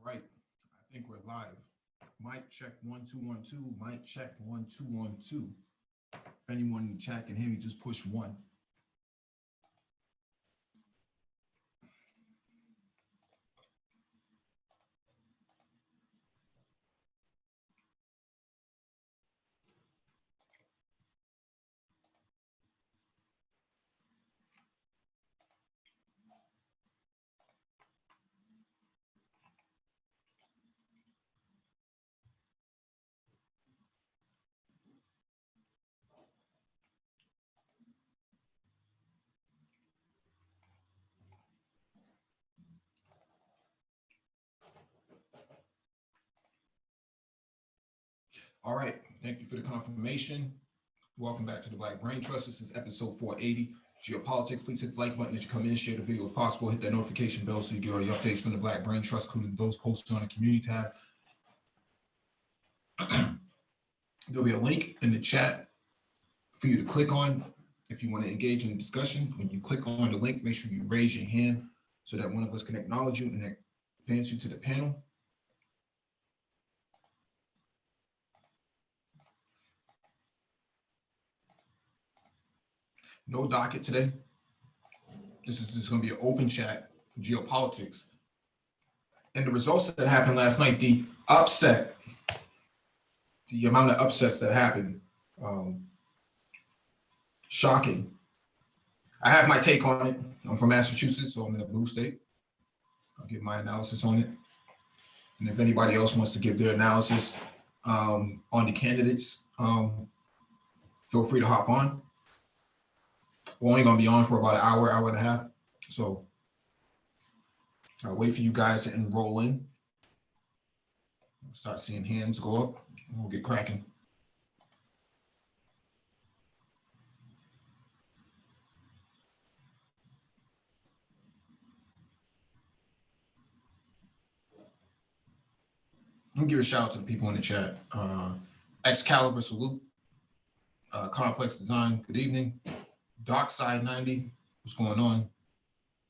Right. I think we're live. Mic check 1 2 1 2. Mic check 1 2 1 2. If anyone in the chat can hear me, just push one. All right. Thank you for the confirmation. Welcome back to the Black Brain Trust. This is episode 480. Geopolitics. Please hit the like button as you come in. Share the video if possible. Hit that notification bell so you get all the updates from the Black Brain Trust, including those posted on the community tab. There'll be a link in the chat for you to click on if you want to engage in the discussion. When you click on the link, make sure you raise your hand so that one of us can acknowledge you and advance you to the panel. No docket today. This is going to be an open chat for geopolitics. And the results that happened last night, the amount of upsets that happened, shocking. I have my take on it. I'm from Massachusetts, so I'm in a blue state. I'll give my analysis on it. And if anybody else wants to give their analysis on the candidates, feel free to hop on. We're only going to be on for about an hour, hour and a half. So I'll wait for you guys to enroll in. We'll start seeing hands go up. And we'll get cracking. Let me give a shout out to the people in the chat. Excalibur, salute. Complex Design, good evening. Darkside 90, what's going on?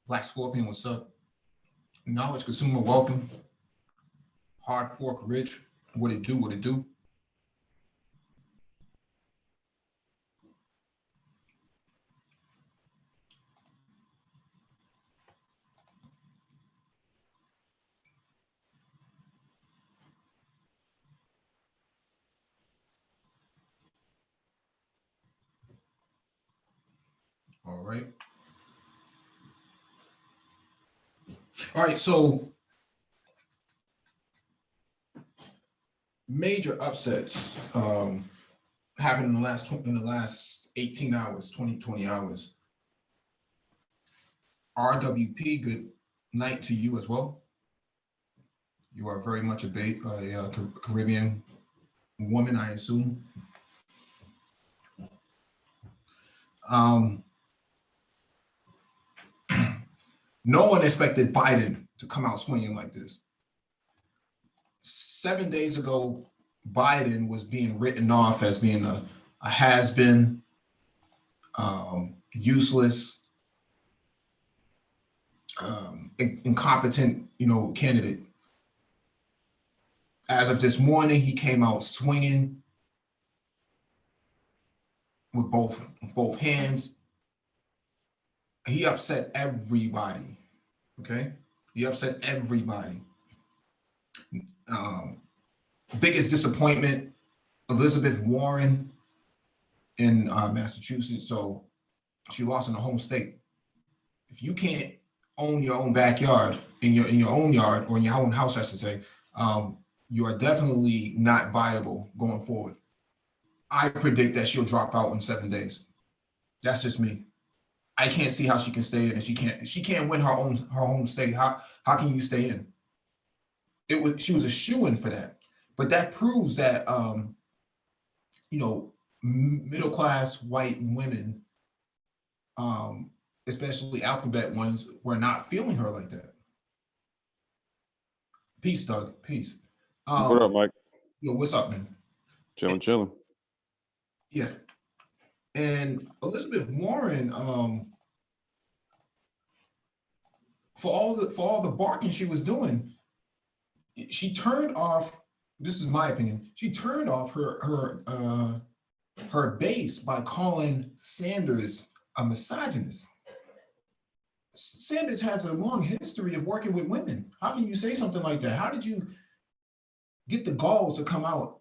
Black Scorpion, what's up? Knowledge Consumer, welcome. Hard Fork Rich, what it do, what it do? All right. All right, so major upsets happened in the last 18 hours, 20 hours. RWP, good night to you as well. You are very much a Caribbean woman, I assume. No one expected Biden to come out swinging like this. 7 days ago, Biden was being written off as being a has-been, useless, incompetent, candidate. As of this morning, he came out swinging with both hands. He upset everybody. Okay, he upset everybody. Biggest disappointment, Elizabeth Warren in Massachusetts. So she lost in her home state. If you can't own your own backyard, in your own yard, or in your own house, I should say, you are definitely not viable going forward. I predict that she'll drop out in 7 days. That's just me. I can't see how she can stay in, and she can't win her home state. How can you stay in? She was a shoo-in for that. But that proves that middle class white women, especially alphabet ones, were not feeling her like that. Peace, Doug. Peace. What up, Mike? Yo, what's up, man? Chilling. Yeah. And Elizabeth Warren, for all the barking she was doing, she turned off. This is my opinion. She turned off her base by calling Sanders a misogynist. Sanders has a long history of working with women. How can you say something like that? How did you get the galls to come out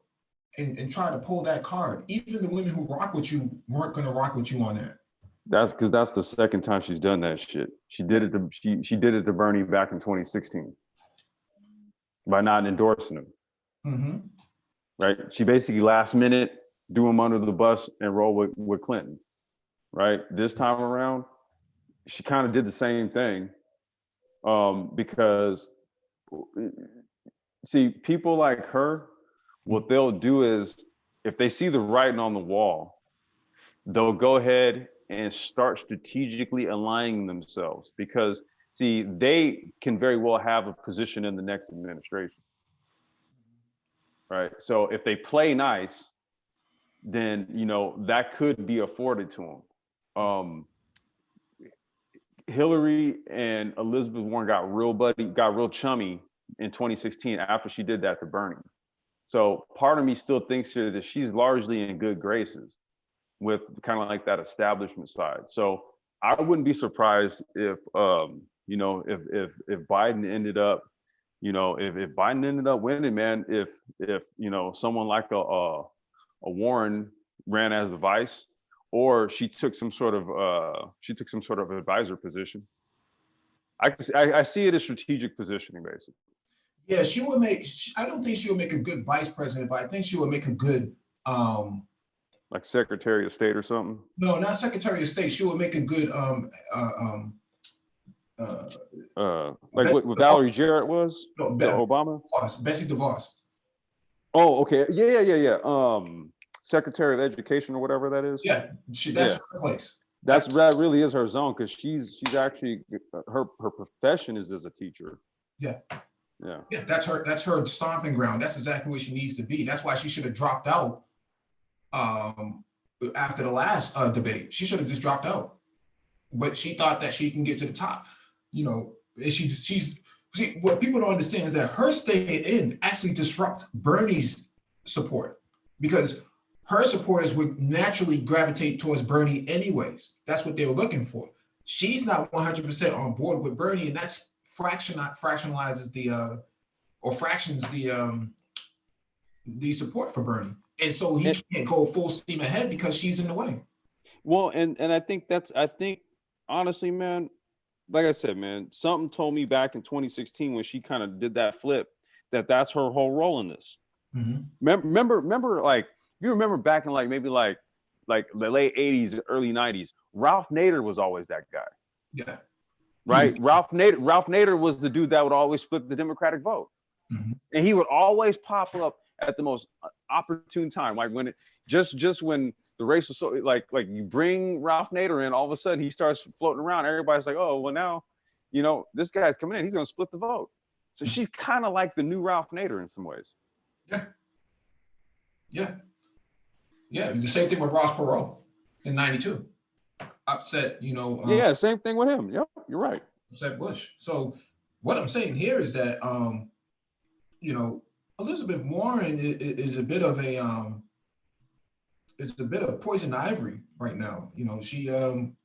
and try to pull that card? Even the women who rock with you weren't going to rock with you on that. That's because that's the second time she's done that shit. She did it to Bernie back in 2016 by not endorsing him. Mm-hmm. Right? She basically last minute threw him under the bus and rolled with Clinton. Right? This time around, she kind of did the same thing because, see, people like her, what they'll do is if they see the writing on the wall, they'll go ahead and start strategically aligning themselves because, see, they can very well have a position in the next administration. Right? So if they play nice, then, you know, that could be afforded to them. Hillary and Elizabeth Warren got real chummy in 2016 after she did that to Bernie. So part of me still thinks here that she's largely in good graces with kind of like that establishment side. So I wouldn't be surprised if you know, if Biden ended up, you know, if Biden ended up winning, man, if you know, someone like a Warren ran as the vice, or she took some sort of advisor position. I see it as strategic positioning, basically. Yeah, she would make. I don't think she would make a good vice president, but I think she would make a good. Like Secretary of State or something. No, not Secretary of State. She would make a good. Like what Valerie Jarrett was. No, Obama. Betsy DeVos. Oh, okay. Yeah. Secretary of Education or whatever that is. Yeah, that's her place. That really is her zone because she's actually her profession is as a teacher. Yeah. Yeah, that's her stomping ground. That's exactly where she needs to be. That's why she should have dropped out after the last debate. She should have just dropped out. But she thought that she can get to the top. You know, she's see, what people don't understand is that her staying in actually disrupts Bernie's support because her supporters would naturally gravitate towards Bernie anyways. That's what they were looking for. She's not 100% on board with Bernie, and that's fractionalizes the support for Bernie, and so he can't go full steam ahead because she's in the way. Well, and I think honestly, man, like I said, man, something told me back in 2016 when she kind of did that flip that's her whole role in this. Mm-hmm. Remember, like you remember back in like maybe like the late 80s, early 90s, Ralph Nader was always that guy. Yeah. Right. Ralph Nader was the dude that would always flip the Democratic vote. Mm-hmm. And he would always pop up at the most opportune time. Like when just when the race was so like you bring Ralph Nader in, all of a sudden he starts floating around. Everybody's like, oh, well now, you know, this guy's coming in, he's going to split the vote. So she's kind of like the new Ralph Nader in some ways. Yeah. The same thing with Ross Perot in 92. Upset, you know. Same thing with him. Yep, you're right. Upset Bush. So what I'm saying here is that, you know, Elizabeth Warren is a bit of poison ivy right now. You know, she, you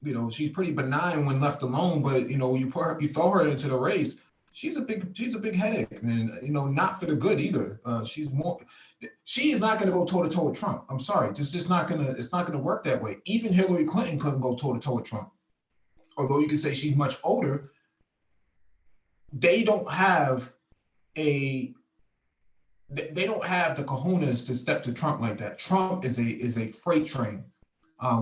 know, she's pretty benign when left alone, but you know, you throw her into the race, she's a big headache, man. You know, not for the good either. She is not going to go toe to toe with Trump. I'm sorry, it's not going to work that way. Even Hillary Clinton couldn't go toe to toe with Trump. Although you could say she's much older, they don't have the kahunas to step to Trump like that. Trump is a freight train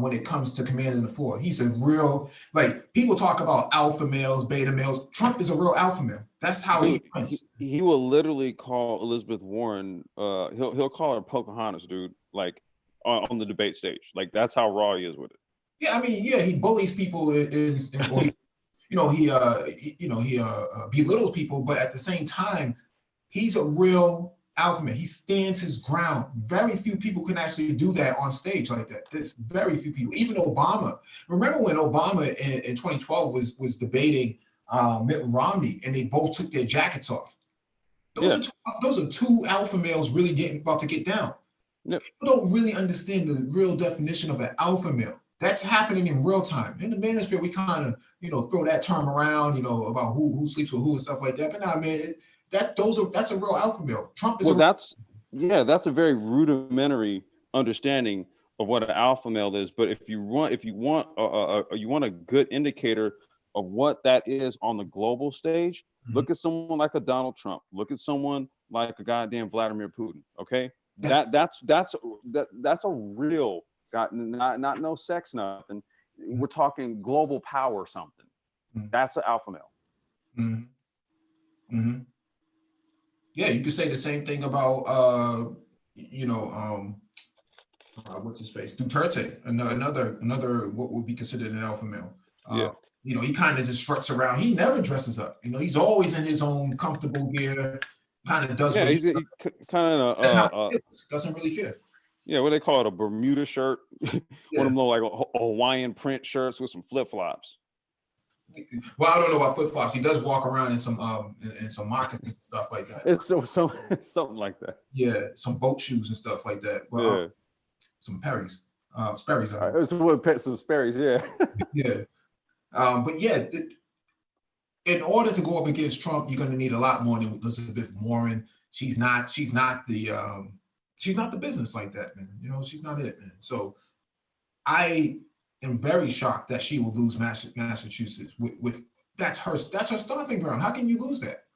when it comes to commanding the floor. He's a real, like, people talk about alpha males, beta males. Trump is a real alpha male. That's how he runs. He will literally call Elizabeth Warren, he'll call her Pocahontas, dude, like on the debate stage. Like that's how raw he is with it. Yeah, I mean, he bullies people he belittles people, but at the same time, he's a real alpha man. He stands his ground. Very few people can actually do that on stage like that. There's very few people. Even Obama. Remember when Obama in 2012 was debating Mitt Romney, and they both took their jackets off. Those are two alpha males really about to get down. Yep. People don't really understand the real definition of an alpha male. That's happening in real time. In the manosphere, we kind of, throw that term around, about who sleeps with who and stuff like that. But nah, man, that's a real alpha male. Trump is that's a very rudimentary understanding of what an alpha male is. But if you want a good indicator of what that is on the global stage, look at someone like a Donald Trump. Look at someone like a goddamn Vladimir Putin. Okay, that's a real guy, not no sex nothing. We're talking global power or something. That's an alpha male. Mm-hmm. Mm-hmm. Yeah, you could say the same thing about what's his face, Duterte, another what would be considered an alpha male. He kind of just struts around. He never dresses up. He's always in his own comfortable gear. Kind of does. Yeah, he kind of doesn't really care. Yeah, what they call it, a Bermuda shirt. One of them look like a Hawaiian print shirts with some flip flops. Well, I don't know about flip flops. He does walk around in some moccasins and stuff like that. It's something like that. Yeah, some boat shoes and stuff like that. Well, some Sperry's. Sperry's. Some Sperry's. Yeah. Yeah. But yeah, in order to go up against Trump, you're going to need a lot more than Elizabeth Warren. She's not the business like that, man. She's not it, man. So I am very shocked that she will lose Massachusetts. With that's her stomping ground. How can you lose that?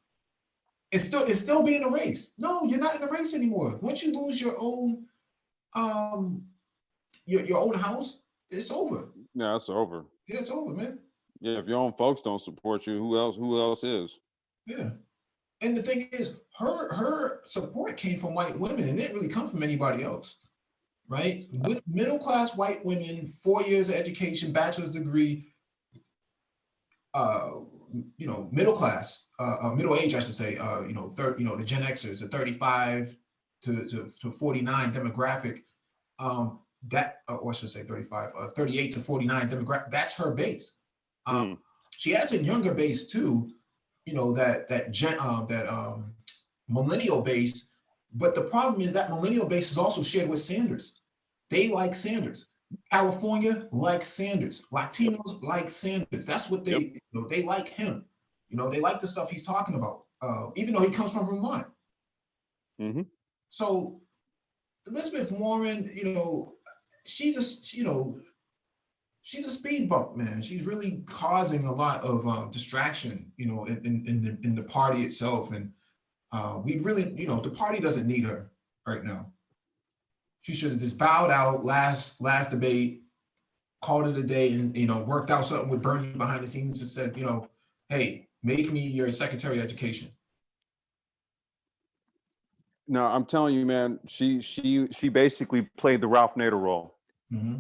It's still being a race. No, you're not in a race anymore. Once you lose your own your own house, it's over. Yeah, it's over. Yeah, it's over, man. Yeah, if your own folks don't support you, who else is? Yeah. And the thing is, her support came from white women, and it didn't really come from anybody else, right? With middle-class white women, 4 years of education, bachelor's degree, middle class, middle age, I should say, the Gen Xers, the 35 to 49 demographic, or I should say 35, 38 to 49 demographic. That's her base. She has a younger base too, that millennial base. But the problem is that millennial base is also shared with Sanders. They like Sanders. California likes Sanders. Latinos like Sanders. That's what they they like him. They like the stuff he's talking about, even though he comes from Vermont. Mm-hmm. So Elizabeth Warren, she's a speed bump, man. She's really causing a lot of distraction, in the party itself. And we really, the party doesn't need her right now. She should have just bowed out last debate, called it a day, and worked out something with Bernie behind the scenes and said, hey, make me your Secretary of Education. No, I'm telling you, man. She basically played the Ralph Nader role. Mm-hmm.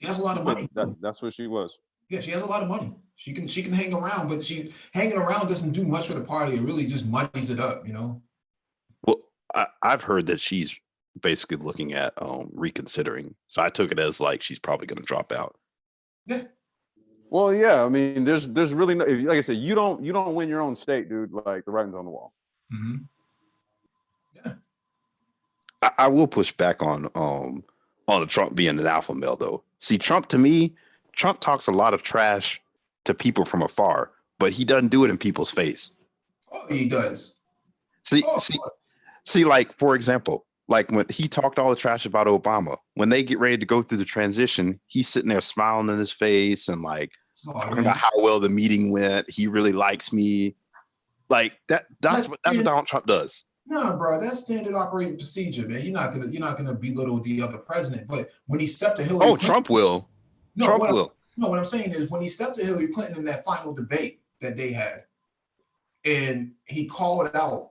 She has a lot of money. That's what she was. Yeah, she has a lot of money. She can hang around, but hanging around doesn't do much for the party. It really just muddies it up, Well, I've heard that she's basically looking at reconsidering. So I took it as like she's probably going to drop out. Yeah. Well, yeah. I mean, there's really no. Like I said, you don't win your own state, dude. Like the writing's on the wall. Mm-hmm. Yeah. I will push back on Trump being an alpha male, though. See, Trump talks a lot of trash to people from afar, but he doesn't do it in people's face. Oh, he does. See, like, for example, like when he talked all the trash about Obama, when they get ready to go through the transition, he's sitting there smiling in his face and like talking about how well the meeting went. He really likes me. Like that's what Donald Trump does. No, bro, that's standard operating procedure, man. You're not gonna belittle the other president. But when he stepped to Hillary Clinton, Trump will. No, Trump will. What I'm saying is when he stepped to Hillary Clinton in that final debate that they had, and he called out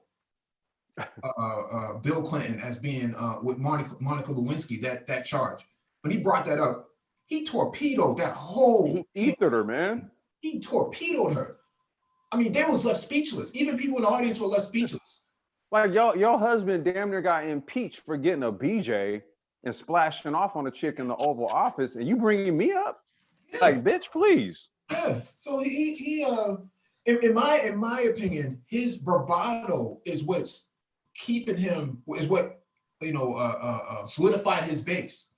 Bill Clinton as being with Monica Lewinsky, that charge. When he brought that up, he torpedoed that whole. He ethered her, man. He torpedoed her. I mean, they was left speechless. Even people in the audience were left speechless. Like your husband damn near got impeached for getting a BJ and splashing off on a chick in the Oval Office, and you bringing me up? Yeah. Like, bitch, please. Yeah. So he in my opinion, his bravado is what's keeping him, is what, solidified his base.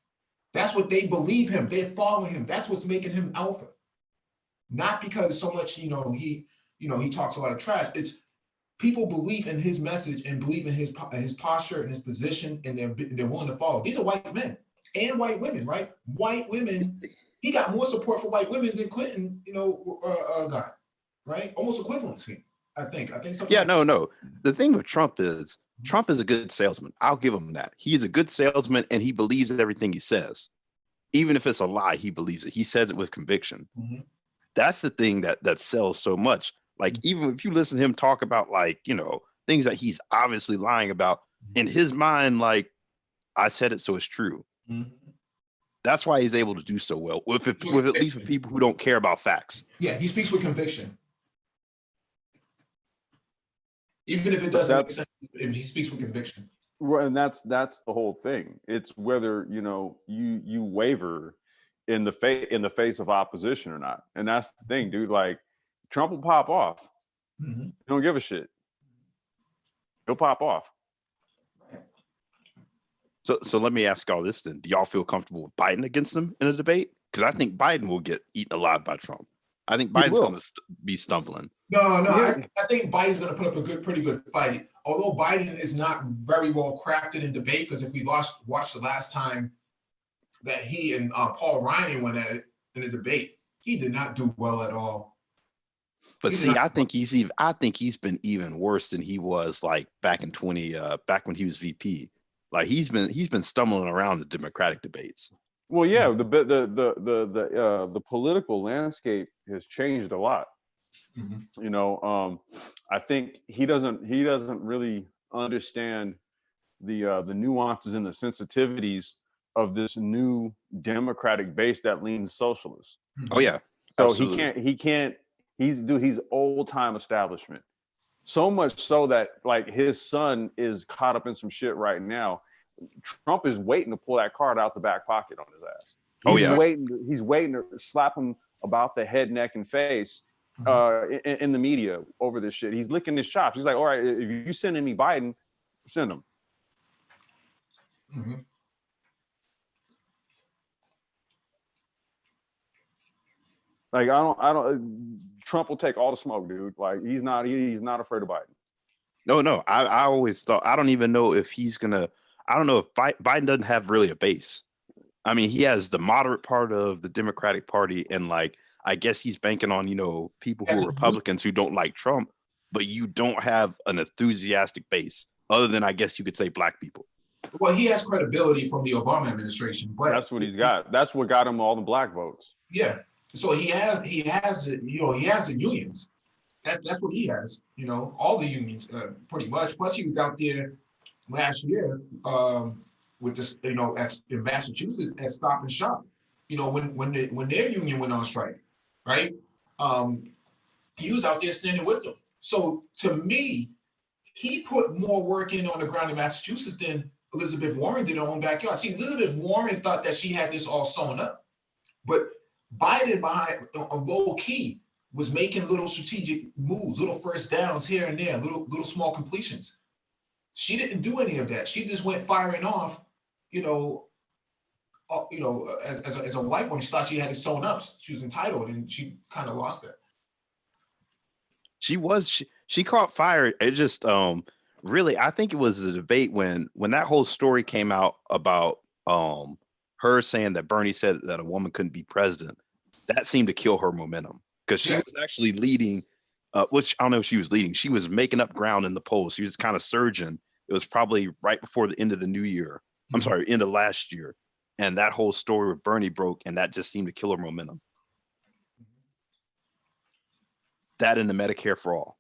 That's what they believe him. They're following him. That's what's making him alpha. Not because so much, he talks a lot of trash. It's people believe in his message and believe in his posture and his position, and they're willing to follow. These are white men and white women, right? White women. He got more support for white women than Clinton, got, right? Almost equivalency, I think. Something. Yeah, no. The thing with Trump is a good salesman. I'll give him that. He's a good salesman, and he believes everything he says. Even if it's a lie, he believes it. He says it with conviction. Mm-hmm. That's the thing that sells so much. Like, even if you listen to him talk about, things that he's obviously lying about, in his mind, like, I said it, so it's true. Mm-hmm. That's why he's able to do so well with at least with people who don't care about facts. Yeah, he speaks with conviction. Even if it doesn't make sense, he speaks with conviction. Well, and that's the whole thing. It's whether you waver in the face of opposition or not. And that's the thing, dude. Like, Trump will pop off. Mm-hmm. He don't give a shit. He'll pop off. So let me ask y'all this then. Do y'all feel comfortable with Biden against him in a debate? Because I think Biden will get eaten alive by Trump. I think Biden's going to be stumbling. No, yeah. I think Biden's going to put up a pretty good fight. Although Biden is not very well crafted in debate, because if we watched the last time that he and Paul Ryan went at it in a debate, he did not do well at all. But see, I think he's been even worse than he was like back in back when he was VP. Like, he's been stumbling around the Democratic debates. Well, yeah, the political landscape has changed a lot. Mm-hmm. I think he doesn't really understand the nuances and the sensitivities of this new Democratic base that leans socialist. Oh yeah, so absolutely. He's old time establishment. So much so that, like, his son is caught up in some shit right now. Trump is waiting to pull that card out the back pocket on his ass. He's waiting to slap him about the head, neck, and face in the media over this shit. He's licking his chops. He's like, all right, if you sending me Biden, send him. Mm-hmm. Like, I don't. Trump will take all the smoke, dude. Like, he's not afraid of Biden. No. I always thought, I don't even know if he's gonna. I don't know if Biden doesn't have really a base. I mean, he has the moderate part of the Democratic Party, and like, I guess he's banking on, people who are Republicans who don't like Trump, but you don't have an enthusiastic base, other than, I guess you could say, black people. Well, he has credibility from the Obama administration, but that's what he's got. That's what got him all the black votes. Yeah. So he has the unions. That's what he has. All the unions, pretty much. Plus, he was out there last year with this, in Massachusetts at Stop and Shop. When their union went on strike, right? He was out there standing with them. So to me, he put more work in on the ground in Massachusetts than Elizabeth Warren did in her own backyard. See, Elizabeth Warren thought that she had this all sewn up, but Biden, behind a low key, was making little strategic moves, little first downs here and there, little small completions. She didn't do any of that. She just went firing off, as a white woman. She thought she had it sewn up. She was entitled, and she kind of lost that. She caught fire. It just really, I think it was a debate when that whole story came out about her saying that Bernie said that a woman couldn't be president. That seemed to kill her momentum, because she was actually leading, which I don't know if she was leading. She was making up ground in the polls. She was kind of surging. It was probably right before the end of the new year. I'm sorry, end of last year. And that whole story with Bernie broke, and that just seemed to kill her momentum. That and the Medicare for all,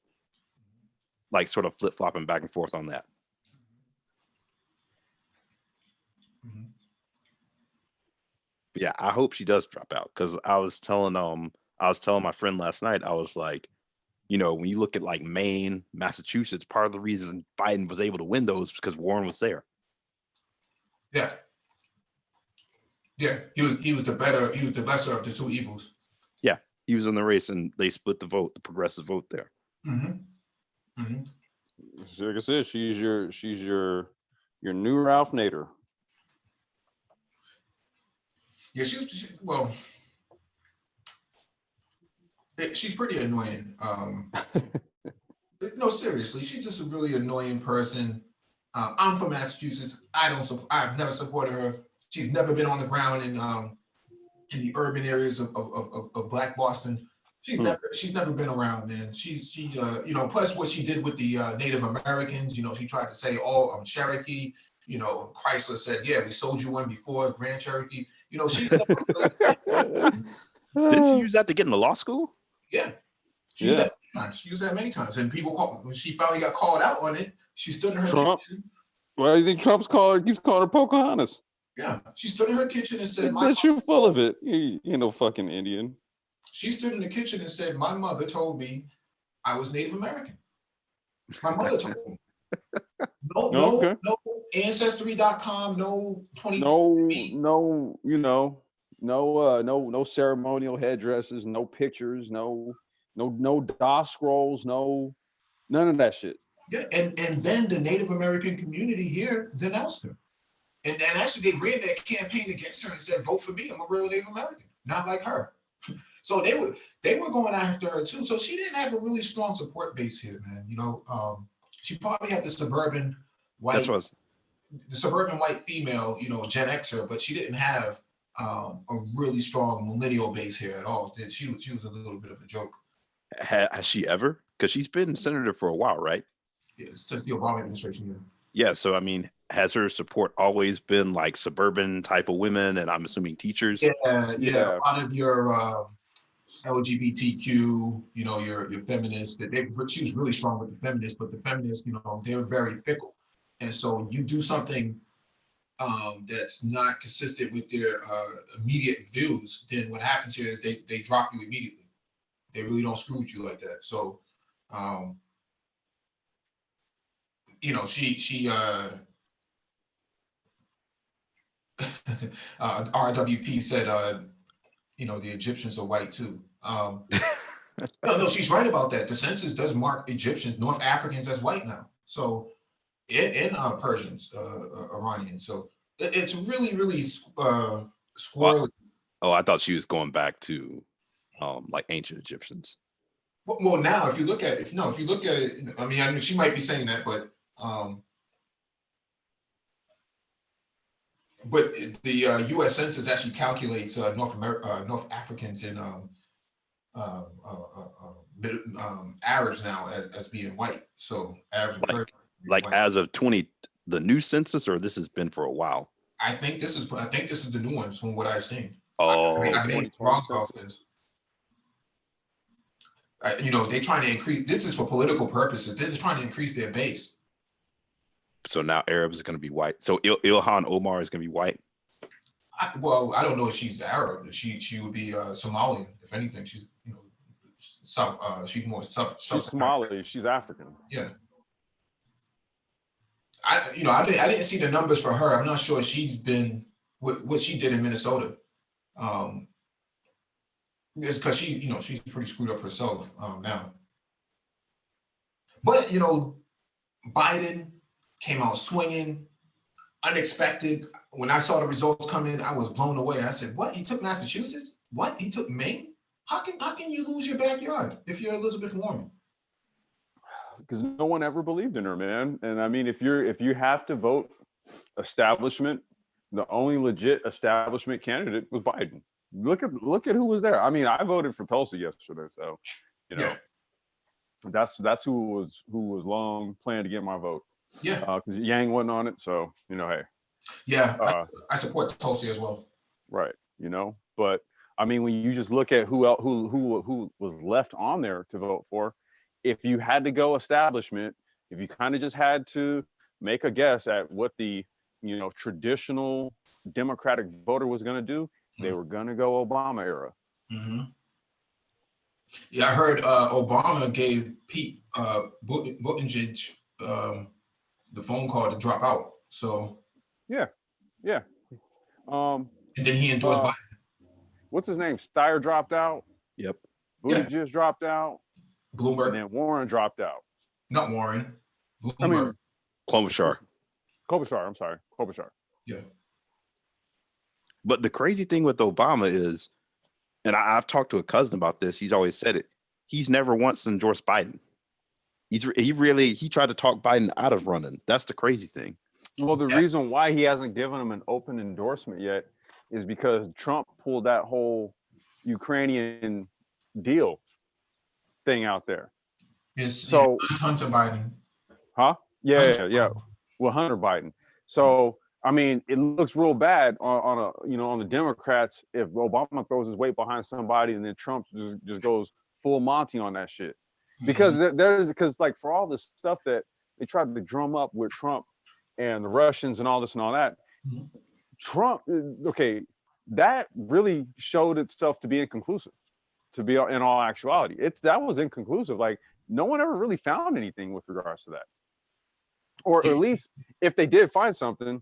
like, sort of flip-flopping back and forth on that. Yeah, I hope she does drop out, because I was telling my friend last night, I was like, when you look at like Maine, Massachusetts, part of the reason Biden was able to win those was because Warren was there. Yeah, he was the lesser of the two evils. Yeah, He was in the race, and they split the vote, the progressive vote there. Mm-hmm. Mm-hmm. Like I said, she's your new Ralph Nader. Yeah, she's pretty annoying. No, seriously, she's just a really annoying person. I'm from Massachusetts. I've never supported her. She's never been on the ground in the urban areas of Black Boston. She's never been around, man. Plus what she did with the Native Americans. She tried to say, Cherokee. Chrysler said, yeah, we sold you one before, Grand Cherokee. She's Didn't you use that to get into law school? Yeah. She used that many times. She used that many times. And when she finally got called out on it, she stood in her kitchen. Well, you think Trump's keeps calling her Pocahontas? Yeah. She stood in her kitchen and said, "But you're full of it. You no fucking Indian." She stood in the kitchen and said, my mother told me I was Native American. My mother told me. No Ancestry.com, no 20. No ceremonial headdresses, no pictures, no DOS scrolls, none of that shit. Yeah, and then the Native American community here denounced her. And actually they ran that campaign against her and said, vote for me, I'm a real Native American, not like her. So they were going after her too. So she didn't have a really strong support base here, man. She probably had the suburban white female, Gen Xer, but she didn't have a really strong millennial base here at all. She was a little bit of a joke. Has she ever? Because she's been senator for a while, right? Yeah, it's the Obama administration. Yeah. So, I mean, has her support always been like suburban type of women, and I'm assuming teachers? Yeah. A lot of your LGBTQ, your feminists. She was really strong with the feminists, but the feminists, they're very fickle. And so you do something that's not consistent with their immediate views, then what happens here is they drop you immediately. They really don't screw with you like that. So, she RWP said, the Egyptians are white too. No, she's right about that. The census does mark Egyptians, North Africans as white now. So, and Persians, Iranians. So it's really, really squirrely. Oh, I thought she was going back to like ancient Egyptians. Well, now if you look at it, I mean, she might be saying that, but the U.S. Census actually calculates North Africans and Arabs now as being white. So Arabs like as of the new census, or this has been for a while? I think this is the new ones from what I've seen. Oh, I may be wrong about this. They're trying to increase. This is for political purposes. They're just trying to increase their base. So now Arabs are going to be white. So Ilhan Omar is going to be white. I don't know if she's Arab. She would be Somalian. If anything, she's South. She's more South. She's Somali. She's African. Yeah. I didn't see the numbers for her. I'm not sure she's been what she did in Minnesota. It's because she's pretty screwed up herself now. But Biden came out swinging, unexpected. When I saw the results come in, I was blown away. I said, "What? He took Massachusetts? What? He took Maine? How can you lose your backyard if you're Elizabeth Warren?" Because no one ever believed in her, man. And I mean, if you have to vote establishment, the only legit establishment candidate was Biden. Look at who was there. I mean, I voted for Tulsi yesterday, so that's who was long planning to get my vote. Yeah, because Yang wasn't on it, so hey. Yeah, I support Tulsi as well. Right, but I mean, when you just look at who was left on there to vote for, if you had to go establishment, if you kind of just had to make a guess at what the traditional Democratic voter was going to do, they were going to go Obama era. Mm-hmm. Yeah, I heard Obama gave Pete Buttigieg the phone call to drop out. So yeah. And then he endorsed Biden. What's his name? Steyer dropped out. Yep. Yeah. Buttigieg dropped out, and Bloomberg, then Warren dropped out. not Warren. I Bloomberg. mean, Klobuchar. Klobuchar. I'm sorry, Klobuchar. Yeah. But the crazy thing with Obama is, and I've talked to a cousin about this. He's always said it. He's never once endorsed Biden. He tried to talk Biden out of running. That's the crazy thing. Well, the reason why he hasn't given him an open endorsement yet is because Trump pulled that whole Ukrainian deal thing out there. So Hunter Biden. Huh? Yeah, Hunter yeah. Biden. Well, Hunter Biden. So I mean, it looks real bad on the Democrats if Obama throws his weight behind somebody and then Trump just goes full Monty on that shit. Because because like for all this stuff that they tried to drum up with Trump and the Russians and all this and all that, Trump, okay, that really showed itself to be inconclusive, to be in all actuality. That was inconclusive. Like no one ever really found anything with regards to that. Or at least if they did find something,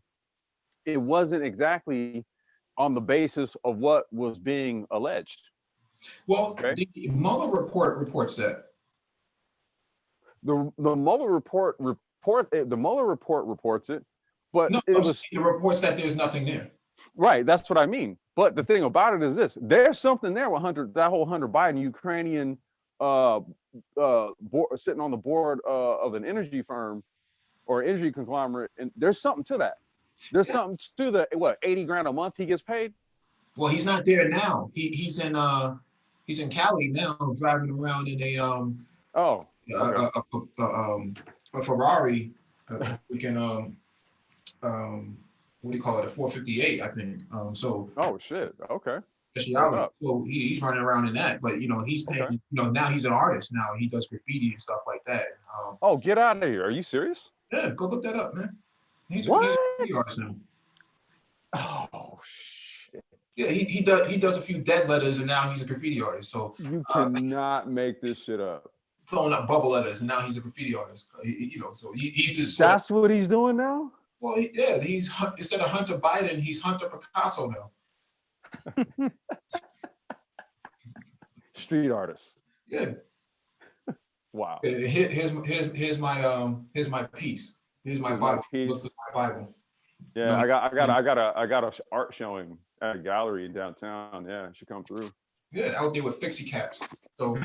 it wasn't exactly on the basis of what was being alleged. Well, the Mueller report reports that. The Mueller report reports it, but No, it was the reports that there's nothing there. right. That's what I mean. But the thing about it is this: there's something there with that whole Hunter Biden Ukrainian sitting on the board of an energy firm or energy conglomerate, and there's something to that. There's something to the $80,000 a month he gets paid. Well, he's not there now. He's in Cali now, driving around in a Ferrari, what do you call it? A 458, I think. Oh shit. Okay. So he's running around in that, but he's paying. Now he's an artist. Now he does graffiti and stuff like that. Oh, get out of here! Are you serious? Yeah, go look that up, man. He's a graffiti artist now. Oh shit. Yeah, he does a few dead letters, and now he's a graffiti artist. So you cannot make this shit up. Throwing up bubble letters, and now he's a graffiti artist. So he's just. That's what he's doing now. Well, he's instead of Hunter Biden, he's Hunter Picasso now. Street artist. Yeah. Wow. Here's my piece. Here's my Bible. Look at my Bible. Yeah, I got a art showing at a gallery in downtown. Yeah, it should come through. Yeah, out there with fixie caps. So.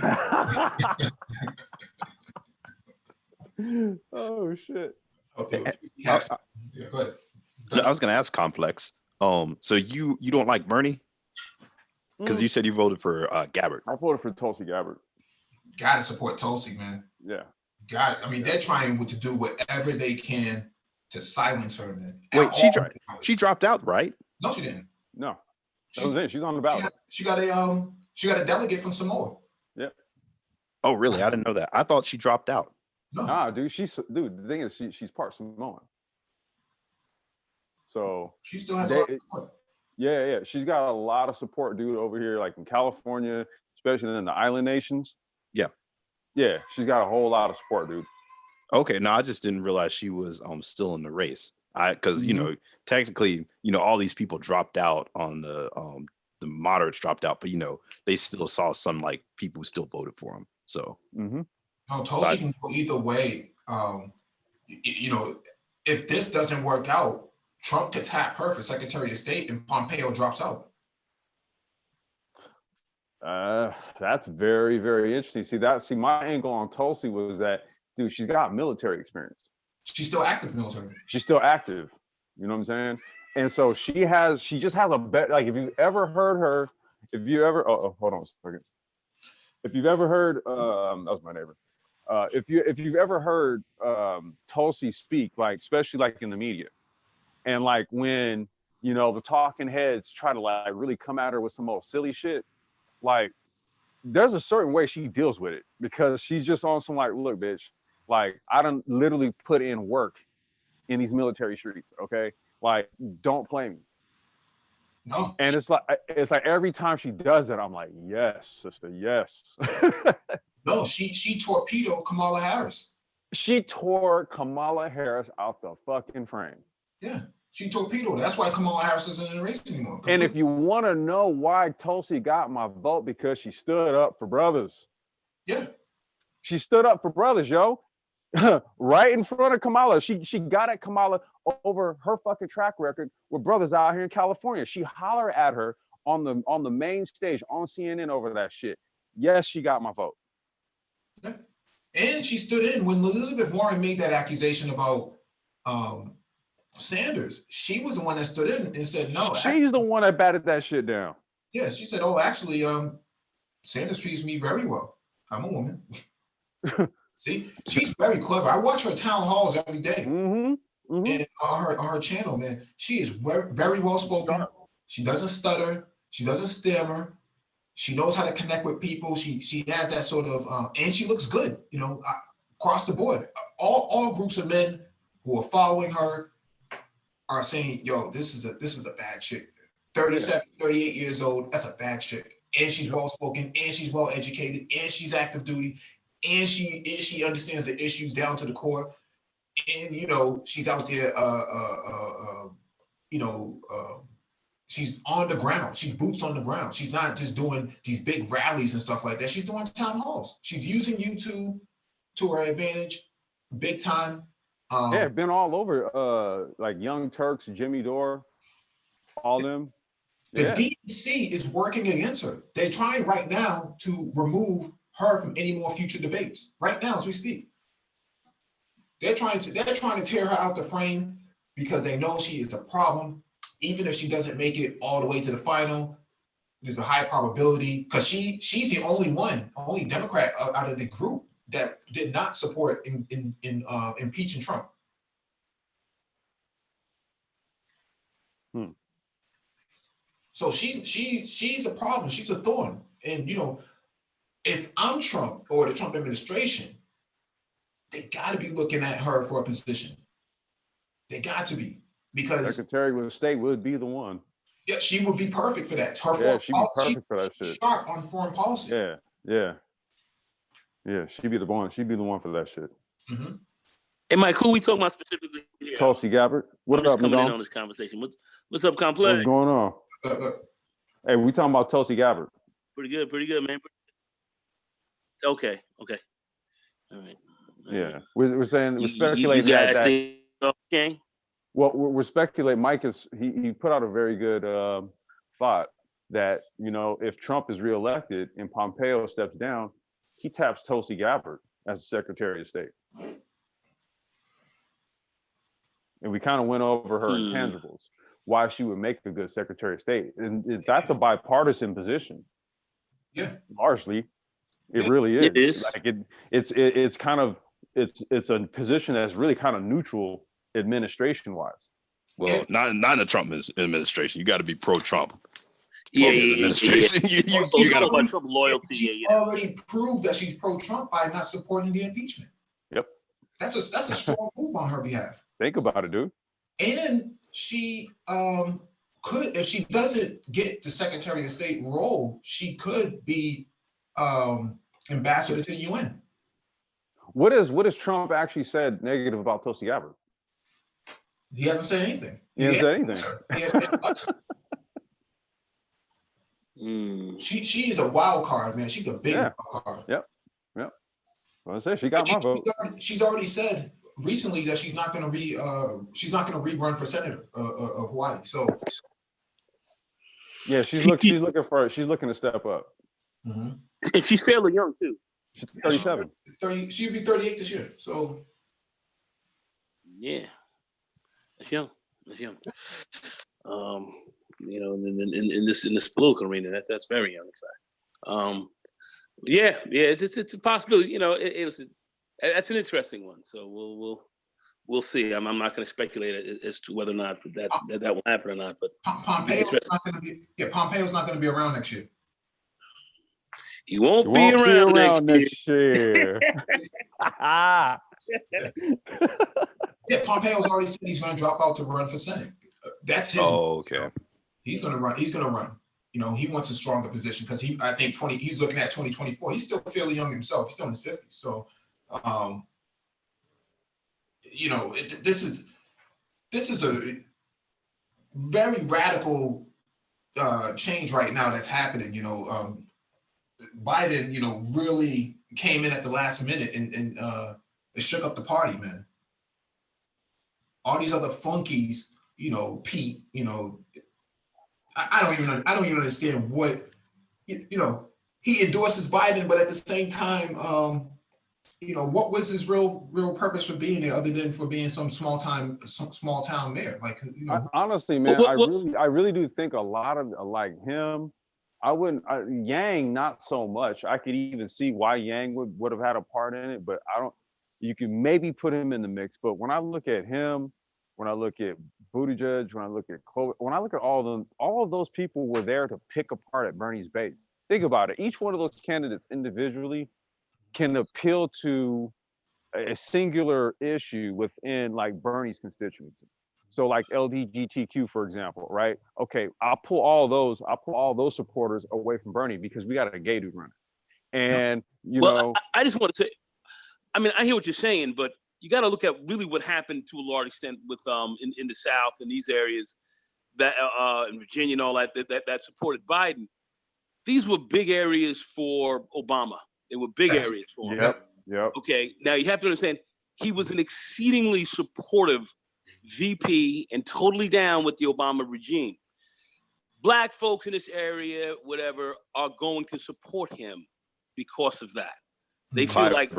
Oh shit. Okay. Yeah, go ahead. I was gonna ask Complex. So you don't like Bernie? Because you said you voted for Gabbard. I voted for Tulsi Gabbard. Gotta support Tulsi, man. Yeah. I mean, they're trying to do whatever they can to silence her, man. Wait, she dropped out, right? No, she didn't. No. She's on the ballot. She got a delegate from Samoa. Yeah. Oh, really? I didn't know that. I thought she dropped out. No. Nah, dude. The thing is, she's part Samoan. So she still has a lot of support. Yeah. She's got a lot of support, dude, over here, like in California, especially in the island nations. Yeah. Yeah, she's got a whole lot of support, dude. Okay, no, I just didn't realize she was still in the race. Because technically, all these people dropped out on the moderates dropped out, but they still saw some like people who still voted for him. So no, Tulsi can go either way. If this doesn't work out, Trump could tap her for Secretary of State and Pompeo drops out. That's very, very interesting. See, my angle on Tulsi was that, dude, she's got military experience. She's still active military. She's still active. You know what I'm saying? And so she just has a bet. Like if you've ever heard her, hold on a second. If you've ever heard, that was my neighbor. If you've ever heard Tulsi speak, like especially like in the media, and like when the talking heads try to like really come at her with some old silly shit, like there's a certain way she deals with it because she's just on some like, look, bitch, like I done literally put in work in these military streets, okay? Like, don't play me. No. And it's like every time she does it, I'm like, yes, sister, yes. No, she torpedoed Kamala Harris. She tore Kamala Harris out the fucking frame. Yeah. She torpedoed. That's why Kamala Harris isn't in the race anymore. And if you want to know why Tulsi got my vote, because she stood up for brothers. Yeah. She stood up for brothers, yo. Right in front of Kamala. She got at Kamala over her fucking track record with brothers out here in California. She hollered at her on the main stage on CNN over that shit. Yes, she got my vote. Yeah. And she stood in when Elizabeth Warren made that accusation about Sanders. She was the one that stood in and said no. She's the one that batted that shit down. Yeah, she said, "Oh, actually, Sanders treats me very well. I'm a woman." See, she's very clever. I watch her town halls every day. And on her channel, man, she is very well spoken. She doesn't stutter. She doesn't stammer. She knows how to connect with people. She has that sort of, and she looks good. You know, across the board. All groups of men who are following her are saying, "Yo, this is a bad chick. 37, 38 years old. That's a bad chick. And she's well spoken. And she's well educated. And she's active duty. And she understands the issues down to the core. And you know, she's out there. She's on the ground. She's boots on the ground. She's not just doing these big rallies and stuff like that. She's doing town halls. She's using YouTube to her advantage, big time. Been all over, like Young Turks, Jimmy Dore, all them. The DNC is working against her. They're trying right now to remove her from any more future debates. Right now, as we speak, they're trying to tear her out the frame because they know she is a problem. Even if she doesn't make it all the way to the final, there's a high probability because she's the only Democrat out of the group that did not support impeaching Trump. So she's a problem. She's a thorn. And you know, if I'm Trump or the Trump administration, they got to be looking at her for a position. They got to be, because Secretary of State would be the one. Yeah, she would be perfect for that. She'd be perfect for that shit. Sharp on foreign policy. Yeah. She'd be the one. She'd be the one for that shit. Mm-hmm. Hey, Mike, who we talking about specifically here? Tulsi Gabbard. What up, coming in on this conversation? What's up, Complex? What's going on? Hey, we talking about Tulsi Gabbard. Pretty good, man. Okay. All right. Yeah, we're saying we're speculating you guys that. Think okay? Well, we're speculating. Mike he put out a very good thought that, you know, if Trump is reelected and Pompeo steps down, he taps Tulsi Gabbard as the Secretary of State. And we kind of went over her intangibles, why she would make a good Secretary of State, and that's a bipartisan position. Yeah, largely, it really is. It is. Like it's kind of it's a position that's really kind of neutral administration wise. Well, not in the Trump administration. You got to be pro-Trump. Yeah. Administration. You got to Trump loyalty. She already proved that she's pro-Trump by not supporting the impeachment. Yep. That's a strong move on her behalf. Think about it, dude. And she could, if she doesn't get the Secretary of State role, she could be ambassador to the UN. What has Trump actually said negative about Tulsi Gabbard? He hasn't said anything. He hasn't said anything. He hasn't She is a wild card, man. She's a big wild card. Yep. Well, I say she got my vote. She's already said recently that she's not going to rerun for senator of Hawaii. So yeah, she's looking to step up. Mm-hmm. And she's fairly young too. She's 37. She'll be 38 this year. So yeah, that's young. You know, in this political arena, that's very young. Yeah, it's a possibility. You know, that's an interesting one. So we'll see. I'm not going to speculate as to whether or not that will happen or not. But Pompeo's not going to be around next year. He won't be around next year. Yeah, Pompeo's already said he's going to drop out to run for Senate. That's his. Oh, okay. He's going to run. You know, he wants a stronger position because he's looking at 2024. He's still fairly young himself. He's still in his 50s. So, you know, this is very radical change right now that's happening. Biden, really came in at the last minute and it shook up the party, man. All these other funkies, Pete, I don't even understand what, he endorses Biden, but at the same time, what was his real purpose for being there other than for being some small town mayor? Like, honestly, man, I really do think a lot of like him. Yang, not so much. I could even see why Yang would have had a part in it, but you can maybe put him in the mix. But when I look at him, when I look at Buttigieg, when I look at Chloe, when I look at all of them, all of those people were there to pick apart at Bernie's base. Think about it. Each one of those candidates individually can appeal to a singular issue within like Bernie's constituency. So like LGBTQ, for example, right? Okay, I'll pull all those supporters away from Bernie because we got a gay dude running. And I just want to say, I mean, I hear what you're saying, but you got to look at really what happened to a large extent with in the South and these areas that in Virginia and all that supported Biden. These were big areas for Obama. They were big areas for him. Yep. Okay. Now you have to understand, he was an exceedingly supportive VP and totally down with the Obama regime. Black folks in this area, whatever, are going to support him because of that. They feel like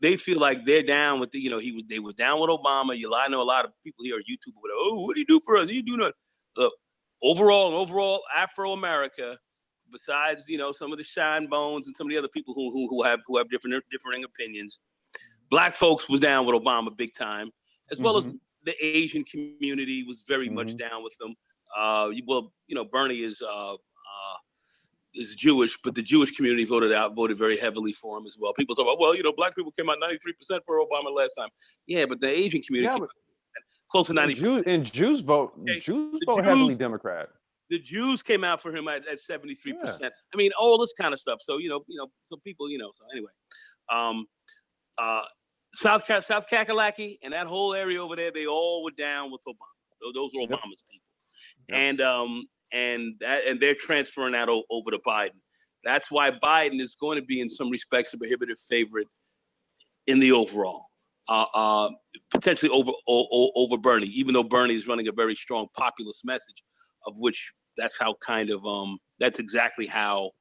they feel like they're down with they were down with Obama. I know a lot of people here on YouTube, what do you do for us? You do not. Look, overall Afro-America, besides some of the shine bones and some of the other people who have differing opinions, Black folks was down with Obama big time, as well as the Asian community was very much down with them. Bernie is Jewish, but the Jewish community voted very heavily for him as well. People talk about, Black people came out 93% for Obama last time. Yeah, but the Asian community came out close to 90%. And Jews vote heavily Democrat. The Jews came out for him at 73%. Yeah. I mean, all this kind of stuff. So, some people, so anyway. South Kakalaki and that whole area over there, they all were down with Obama. Those were Obama's people. Yep. And they're transferring that over to Biden. That's why Biden is going to be, in some respects, a prohibitive favorite in the overall. Potentially over Bernie, even though Bernie is running a very strong populist message, of which that's exactly how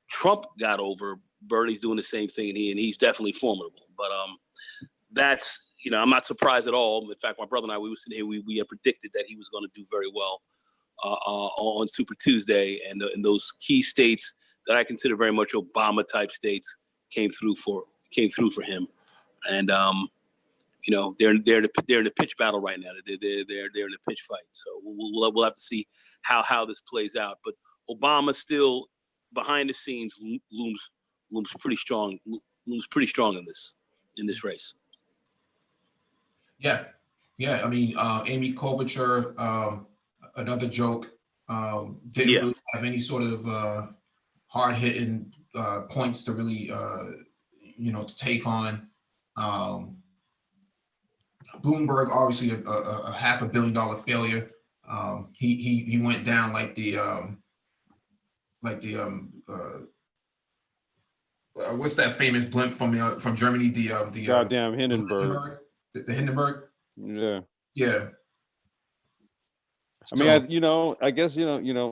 Trump got over. Bernie's doing the same thing, and he's definitely formidable. But that's I'm not surprised at all. In fact, my brother and I, we were sitting here, we had predicted that he was going to do very well on Super Tuesday, and those key states that I consider very much Obama type states came through for him. And they're in the pitch battle right now. They're in a pitch fight. So we'll have to see how this plays out. But Obama still behind the scenes looms pretty strong. Looms pretty strong in this race. Yeah. I mean, Amy Klobuchar, another joke. Didn't really have any sort of hard hitting points to really to take on. Bloomberg, obviously a $500 million failure. He went down like the what's that famous blimp from Germany? The goddamn Hindenburg. The Hindenburg. Yeah. Yeah. I mean, I guess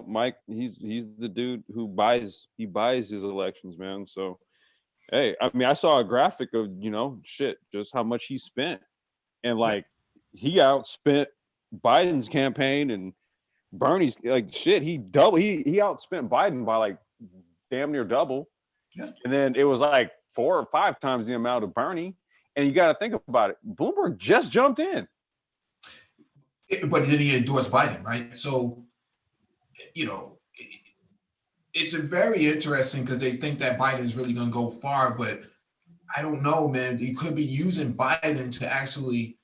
Mike. He's the dude who buys his elections, man. So, hey, I mean, I saw a graphic of just how much he spent, and like he outspent Biden's campaign and Bernie's he outspent Biden by like damn near double. Yeah. And then it was like 4 or 5 times the amount of Bernie. And you got to think about it. Bloomberg just jumped in. But then he endorsed Biden, right? So, it's a very interesting because they think that Biden is really going to go far, but I don't know, man. He could be using Biden to actually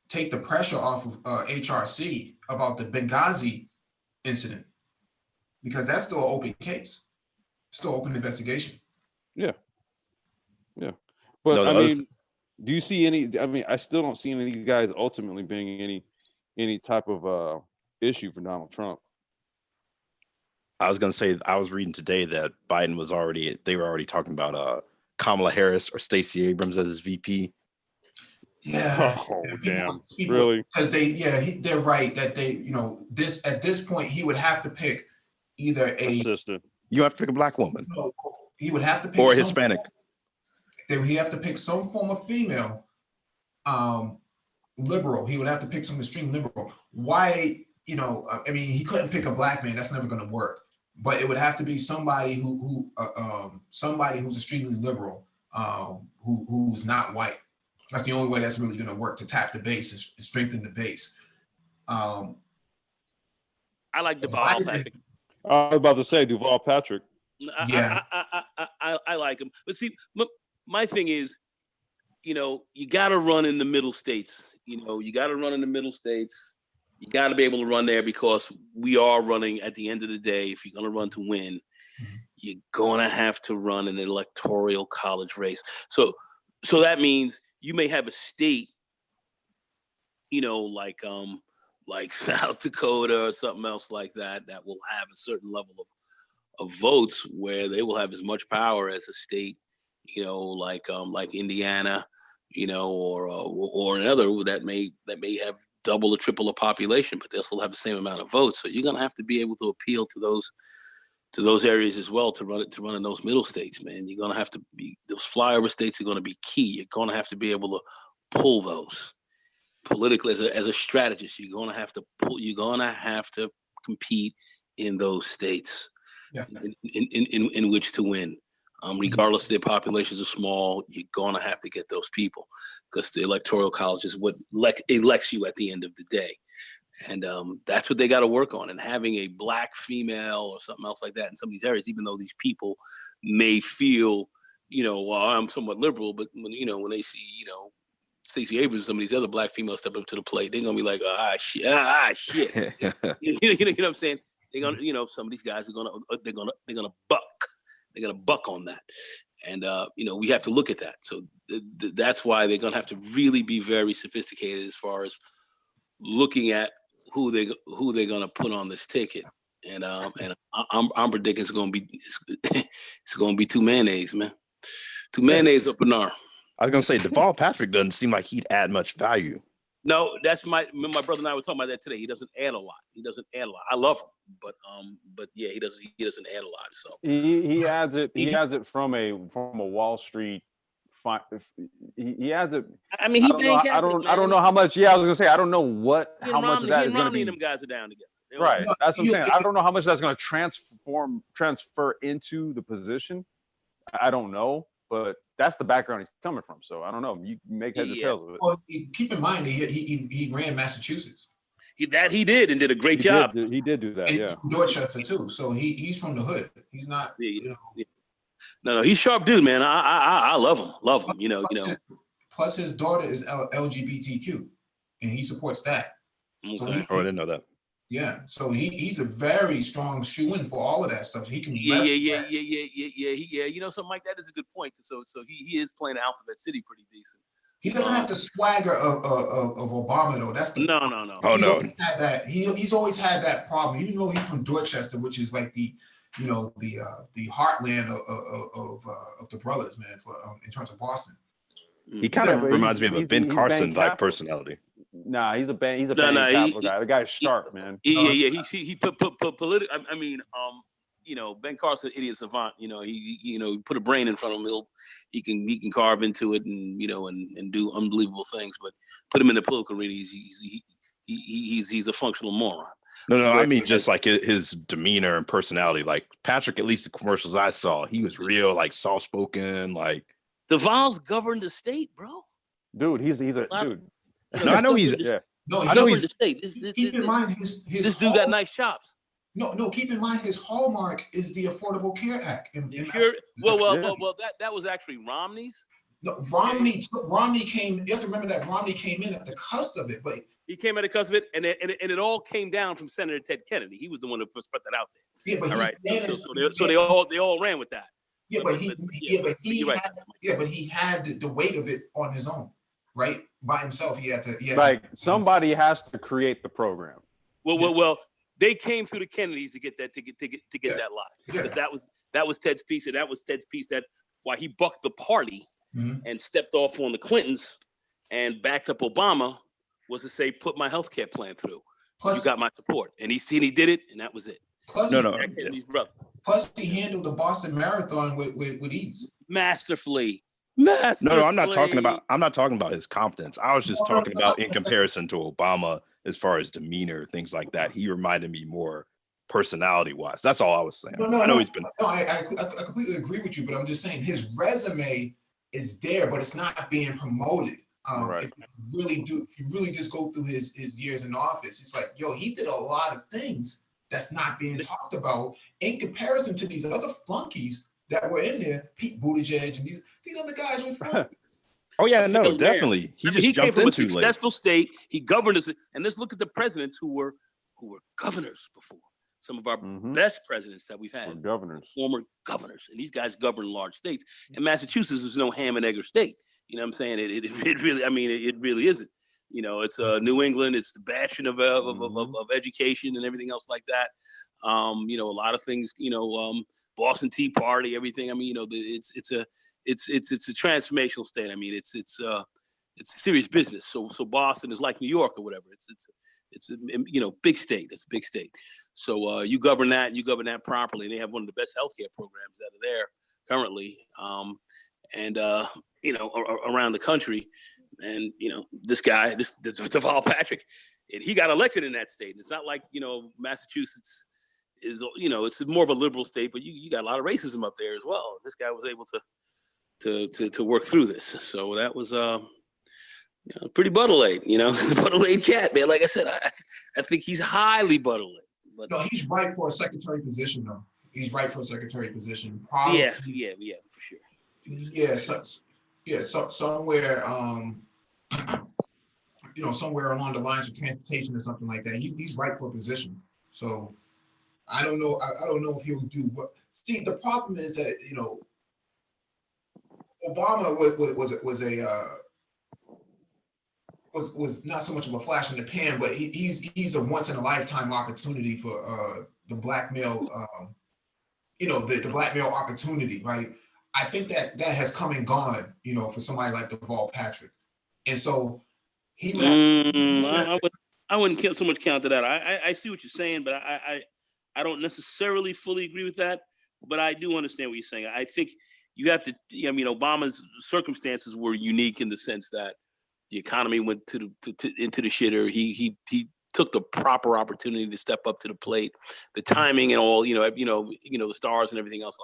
take the pressure off of HRC about the Benghazi incident, because that's still an open case, still open investigation. Yeah. But Do you see any? I mean, I still don't see any of these guys ultimately being any type of issue for Donald Trump. I was gonna say I was reading today that Biden they were already talking about Kamala Harris or Stacey Abrams as his VP. Yeah. Oh, damn. People, Really? because they're right that at this point he would have to pick either assistant. You have to pick a black woman. He would have to pick or Hispanic. He have to pick some form of female liberal. He would have to pick some extreme liberal. Why? I mean, he couldn't pick a black man. That's never going to work. But it would have to be somebody somebody who's extremely liberal, who's not white. That's the only way that's really going to work, to tap the base and strengthen the base. I like Deval Patrick. I was about to say Deval Patrick. Yeah, I like him. But see, my thing is, you got to run in the middle states. You got to run in the middle states. You got to be able to run there, because we are running at the end of the day. If you're going to run to win, you're going to have to run an electoral college race. So that means you may have a state, like South Dakota or something else like that will have a certain level of votes where they will have as much power as a state, like Indiana, or another that may have double or triple the population, but they'll still have the same amount of votes. So you're gonna have to be able to appeal to those areas as well to run in those middle states, man. You're gonna have to be, those flyover states are gonna be key. You're gonna have to be able to pull those politically as a strategist. You're gonna have to compete in those states, in which to win. Regardless of their populations are small, you're gonna have to get those people, because the electoral college is what elects you at the end of the day. And that's what they got to work on. And having a black female or something else like that in some of these areas, even though these people may feel, well, I'm somewhat liberal, but when they see, Stacey Abrams, some of these other black females step up to the plate, they're gonna be like, shit. You know what I'm saying? They're gonna, some of these guys they're gonna buck. They're gonna buck on that, and we have to look at that. So that's why they're gonna have to really be very sophisticated as far as looking at who they're gonna put on this ticket. And I'm predicting it's gonna be two mayonnaise, man. Two mayonnaise up in there. I was gonna say Deval Patrick doesn't seem like he'd add much value. No, that's my brother and I were talking about that today. He doesn't add a lot. I love him, but yeah, he doesn't add a lot. So he adds it. He adds it from a Wall Street. He adds it. I mean, I don't know how much. Yeah, I was gonna say I don't know how much of that is gonna be. Them guys are down together. Right. That's what I'm saying. I don't know how much that's gonna transfer into the position. I don't know, but that's the background he's coming from. So I don't know. You make heads or tails of it. Well, keep in mind he ran Massachusetts. He did and did a great job. He did do that. And from Dorchester too. So he's from the hood. He's not. No, he's sharp dude, man. I love him. Plus his daughter is LGBTQ, and he supports that. Okay. So I didn't know that. Yeah, so he's a very strong shoo-in for all of that stuff. He can. Yeah. Something like that is a good point. So he is playing Alphabet City pretty decent. He doesn't have the swagger of Obama though. That's the no. Oh no. Had that. He's always had that problem. Even though he's from Dorchester, which is like the heartland of the brothers, man. For in terms of Boston. He kind of reminds me of a Ben Carson like personality. Nah, he's a guy. The guy's sharp, man. Yeah. He put political. I mean, Ben Carson, idiot savant. He put a brain in front of him. He can carve into it and and do unbelievable things. But put him in the political arena, he's a functional moron. No, I mean just like his demeanor and personality. Like Patrick, at least the commercials I saw, he was real like soft spoken. Like Deval's governed the state, bro. Dude, he's a dude. No, I know he's. Yeah. No, I know he's. The state. Keep in mind his this dude got nice chops. No. Keep in mind his hallmark is the Affordable Care Act. Well, that was actually Romney's. No, Romney came. You have to remember that Romney came in at the cusp of it, but he came at the cusp of it, and it all came down from Senator Ted Kennedy. He was the one who first put that out there. Yeah, but all right. So they all ran with that. Yeah, but he you're right. but he had the weight of it on his own, right? By himself, he had to. Like somebody has to create the program. Well, they came through the Kennedys to get that that lot, because that was Ted's piece, and that was Ted's piece that why he bucked the party and stepped off on the Clintons and backed up Obama was to say, put my health care plan through. Plus, you got my support, and he did it, and that was it. Plus, Kennedy's brother. Plus, he handled the Boston Marathon with ease, masterfully. No, I'm not talking about his competence. I was just talking about in comparison to Obama, as far as demeanor, things like that. He reminded me more personality-wise. That's all I was saying. I completely agree with you, but I'm just saying his resume is there, but it's not being promoted. Right. If you really just go through his years in office, it's like, yo, he did a lot of things that's not being talked about in comparison to these other flunkies that were in there, Pete Buttigieg and these other guys were flunkies. Oh yeah, no, definitely. He came from a successful state. He governed us, and let's look at the presidents who were governors before. Some of our best presidents that we've had, former governors, and these guys govern large states. And Massachusetts is no ham and egg state. You know what I'm saying? It really, I mean, it really isn't. You know, it's New England. It's the bastion of education and everything else like that. You know, a lot of things. You know, Boston Tea Party, everything. I mean, you know, it's a transformational state. I mean, it's a serious business. So Boston is like New York or whatever. It's a you know, big state. It's a big state. So you govern that properly. And they have one of the best healthcare programs that are there currently. You know, around the country. And, you know, this guy, this Deval Patrick, and he got elected in that state. And it's not like, you know, Massachusetts is, you know, it's more of a liberal state, but you got a lot of racism up there as well. This guy was able to work through this. So that was you know, pretty butter-laid, you know. He's a butter-laid cat, man. Like I said, I think he's highly butter-laid. But no, he's right for a secretary position, though. He's right for a secretary position. Probably, yeah, for sure. Somewhere, you know, somewhere along the lines of transportation or something like that. He's right for a position. So I don't know. I don't know if he'll do what. See, the problem is that, you know, Obama was not so much of a flash in the pan, but he's a once in a lifetime opportunity for the black male, you know, the black male opportunity, right? I think that has come and gone, you know, for somebody like Deval Patrick, and so he. I wouldn't so much count to that. I see what you're saying, but I don't necessarily fully agree with that. But I do understand what you're saying. I think you have to. I mean, Obama's circumstances were unique in the sense that the economy went into the shitter. He took the proper opportunity to step up to the plate. The timing and all, you know, the stars and everything else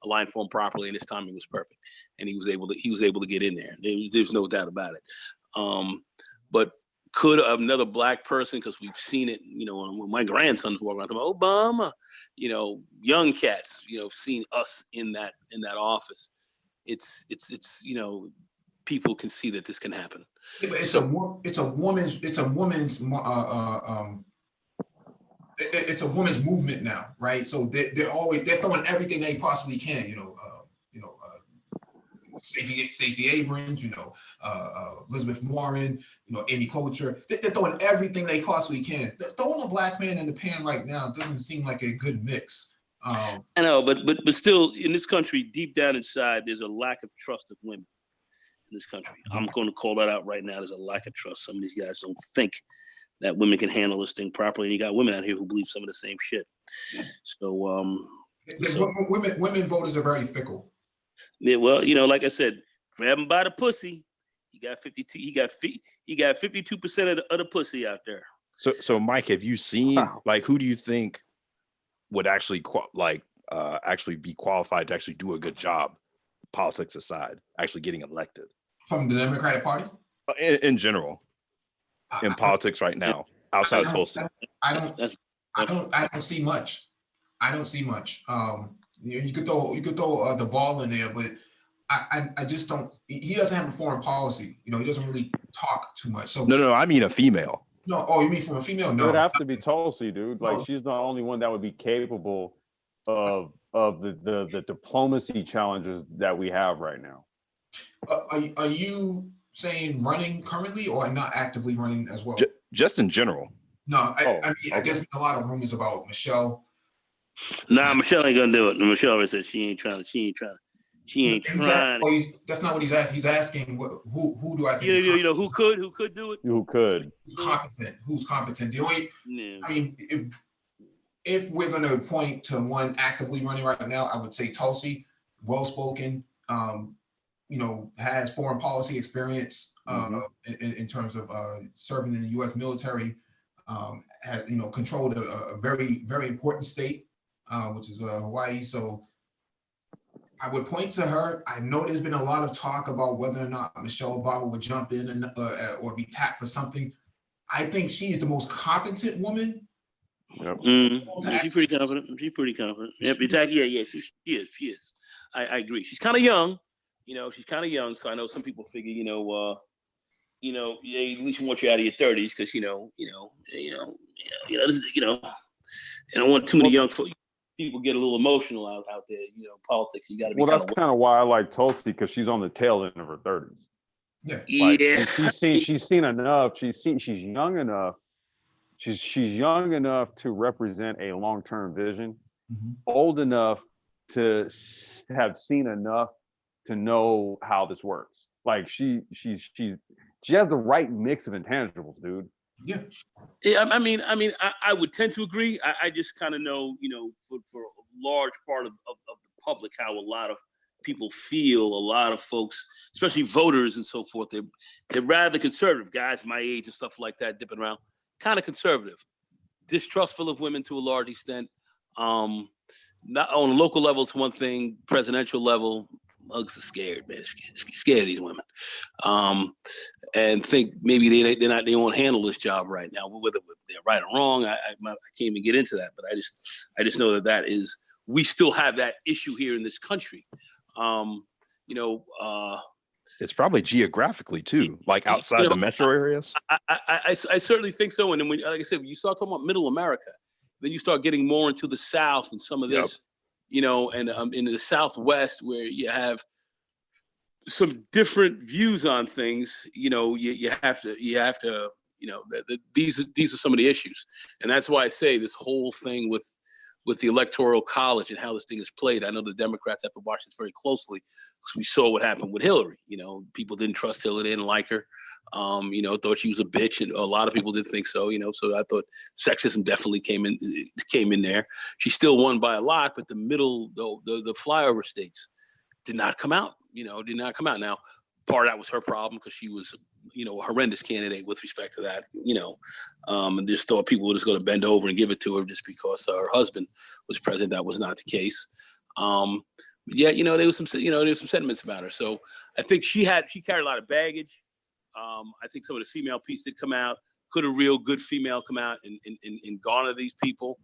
aligned for him properly, and his timing was perfect, and he was able to get in there. There's no doubt about it. But could another black person, because we've seen it, you know, when my grandsons walk around, about Obama, you know, young cats, you know, seen us in that office. It's you know, people can see that this can happen. Yeah, but it's a woman's movement now, right? So they're throwing everything they possibly can, you know, Stacey Abrams, you know, Elizabeth Warren, you know, Amy Klobuchar. They're throwing everything they possibly can. Throwing a black man in the pan right now doesn't seem like a good mix. I know, but still, in this country, deep down inside, there's a lack of trust of women in this country. I'm going to call that out right now. There's a lack of trust. Some of these guys don't think that women can handle this thing properly. And you got women out here who believe some of the same shit. So, women voters are very fickle. Yeah, well, you know, like I said, grab him by the pussy. He got 52. He got 52% of the pussy out there. So Mike, have you seen like who do you think would actually actually be qualified to actually do a good job, politics aside, actually getting elected from the Democratic Party in general? In politics right now, outside of Tulsi, I don't see much. I don't see much. You could throw the ball in there, but I just don't. He doesn't have a foreign policy. You know, he doesn't really talk too much. So no, I mean a female. No, oh, you mean from a female? No, it would have to be Tulsi, dude. Like she's the only one that would be capable of of the diplomacy challenges that we have right now. Are you saying running currently or not actively running as well? Just in general. No, I mean, okay. I guess a lot of rumors about Michelle. Nah, Michelle ain't gonna do it. Michelle already said she ain't trying. That's not what he's asking. He's asking who do I think? You know who could do it? Who could? Who's competent? The only, Yeah. I mean, if we're going to point to one actively running right now, I would say Tulsi, well-spoken, has foreign policy experience in terms of serving in the U.S. military, had controlled a very, very important state, which is Hawaii. So I would point to her. I know there's been a lot of talk about whether or not Michelle Obama would jump in and or be tapped for something. I think she's the most competent woman. Yep. Yeah, she's pretty confident. Yep, exactly. Yeah, she is. I agree. She's kind of young. She's kind of young. So I know some people figure, at least you want you out of your 30s because I don't want too many young people get a little emotional out there. Politics. You got to be. Well, that's kind of why I like Tulsi, because she's on the tail end of her 30s. Yeah. Like, she's seen enough. She's young enough. She's young enough to represent a long-term vision, old enough to have seen enough to know how this works. Like she has the right mix of intangibles, dude. Yeah. Yeah, I would tend to agree. I just kind of know, for a large part of the public, how a lot of people feel. A lot of folks, especially voters and so forth, they're rather conservative. Guys my age and stuff like that, dipping around, kind of conservative, distrustful of women to a large extent. Not on a local level, it's one thing. Presidential level, mugs are scared, man. Scared of these women, and think maybe they won't handle this job right now. Whether they're right or wrong, I can't even get into that. But I just know that is, we still have that issue here in this country. It's probably geographically too, like outside the metro areas. I certainly think so. And then like I said, when you start talking about Middle America, then you start getting more into the South and some of this, and in the Southwest, where you have some different views on things. You have to. These are some of the issues, and that's why I say this whole thing with the Electoral College and how this thing is played. I know the Democrats have to watch this very closely because we saw what happened with Hillary. People didn't trust Hillary, they didn't like her. Thought she was a bitch, and a lot of people did think so. So I thought sexism definitely came in there. She still won by a lot, but the flyover states did not come out. Now, part of that was her problem because she was, a horrendous candidate with respect to that. And just thought people were just going to bend over and give it to her just because her husband was president. That was not the case. There was some sentiments about her. So I think she carried a lot of baggage. I think some of the female piece did come out. Could a real good female come out and garner these people?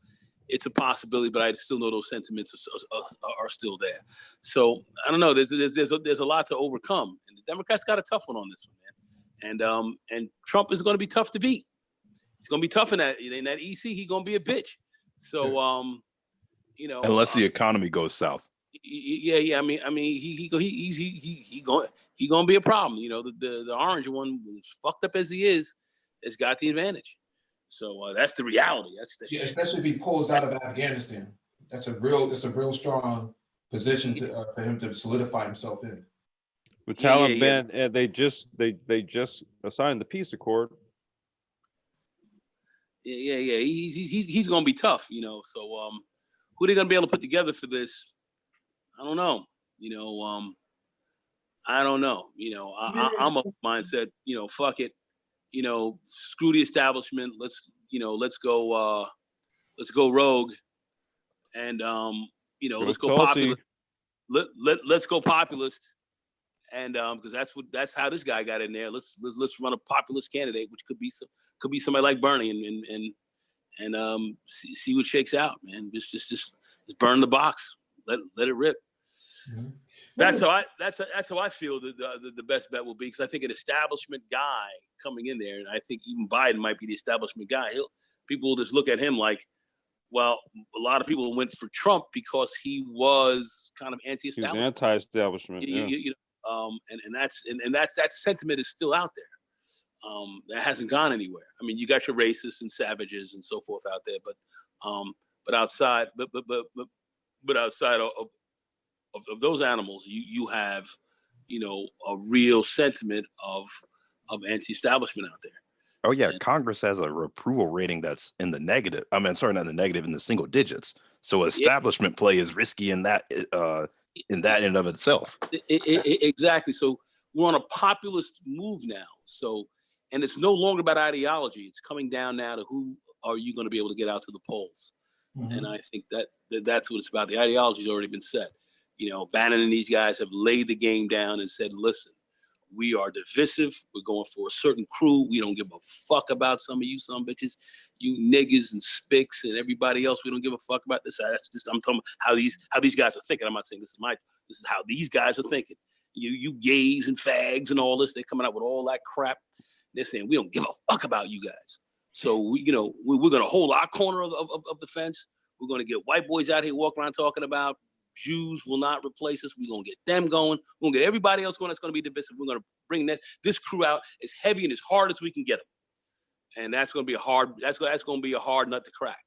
It's a possibility, but I still know those sentiments are still there. So I don't know. There's a lot to overcome, and the Democrats got a tough one on this one, man. And Trump is going to be tough to beat. He's going to be tough in that EC. He's going to be a bitch. So unless the economy goes south. Yeah. I mean, he's going to be a problem. The orange one, as fucked up as he is, has got the advantage. So that's the reality. Especially if he pulls out of Afghanistan. That's a real strong position for him to solidify himself in. With Taliban, and they just assigned the peace accord. Yeah. He's going to be tough. So who are they going to be able to put together for this? I don't know. I don't know. I'm a mindset. Fuck it. Screw the establishment. Let's go rogue, and let's go populist. Let's go populist, and because that's how this guy got in there. Let's run a populist candidate, which could be somebody like Bernie, and see what shakes out, man. Just burn the box. Let it rip. Mm-hmm. That's how I feel the best bet will be, because I think an establishment guy coming in there, and I think even Biden might be the establishment guy. People will just look at him like, Well, a lot of people went for Trump because he was kind of He was anti-establishment. anti-establishment. Yeah. And that sentiment is still out there. That hasn't gone anywhere. I mean, you got your racists and savages and so forth out there, but outside of those animals, you have, a real sentiment of anti-establishment out there. Oh yeah, And Congress has a approval rating that's in the negative. I mean, sorry, not in the negative, in the single digits. So establishment play is risky in that in and of itself. Exactly. So we're on a populist move now. So, and it's no longer about ideology. It's coming down now to who are you going to be able to get out to the polls. Mhm. And I think that's what it's about. The ideology's already been set. Bannon and these guys have laid the game down and said, listen, we are divisive. We're going for a certain crew. We don't give a fuck about some of you some bitches, you niggas and spicks and everybody else. We don't give a fuck about this. I'm talking about how these guys are thinking. I'm not saying this is how these guys are thinking. You gays and fags and all this. They're coming out with all that crap. They're saying we don't give a fuck about you guys. So we're going to hold our corner of the fence. We're going to get white boys out here walking around talking about Jews will not replace us. We're going to get them going. We're going to get everybody else going that's going to be divisive. We're going to bring this crew out as heavy and as hard as we can get them. And that's going to be that's going to be a hard nut to crack.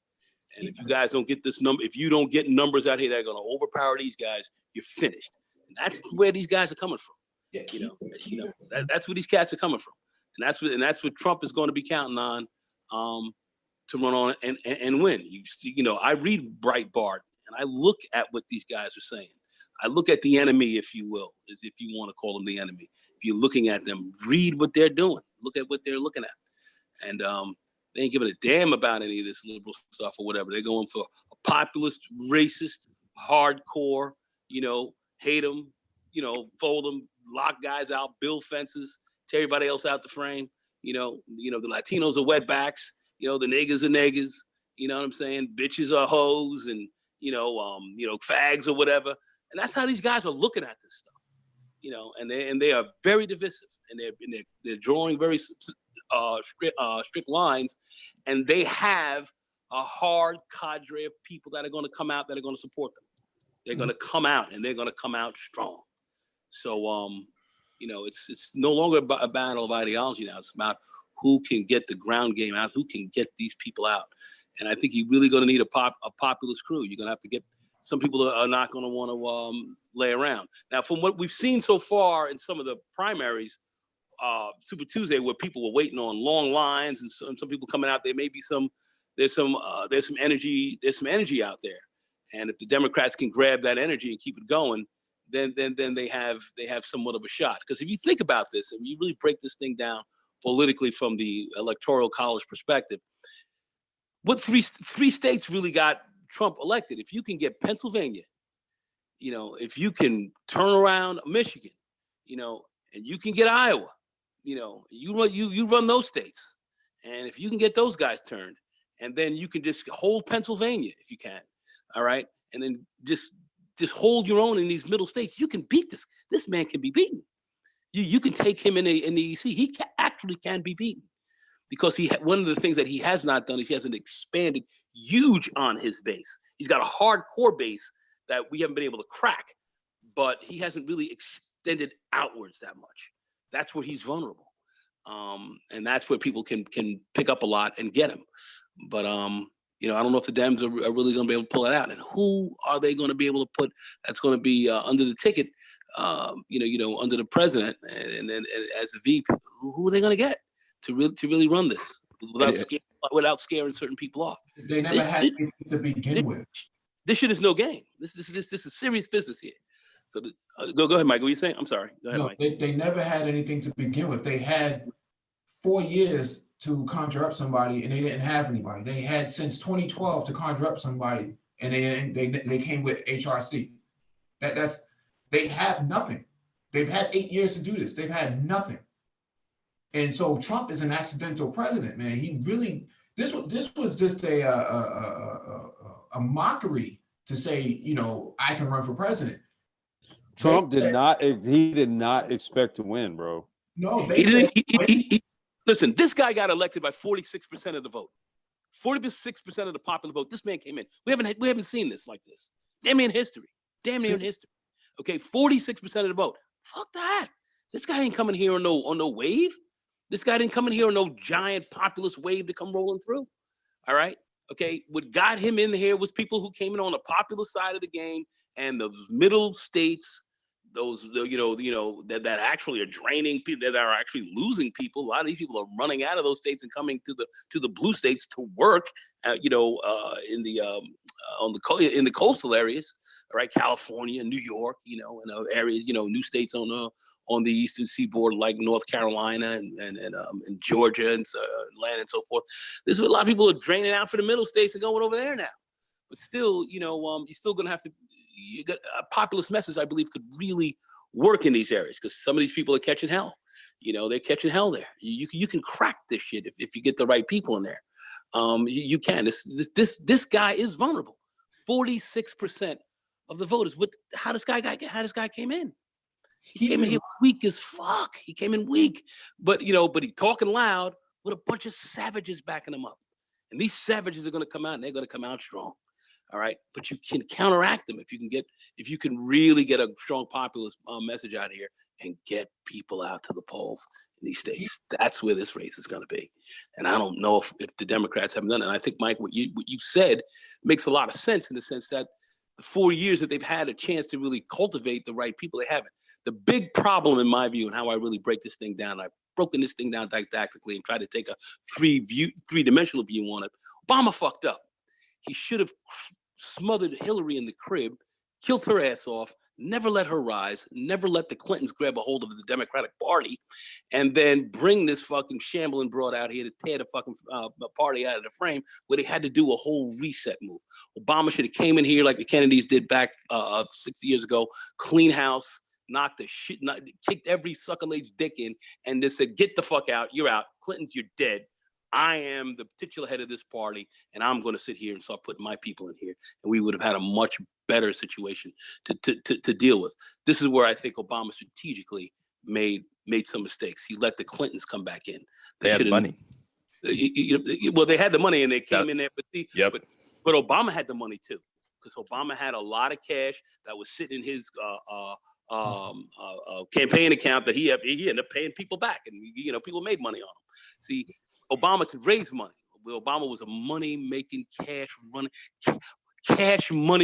And if you guys don't get this number, if you don't get numbers out here that are going to overpower these guys, you're finished. And that's where these guys are coming from. That's where these cats are coming from. And that's what Trump is going to be counting on to run on and win. I read Breitbart and I look at what these guys are saying. I look at the enemy, if you will, if you want to call them the enemy. If you're looking at them, read what they're doing. Look at what they're looking at. And they ain't giving a damn about any of this liberal stuff or whatever. They're going for a populist, racist, hardcore, hate them, fold them, lock guys out, build fences, tear everybody else out the frame. The Latinos are wetbacks. The niggas are niggas. You know what I'm saying? Bitches are hoes and, fags or whatever. And that's how these guys are looking at this stuff. And they are very divisive and they're drawing very strict lines, and they have a hard cadre of people that are going to come out that are going to support them. They're going to come out and they're going to come out strong. So, it's no longer a battle of ideology now. It's about who can get the ground game out, who can get these people out. And I think you're really going to need a populist crew. You're going to have to get some people that are not going to want to lay around. Now, from what we've seen so far in some of the primaries, Super Tuesday, where people were waiting on long lines and some people coming out, there's some energy out there. And if the Democrats can grab that energy and keep it going, then they have somewhat of a shot. Because if you think about this and you really break this thing down politically from the electoral college perspective, what three states really got Trump elected? If you can get Pennsylvania, if you can turn around Michigan, and you can get Iowa, you run those states, and if you can get those guys turned, and then you can just hold Pennsylvania if you can, all right, and then just hold your own in these middle states, you can beat this. This man can be beaten. You can take him in the EC. He actually can be beaten. Because one of the things that he has not done is he hasn't expanded huge on his base. He's got a hardcore base that we haven't been able to crack, but he hasn't really extended outwards that much. That's where he's vulnerable. And that's where people can pick up a lot and get him. But, I don't know if the Dems are really going to be able to pull it out. And who are they going to be able to put that's going to be under the ticket, under the president and as a VP? Who are they going to get to really run this without scaring certain people off? They never had anything to begin with. This shit is no game. This is serious business here. So go ahead, Mike. What are you saying? I'm sorry. Go ahead, Mike. They never had anything to begin with. They had 4 years to conjure up somebody, and they didn't have anybody. They had since 2012 to conjure up somebody, and they came with HRC. They have nothing. They've had 8 years to do this. They've had nothing. And so Trump is an accidental president, man. He really this was just a mockery to say, I can run for president. Trump did not expect to win, bro. No, listen, this guy got elected by 46% of the vote. 46% of the popular vote. This man came in. We haven't seen this like this. Damn near in history. Okay, 46% of the vote. Fuck that. This guy ain't coming here on no wave. This guy didn't come in here on no giant populist wave to come rolling through. All right. Okay. What got him in here was people who came in on the popular side of the game, and those middle states, those that actually are draining people, that are actually losing people. A lot of these people are running out of those states and coming to the blue states to work. In the coastal areas, right? California, New York, and areas, new states on the eastern seaboard like North Carolina and Georgia and Atlanta and so forth. There's a lot of people are draining out for the middle states and going over there now. But still, you're still going to have to. You got a populist message, I believe, could really work in these areas because some of these people are catching hell. They're catching hell there. You can crack this shit if you get the right people in there. You can. This guy is vulnerable. 46% of the voters. How this guy came in? He came in here weak as fuck. He came in weak, but he talking loud with a bunch of savages backing him up, and these savages are going to come out, and they're going to come out strong. All right, but you can counteract them if you can really get a strong populist message out here and get people out to the polls in these states. That's where this race is going to be, and I don't know if the Democrats haven't done it. And I think, Mike, what you said makes a lot of sense in the sense that the 4 years that they've had a chance to really cultivate the right people, they haven't. The big problem, in my view, and how I really break this thing down, I've broken this thing down didactically and tried to take a three-dimensional view on it. Obama fucked up. He should have smothered Hillary in the crib, killed her ass off, never let her rise, never let the Clintons grab a hold of the Democratic Party, and then bring this fucking shambling broad out here to tear the fucking party out of the frame, where they had to do a whole reset move. Obama should have came in here like the Kennedys did back 60 years ago, clean house, knocked the shit, kicked every sucker-lady's dick in, and just said, get the fuck out, you're out. Clintons, you're dead. I am the titular head of this party, and I'm going to sit here and start putting my people in here. And we would have had a much better situation to deal with. This is where I think Obama strategically made some mistakes. He let the Clintons come back in. They had money. Well, they had the money, and they came in there. But but Obama had the money too, because Obama had a lot of cash that was sitting in his campaign account that he ended up paying people back, and people made money on him. See, Obama could raise money. Obama was a money-making, cash money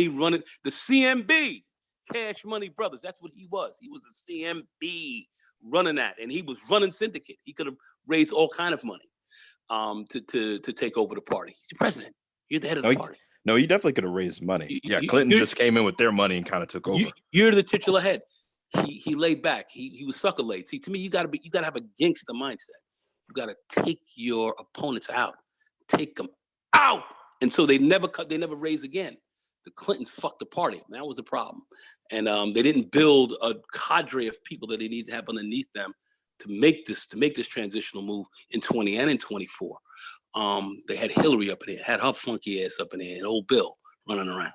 running, the CMB, Cash Money Brothers. That's what he was. He was a CMB running that, and he was running syndicate. He could have raised all kind of money to take over the party. He's the president. You're the head of the party. No, he definitely could have raised money. Clinton just came in with their money and kind of took over. You're the titular head. He laid back. He was sucker laid. See, to me, you gotta have a gangster mindset. You gotta take your opponents out. Take them out. And so they never raise again. The Clintons fucked the party. That was the problem. And they didn't build a cadre of people that they need to have underneath them to make this transitional move in 20 and in 24. They had Hillary up in there, had her funky ass up in there, and old Bill running around.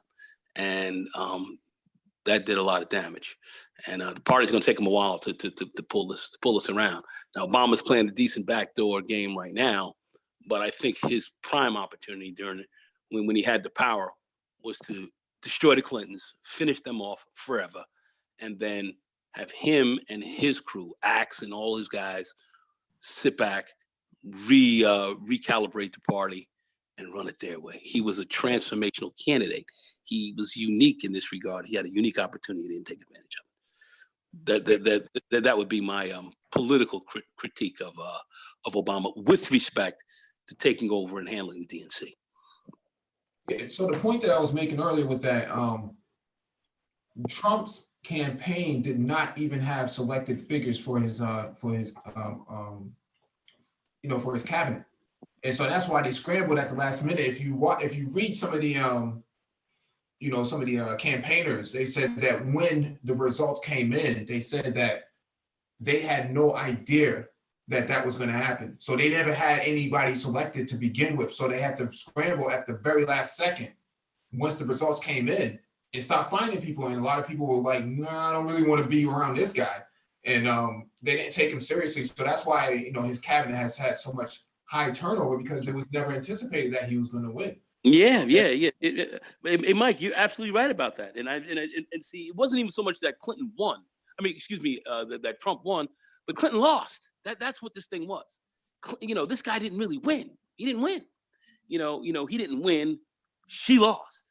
And that did a lot of damage. And the party's going to take them a while to pull this around. Now, Obama's playing a decent backdoor game right now, but I think his prime opportunity when he had the power was to destroy the Clintons, finish them off forever, and then have him and his crew, Axe and all his guys, sit back, recalibrate the party, and run it their way. He was a transformational candidate. He was unique in this regard. He had a unique opportunity. He didn't take advantage of it. That would be my political critique of Obama with respect to taking over and handling the DNC. So the point that I was making earlier was that Trump's campaign did not even have selected figures for his cabinet, and so that's why they scrambled at the last minute. If you read some of the campaigners, they said that when the results came in, they said that they had no idea that was going to happen. So they never had anybody selected to begin with. So they had to scramble at the very last second once the results came in and start finding people. And a lot of people were like, "Nah, I don't really want to be around this guy." And they didn't take him seriously. So that's why, his cabinet has had so much high turnover because it was never anticipated that he was going to win. Yeah. Mike, you're absolutely right about that. And see, it wasn't even so much that Clinton won. I mean, excuse me, that Trump won, but Clinton lost. That's what this thing was. This guy didn't really win. He didn't win. He didn't win. She lost.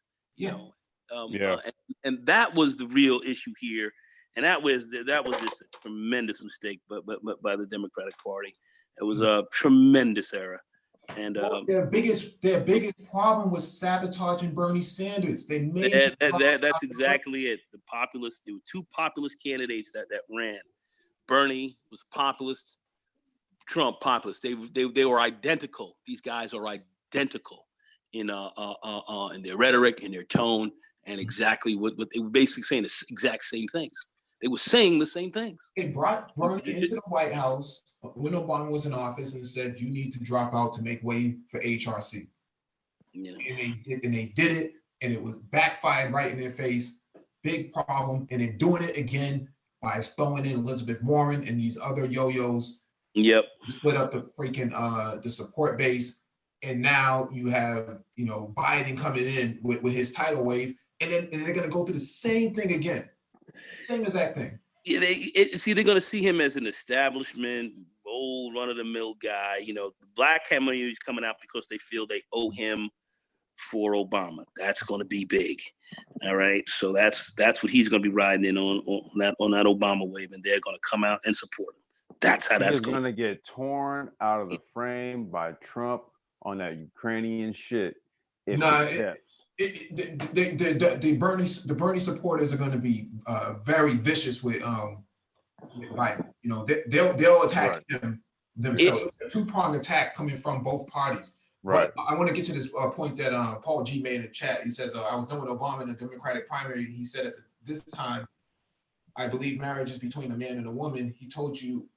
And that was the real issue here. And that was just a tremendous mistake, but by the Democratic Party. It was a tremendous error. And their biggest problem was sabotaging Bernie Sanders. They made that's exactly it. There were two populist candidates that ran. Bernie was populist, Trump populist. They were identical. These guys are identical in their rhetoric, in their tone, and exactly what they were basically saying the exact same things. They were saying the same things. They brought Bernie into the White House when Obama was in office and said, you need to drop out to make way for HRC. And they did it, and it was backfired right in their face. Big problem. And they're doing it again by throwing in Elizabeth Warren and these other yo-yos. Yep. Split up the freaking the support base. And now you have, Biden coming in with his tidal wave, and they're gonna go through the same thing again. Same exact thing. Yeah, they're going to see him as an establishment, old run-of-the-mill guy. The black community is coming out because they feel they owe him for Obama. That's going to be big. All right, so that's what he's going to be riding in on that Obama wave, and they're going to come out and support him. That's how that's going to get torn out of the frame by Trump on that Ukrainian shit. The Bernie supporters are going to be very vicious with Biden. They'll attack him themselves. A two-pronged attack coming from both parties. Right. But I want to get to this point that Paul G made in the chat. He says, I was done with Obama in the Democratic primary. He said at this time, I believe marriage is between a man and a woman. He told you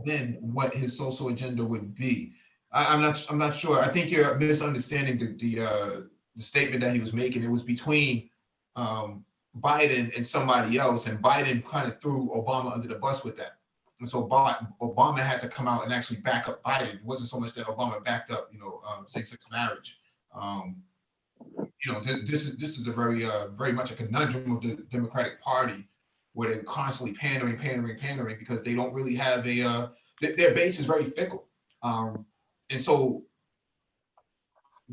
then what his social agenda would be. I'm not sure. I think you're misunderstanding the statement that he was making. It was between Biden and somebody else, and Biden kind of threw Obama under the bus with that. And so Obama had to come out and actually back up Biden. It wasn't so much that Obama backed up, same-sex marriage. This is a very much a conundrum of the Democratic Party, where they're constantly pandering because they don't really have their base is very fickle. And so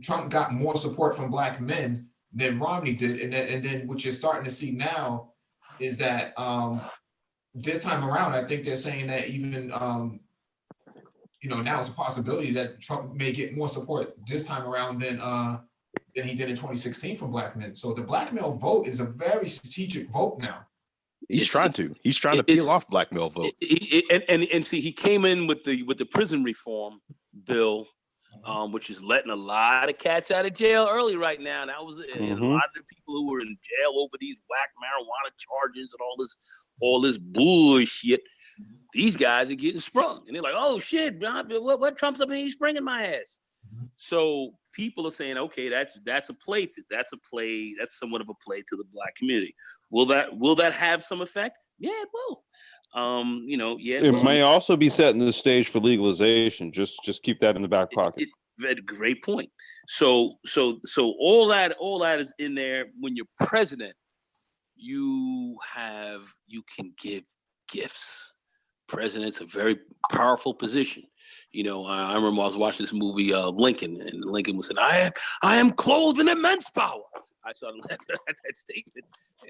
Trump got more support from black men than Romney did. And then what you're starting to see now is that this time around, I think they're saying that even, now it's a possibility that Trump may get more support this time around than he did in 2016 from black men. So the black male vote is a very strategic vote now. He's trying to peel off black male vote. And see, he came in with the prison reform bill, which is letting a lot of cats out of jail early right now. And that was and a lot of the people who were in jail over these whack marijuana charges and all this bullshit. These guys are getting sprung, and they're like, "Oh shit, what Trump's up here? He's springing my ass." So people are saying, "Okay, that's a play. That's somewhat of a play to the black community." Will that have some effect? Yeah, it will. It may also be setting the stage for legalization. Just keep that in the back pocket. Great point. So all that is in there. When you're president, you can give gifts. President's a very powerful position. I remember I was watching this movie Lincoln, and Lincoln was saying, "I am clothed in immense power." I started laughing at that statement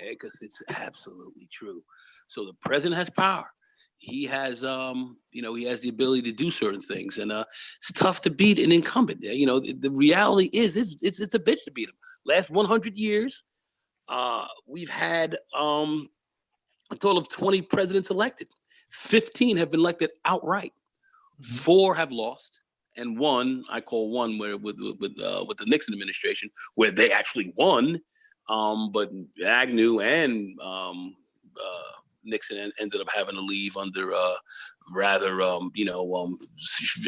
because it's absolutely true. So the president has power. He has, he has the ability to do certain things, and it's tough to beat an incumbent. The reality is, it's a bitch to beat him. Last 100 years, we've had a total of 20 presidents elected. 15 have been elected outright. 4 have lost. And one, I call one where with the Nixon administration, where they actually won, but Agnew and Nixon ended up having to leave under rather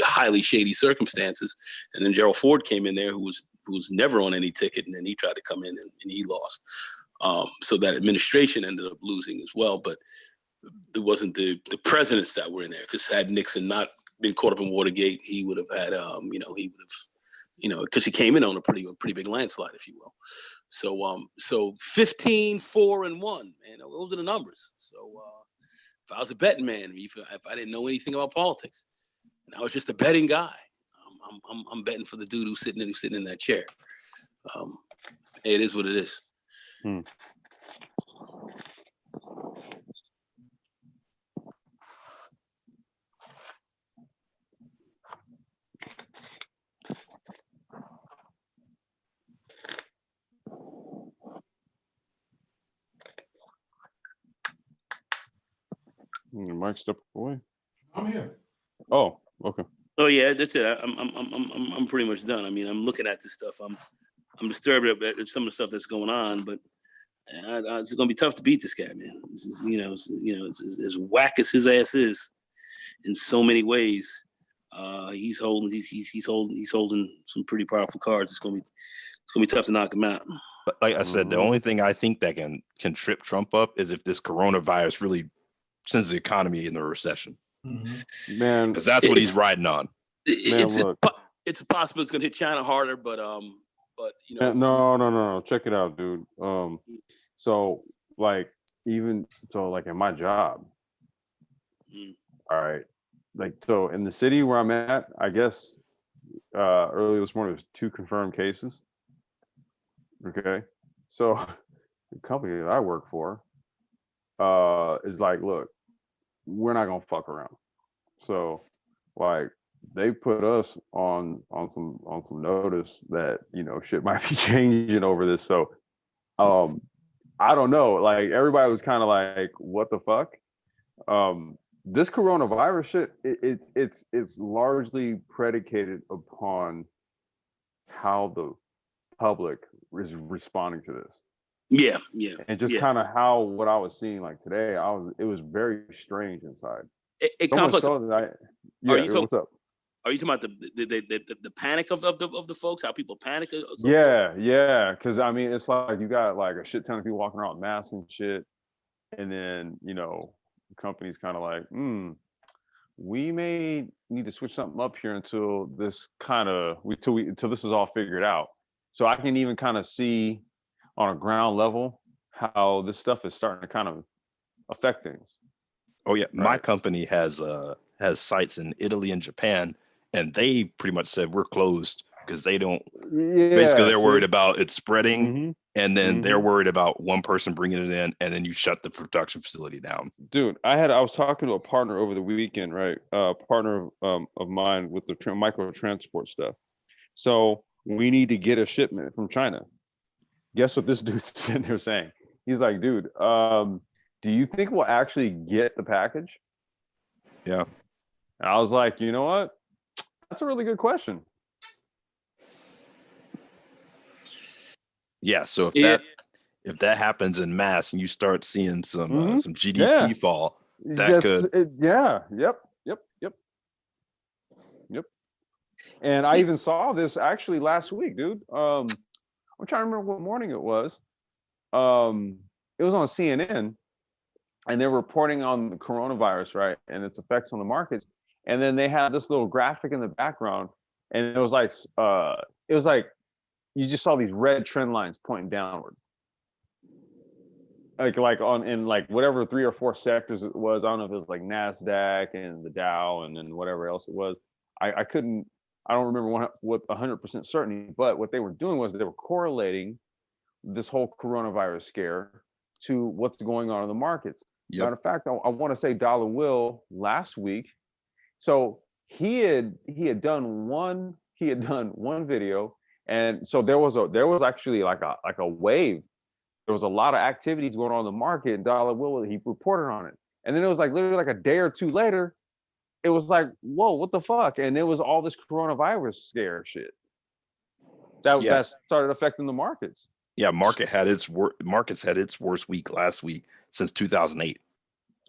highly shady circumstances. And then Gerald Ford came in there, who was never on any ticket, and then he tried to come in and he lost. So that administration ended up losing as well. But it wasn't the presidents that were in there, because had Nixon not been caught up in Watergate, he would have had, because he came in on a pretty big landslide, if you will. So 15, 4, and 1, man, those are the numbers. So if I was a betting man, if I didn't know anything about politics, and I was just a betting guy, I'm betting for the dude who's sitting in that chair. It is what it is. Mike, step away. I'm here. Oh, okay. Oh yeah, that's it. I'm pretty much done. I mean, I'm looking at this stuff. I'm disturbed at some of the stuff that's going on, but it's going to be tough to beat this guy, man. This is, it's as whack as his ass is in so many ways. He's holding some pretty powerful cards. It's going to be tough to knock him out. Like I said, the only thing I think that can trip Trump up is if this coronavirus really sends the economy into a recession. Man, because that's what he's riding on. It's possible it's going to hit China harder, but no. Check it out, dude. So like in my job, all right, like so in the city where I'm at, I guess early this morning there's 2 confirmed cases. Okay, so the company that I work for is like, look, we're not gonna fuck around. So like they put us on some notice that shit might be changing over this. So I don't know. Like everybody was kind of like, what the fuck? This coronavirus shit, it's largely predicated upon how the public is responding to this. Yeah. And just kind of how what I was seeing like today, it was very strange inside. Complex. What's up? Are you talking about the panic of the folks? How people panic? Yeah. Because I mean, it's like you got like a shit ton of people walking around with masks and shit, and then the company's kind of like, we may need to switch something up here until this until this is all figured out. So I can even kind of see on a ground level how this stuff is starting to kind of affect things. Oh yeah, right. My company has sites in Italy and Japan, and they pretty much said we're closed because they don't. Basically, they're worried about it spreading, and then they're worried about one person bringing it in, and then you shut the production facility down. Dude, I was talking to a partner over the weekend, right? Partner of mine with the micro transport stuff. So we need to get a shipment from China. Guess what this dude's sitting there saying? He's like, dude, do you think we'll actually get the package? Yeah. And I was like, you know what? That's a really good question. Yeah. So if that happens in mass and you start seeing some GDP fall, Yep. And I even saw this actually last week, dude. I'm trying to remember what morning it was. It was on CNN, and they were reporting on the coronavirus, right, and its effects on the markets. And then they had this little graphic in the background, and it was like you just saw these red trend lines pointing downward, like in whatever 3 or 4 sectors it was. I don't know if it was like NASDAQ and the Dow and then whatever else it was. I don't remember what 100% certainty, but what they were doing was they were correlating this whole coronavirus scare to what's going on in the markets. Yep. Matter of fact, I want to say Dollar Will last week. So he had done one video, and so there was actually like a wave. There was a lot of activities going on in the market, and Dollar Will, he reported on it. And then it was like literally like a day or two later, it was like, whoa, what the fuck? And it was all this coronavirus scare shit that started affecting the markets. Yeah, markets had its worst week last week since 2008.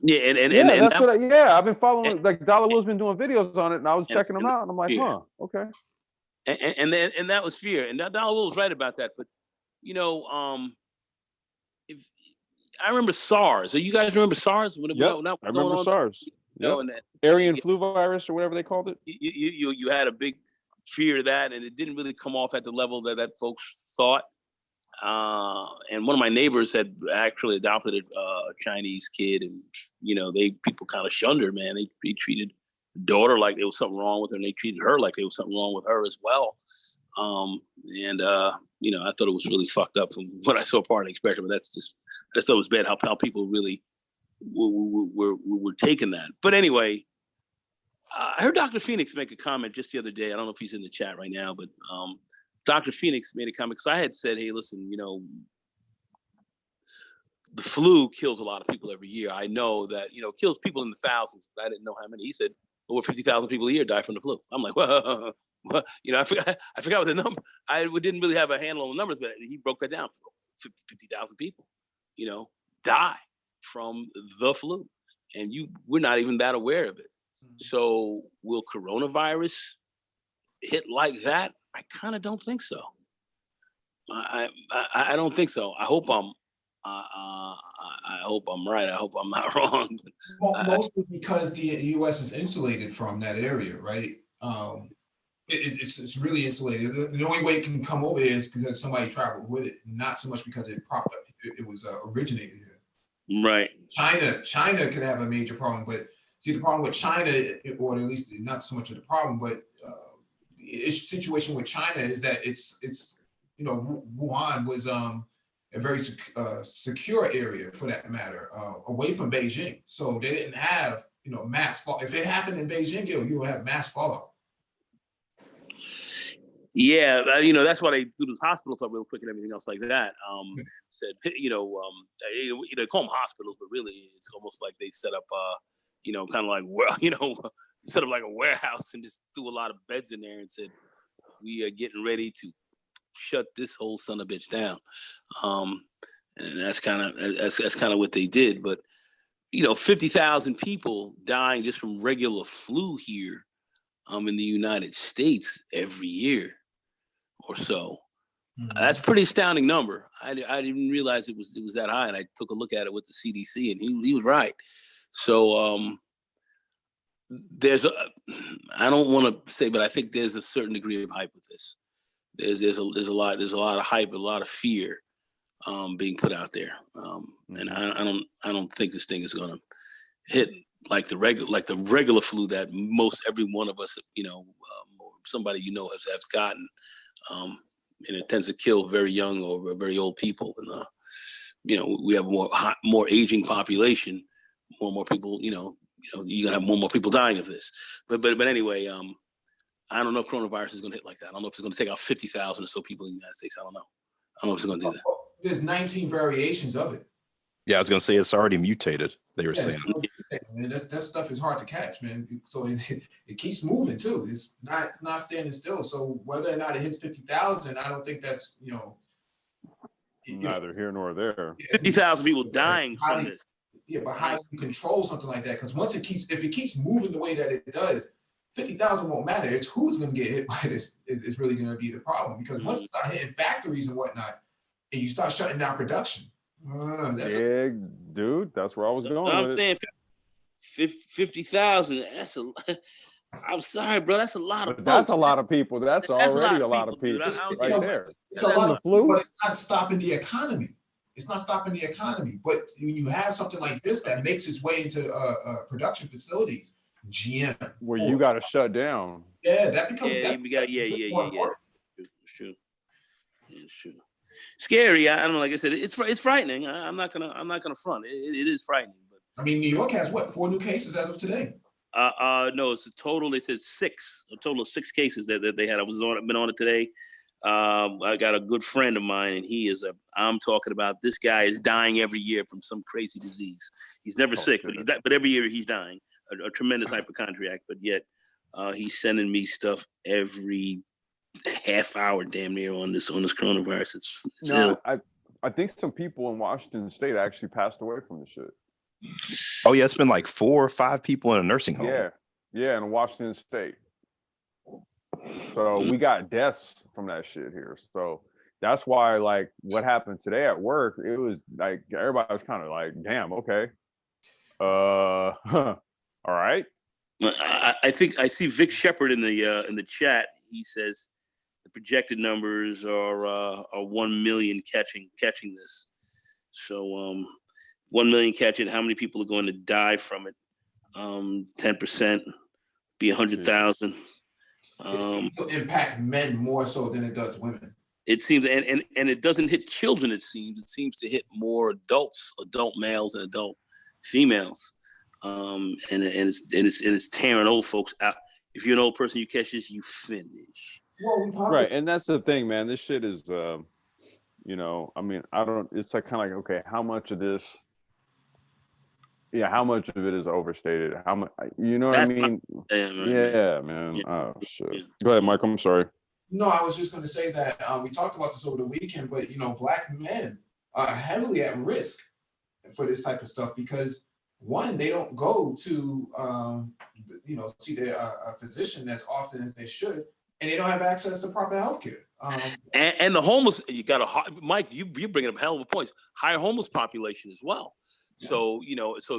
Yeah, and I've been following, like Dollar Will's been doing videos on it, and I was checking them out, and I'm like, okay. And that was fear, and Dollar Will was right about that. But if I remember SARS, do you guys remember SARS? I remember SARS. Yep. And that Avian flu virus or whatever they called it. You had a big fear of that, and it didn't really come off at the level that folks thought. And one of my neighbors had actually adopted a Chinese kid, and people kind of shunned her. Man, they treated the daughter like there was something wrong with her, and they treated her like there was something wrong with her as well. I thought it was really fucked up from what I saw part of the spectrum. But I thought it was bad how people really were taking that. But anyway, I heard Dr. Phoenix make a comment just the other day. I don't know if he's in the chat right now, but Dr. Phoenix made a comment because I had said, hey, listen, the flu kills a lot of people every year. I know that, it kills people in the thousands. I didn't know how many. He said over 50,000 people a year die from the flu. I'm like, well, I forgot what the number. I didn't really have a handle on the numbers, but he broke that down. 50,000 people, die from the flu, and we're not even that aware of it. So will coronavirus hit like that? I kind of don't think so. I don't think so. I hope I'm right. I hope I'm not wrong. Mostly because the U.S. is insulated from that area, right? It's really insulated. The only way it can come over here is because somebody traveled with it, not so much because it was originated here. Right. China could have a major problem, but see the problem with China, or at least not so much of the problem, but the situation with China is that it's Wuhan was a very secure area for that matter, away from Beijing. So they didn't have mass fall. If it happened in Beijing, you would have mass fallout. Yeah, that's why they do those hospitals up real quick and everything else like that. Said, they call them hospitals, but really it's almost like they set up, kind of like, set up like a warehouse and just threw a lot of beds in there and said, we are getting ready to shut this whole son of a bitch down. And that's kind of what they did. But 50,000 people dying just from regular flu here in the United States every year or so. That's a pretty astounding number. I didn't realize it was that high, and I took a look at it with the CDC, and he was right. So I don't want to say, but I think there's a certain degree of hype with this. There's a lot of hype, a lot of fear being put out there, and I don't think this thing is going to hit like the regular flu that most every one of us, somebody has gotten, and it tends to kill very young or very old people, and we have more aging population, more people, you're gonna have more people dying of this, but anyway, I don't know if coronavirus is gonna hit like that. I don't know if it's gonna take out 50,000 or so people in the United States. I don't know if it's gonna do that. There's 19 variations of it. Yeah, I was gonna say it's already mutated. They were saying that stuff is hard to catch, man. So it keeps moving too. It's not standing still. So whether or not it hits 50,000, I don't think that's neither here nor there. 50,000 people dying from this. Yeah, but how do you control something like that? Because if it keeps moving the way that it does, 50,000 won't matter. It's who's going to get hit by this is really going to be the problem. Because once you start hitting factories and whatnot, and you start shutting down production, dude, that's where I was going. I'm saying 50,000. I'm sorry, bro. That's a lot of. That's a lot of people. That's already a lot of people. Right there. It's a lot of flu, but it's not stopping the economy. It's not stopping the economy. But when you have something like this that makes its way into production facilities, GM, where you got to shut down. Yeah, that becomes. It's true. It's true. Scary. I don't know. Like I said, it's frightening. I'm not gonna front. It is frightening. But I mean, New York has 4 new cases as of today. No, it's a total. They said 6. A total of 6 cases that they had. I've been on it today. I got a good friend of mine, and I'm talking about this guy is dying every year from some crazy disease. He's never sick, but every year he's dying. A tremendous hypochondriac, but yet he's sending me stuff every half hour, damn near, on this coronavirus. It's ill. I think some people in Washington State actually passed away from the shit. Oh yeah, it's been like 4 or 5 people in a nursing home. Yeah, in Washington State. So we got deaths from that shit here. So that's why, like, what happened today at work, it was like everybody was kind of like, damn, okay. All right. I think I see Vic Shepard in the chat. He says the projected numbers are 1 million catching this. So 1 million catch it. How many people are going to die from it? 10% be 100,000. It'll impact men more so than it does women. It seems, and it doesn't hit children. It seems to hit more adults, adult males and adult females. And it's tearing old folks out. If you're an old person, you catch this, you finish. Right, and that's the thing, man. This shit is, I mean, it's like kind of like, okay, how much of this? Yeah, how much of it is overstated? How much? You know what I mean? Yeah, man. Yeah. Oh shit. Yeah. Go ahead, Mike. I'm sorry. No, I was just going to say that we talked about this over the weekend, but Black men are heavily at risk for this type of stuff because one, they don't go to see their physician as often as they should, and they don't have access to proper health care. And the homeless, you got Mike, you're bringing up hell of a point. Higher homeless population as well. Yeah. So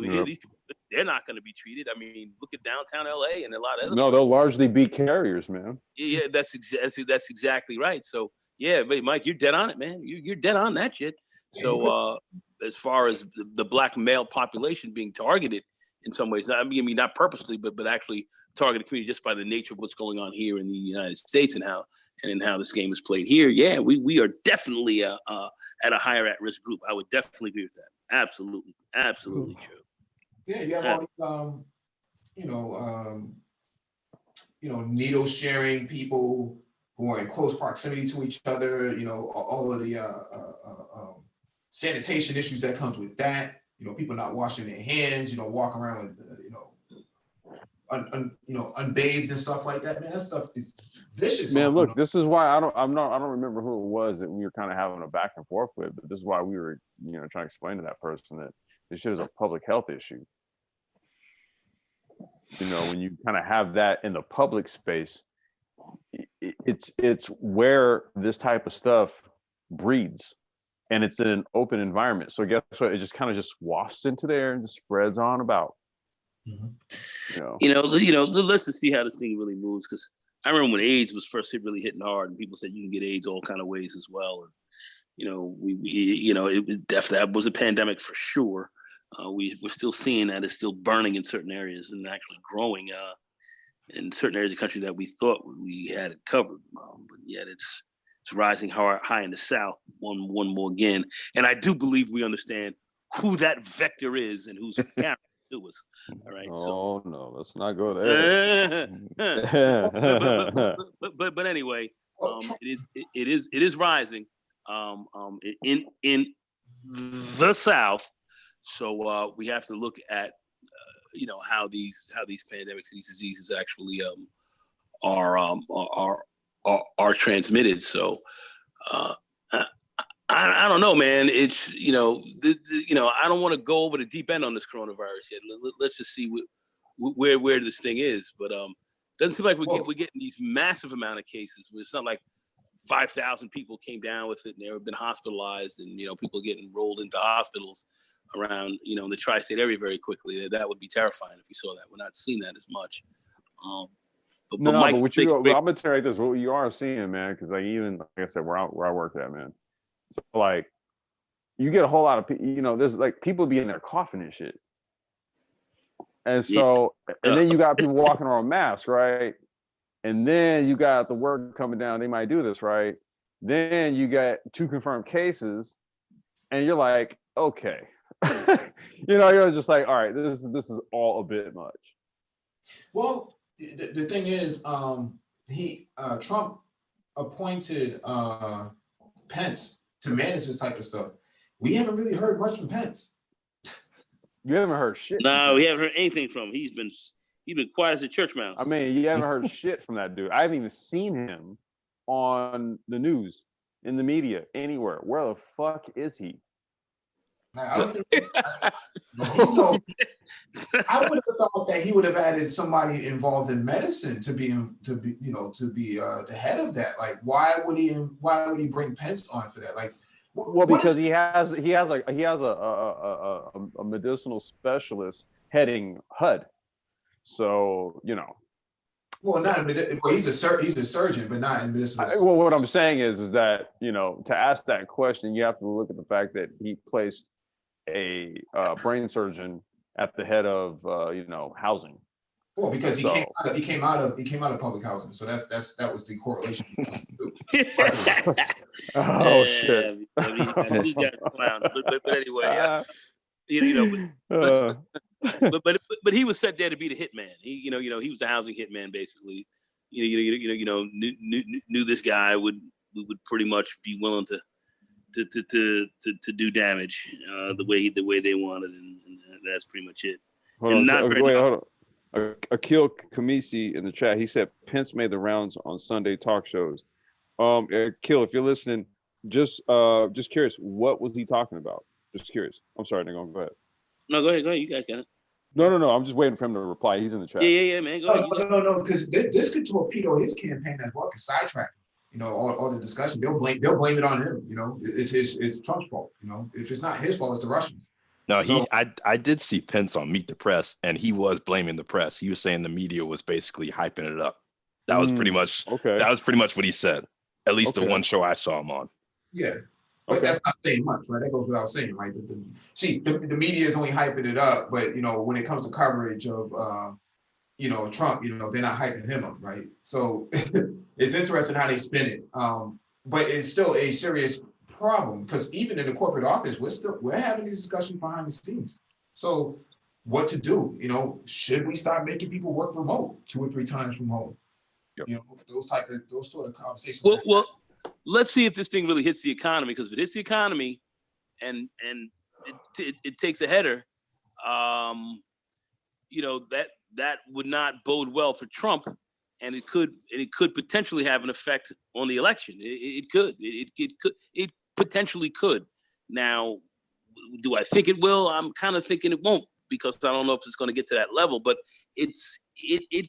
these people, they're not going to be treated. I mean, look at downtown LA and a lot of other places. They'll largely be carriers, man. Yeah, that's exactly right. So yeah, but Mike, you're dead on it, man. You're dead on that shit. So as far as the Black male population being targeted in some ways, I mean not purposely, but actually targeted community just by the nature of what's going on here in the United States and how this game is played here. Yeah, we are definitely at a higher at risk group. I would definitely agree with that. Absolutely true. Yeah, you have all needle sharing people who are in close proximity to each other. All of the sanitation issues that comes with that. People not washing their hands. Walking around with unbathed and stuff like that. Man, that stuff is vicious. Man, look, this is why I don't remember who it was that we were kind of having a back and forth with, but this is why we were trying to explain to that person that this shit is a public health issue. When you kind of have that in the public space, it's where this type of stuff breeds, and it's in an open environment. So guess what? It just kind of just wafts into there and just spreads on about. Mm-hmm. Let's just see how this thing really moves, because I remember when AIDS was first really hitting hard, and people said you can get AIDS all kind of ways as well. And that was a pandemic for sure. We're still seeing that it's still burning in certain areas and actually growing in certain areas of the country that we thought we had it covered. But yet it's rising high in the South one more again. And I do believe we understand who that vector is and who's carrying it to us. All right. Oh no, let's not go there. but anyway, it is rising in the South. So we have to look at how these pandemics, these diseases actually are transmitted. So I don't know, man. It's I don't want to go over the deep end on this coronavirus yet. Let's just see where this thing is. But doesn't seem like we're getting these massive amount of cases. It's not like 5,000 people came down with it and they've been hospitalized, and people getting rolled into hospitals around the tri-state area very quickly. That would be terrifying if we saw that. We're not seeing that as much. But Mike, I'm gonna tell you this: what you are seeing, man, because like I said, where I work at, man. So like, you get a whole lot of there's like people be in there coughing and shit, and so and then you got people walking around masks, right? And then you got the word coming down, they might do this, right? Then you got 2 confirmed cases, and you're like, okay. You're just like, all right, this is all a bit much. Well, the thing is, Trump appointed Pence to manage this type of stuff. We haven't really heard much from Pence. You haven't heard shit. No, we haven't heard anything from him. He's been quiet as a church mouse. I mean, you haven't heard shit from that dude. I haven't even seen him on the news, in the media, anywhere. Where the fuck is he? I don't think, I would have thought that he would have added somebody involved in medicine to be the head of that. Like, why would he bring Pence on for that? Like, because he has a medicinal specialist heading HUD. So, you know. Well, well, he's a surgeon, but not in this. Well, what I'm saying is that, you know, to ask that question, you have to look at the fact that he placed a brain surgeon at the head of, you know, housing. Well, because he came out of public housing, so that was the correlation. Oh shit! These guys are clowns. But anyway, you know, but he was set there to be the hitman. He was a housing hitman basically. Knew this guy would pretty much be willing to do damage the way they wanted, and that's pretty much it. Hold on. Akil Kamisi in the chat, he said Pence made the rounds on Sunday talk shows. Akil, if you're listening, just curious, what was he talking about? Just curious. I'm sorry, Nick, go ahead. No, go ahead. You guys got it. No. I'm just waiting for him to reply. He's in the chat. Yeah, man. Go ahead. No, because this could torpedo his campaign as well, because sidetrack. You know, all the discussion, they'll blame it on him. You know, it's Trump's fault. You know, if it's not his fault, it's the Russians. No, I did see Pence on Meet the Press, and he was blaming the press. He was saying the media was basically hyping it up. That was pretty much That was pretty much what he said. At least the one show I saw him on. Yeah, but that's not saying much, right? That goes without saying, right? The media is only hyping it up, but you know, when it comes to coverage of Trump, you know, they're not hyping him up, right? So it's interesting how they spin it, but it's still a serious problem, because even in the corporate office, we're having these discussions behind the scenes. So what to do? You know, should we start making people work remote 2 or 3 times from home? Yep. You know, those sort of conversations. Well, let's see if this thing really hits the economy, because if it hits the economy and it takes a header, you know, that would not bode well for Trump, and it could potentially have an effect on the election. It potentially could. Now, do I think it will? I'm kind of thinking it won't, because I don't know if it's going to get to that level, but it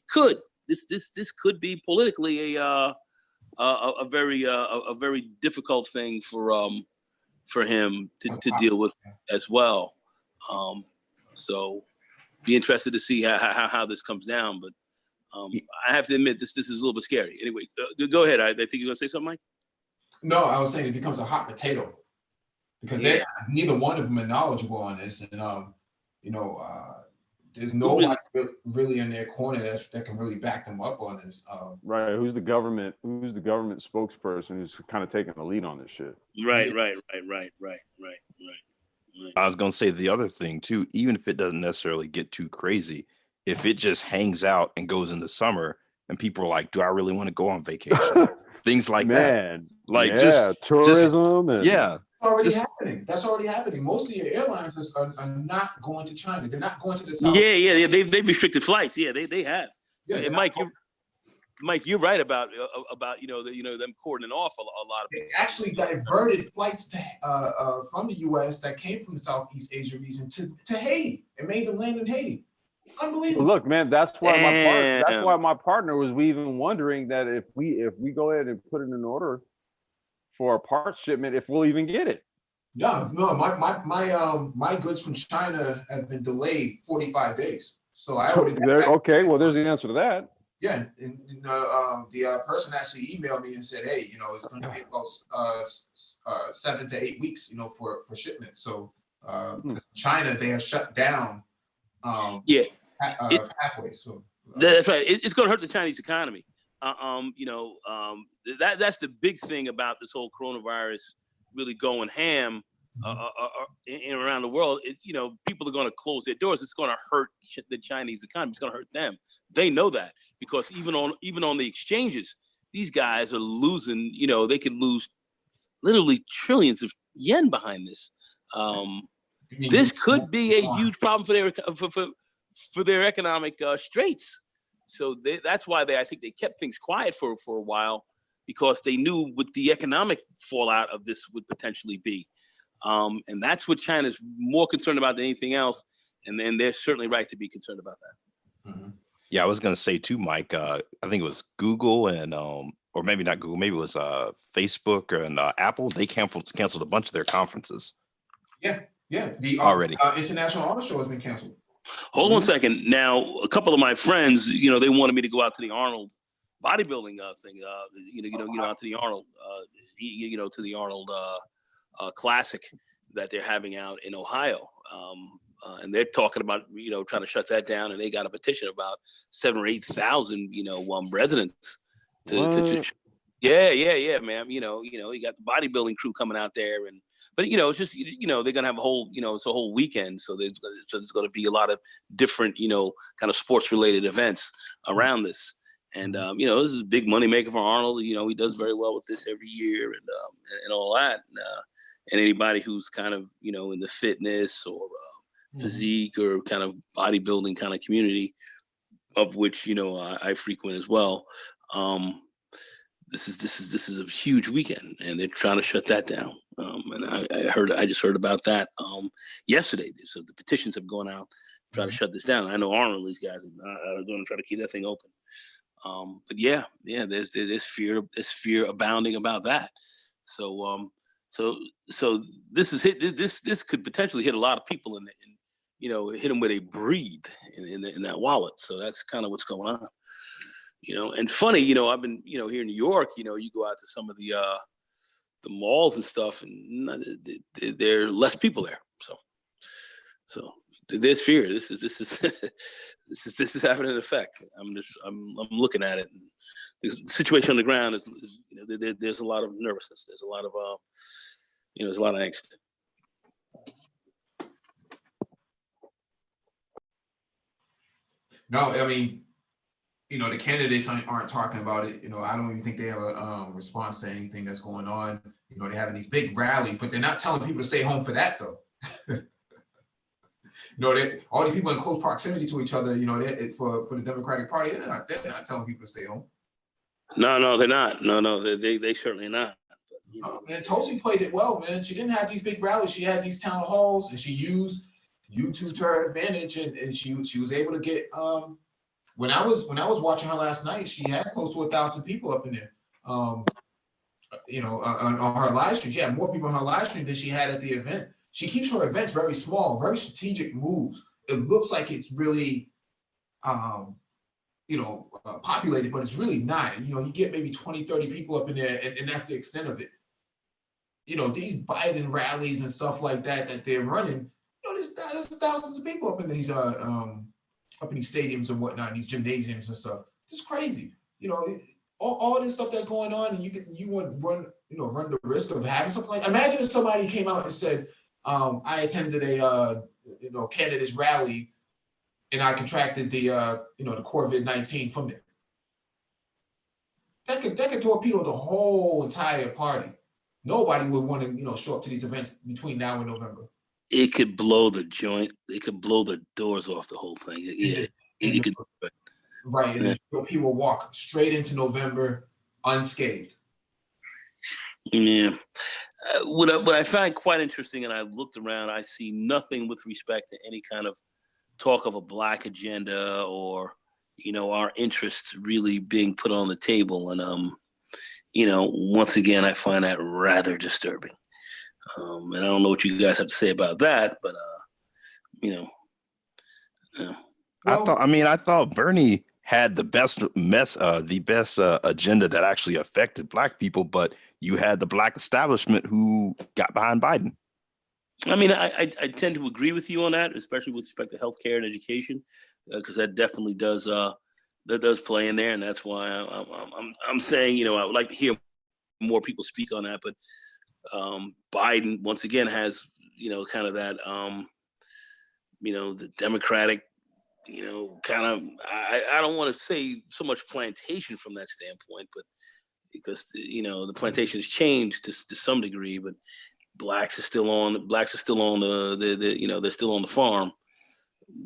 could. This could be politically a very difficult thing for him to deal with as well. So be interested to see how this comes down, but I have to admit this is a little bit scary. Anyway, go ahead. I think you're going to say something, Mike? No, I was saying it becomes a hot potato, because neither one of them are knowledgeable on this, and there's nobody really in their corner that can really back them up on this. Right? Who's the government spokesperson who's kind of taking the lead on this shit? Right. I was gonna say the other thing too, even if it doesn't necessarily get too crazy, if it just hangs out and goes in the summer, and people are like, "Do I really want to go on vacation?" Things like that. Like just tourism. Happening. That's already happening. Most of your airlines are not going to China. They're not going to the South. Yeah. They've restricted flights. Yeah, they have. Yeah, and Mike, you're right about them cordoning off a lot of people. They actually diverted flights from the U.S. that came from the Southeast Asia region to Haiti and made them land in Haiti. Unbelievable. Look, man, that's why my partner was even wondering that if we go ahead and put it in order for a parts shipment, if we'll even get it. Yeah, no, my goods from China have been delayed 45 days. So I already okay. Well, there's the answer to that. Yeah, and the person actually emailed me and said, "Hey, you know, it's going to be about 7 to 8 weeks, you know, for shipment." So China, they have shut down. Halfway. So that's right. It's going to hurt the Chinese economy. That's the big thing about this whole coronavirus really going ham around the world. People are going to close their doors. It's going to hurt the Chinese economy. It's going to hurt them. They know that, because even on the exchanges, these guys are losing. They could lose literally trillions of yen behind this. This could be a huge problem for their economic straits. So that's why I think they kept things quiet for a while, because they knew what the economic fallout of this would potentially be. And that's what China's more concerned about than anything else. And then they're certainly right to be concerned about that. Mm-hmm. Yeah, I was going to say too, Mike, I think it was Google and, or maybe not Google, maybe it was Facebook and Apple. They canceled a bunch of their conferences. Yeah. The already International Auto Show has been canceled. Hold on a second. Now, a couple of my friends, they wanted me to go out to the Arnold bodybuilding thing. Out to the Arnold, to the Arnold Classic that they're having out in Ohio. And they're talking about, trying to shut that down. And they got a petition of about 7,000 or 8,000, residents to yeah, man. You got the bodybuilding crew coming out there, but it's just they're gonna have a whole it's a whole weekend, so there's going to be a lot of different kind of sports related events around this, and this is a big money maker for Arnold. He does very well with this every year, and all that, and anybody who's kind of in the fitness or physique or kind of bodybuilding kind of community, of which I frequent as well. This is a huge weekend, and they're trying to shut that down. And I just heard about that yesterday. So the petitions have gone out to try to shut this down. I know Arnold, these guys are going to try to keep that thing open. But yeah, there's fear abounding about that. So this is this could potentially hit a lot of people and hit them where they breathe in that wallet. So that's kind of what's going on. And funny, I've been, here in New York, you go out to some of the malls and stuff, and there are less people there. So there's fear. This is this is having an effect. I'm looking at it. And the situation on the ground is there's a lot of nervousness. There's a lot of there's a lot of angst. No, I mean, the candidates aren't talking about it. I don't even think they have a response to anything that's going on. They're having these big rallies, but they're not telling people to stay home for that, though. All these people in close proximity to each other, for the Democratic Party, they're not telling people to stay home. No, they're not. No, they certainly not. Man, Tulsi played it well, man. She didn't have these big rallies. She had these town halls, and she used YouTube to her advantage, and she was able to get. When I was watching her last night, she had close to 1,000 people up in there. On her live stream, she had more people on her live stream than she had at the event. She keeps her events very small, very strategic moves. It looks like it's really, populated, but it's really not. You get maybe 20, 30 people up in there, and that's the extent of it. These Biden rallies and stuff like that they're running. There's thousands of people up in these stadiums and whatnot, these gymnasiums and stuff. It's crazy. All this stuff that's going on, and you would run the risk of having something like. Imagine if somebody came out and said, I attended a candidates rally and I contracted the COVID-19 from there. That could torpedo the whole entire party. Nobody would want to show up to these events between now and November. It could blow the joint. It could blow the doors off the whole thing. Yeah, it could. Right, and people walk straight into November unscathed. Yeah. What I find quite interesting, and I looked around, I see nothing with respect to any kind of talk of a Black agenda or, our interests really being put on the table. And, once again, I find that rather disturbing. And I don't know what you guys have to say about that, but, yeah. I thought Bernie had the best agenda that actually affected Black people, but you had the Black establishment who got behind Biden. I mean, I tend to agree with you on that, especially with respect to healthcare and education, because that definitely does play in there, and that's why I'm saying I would like to hear more people speak on that. But Biden once again has kind of that the Democratic kind of I don't want to say so much plantation from that standpoint, but because the plantation has changed to some degree, but blacks are still on the they're still on the farm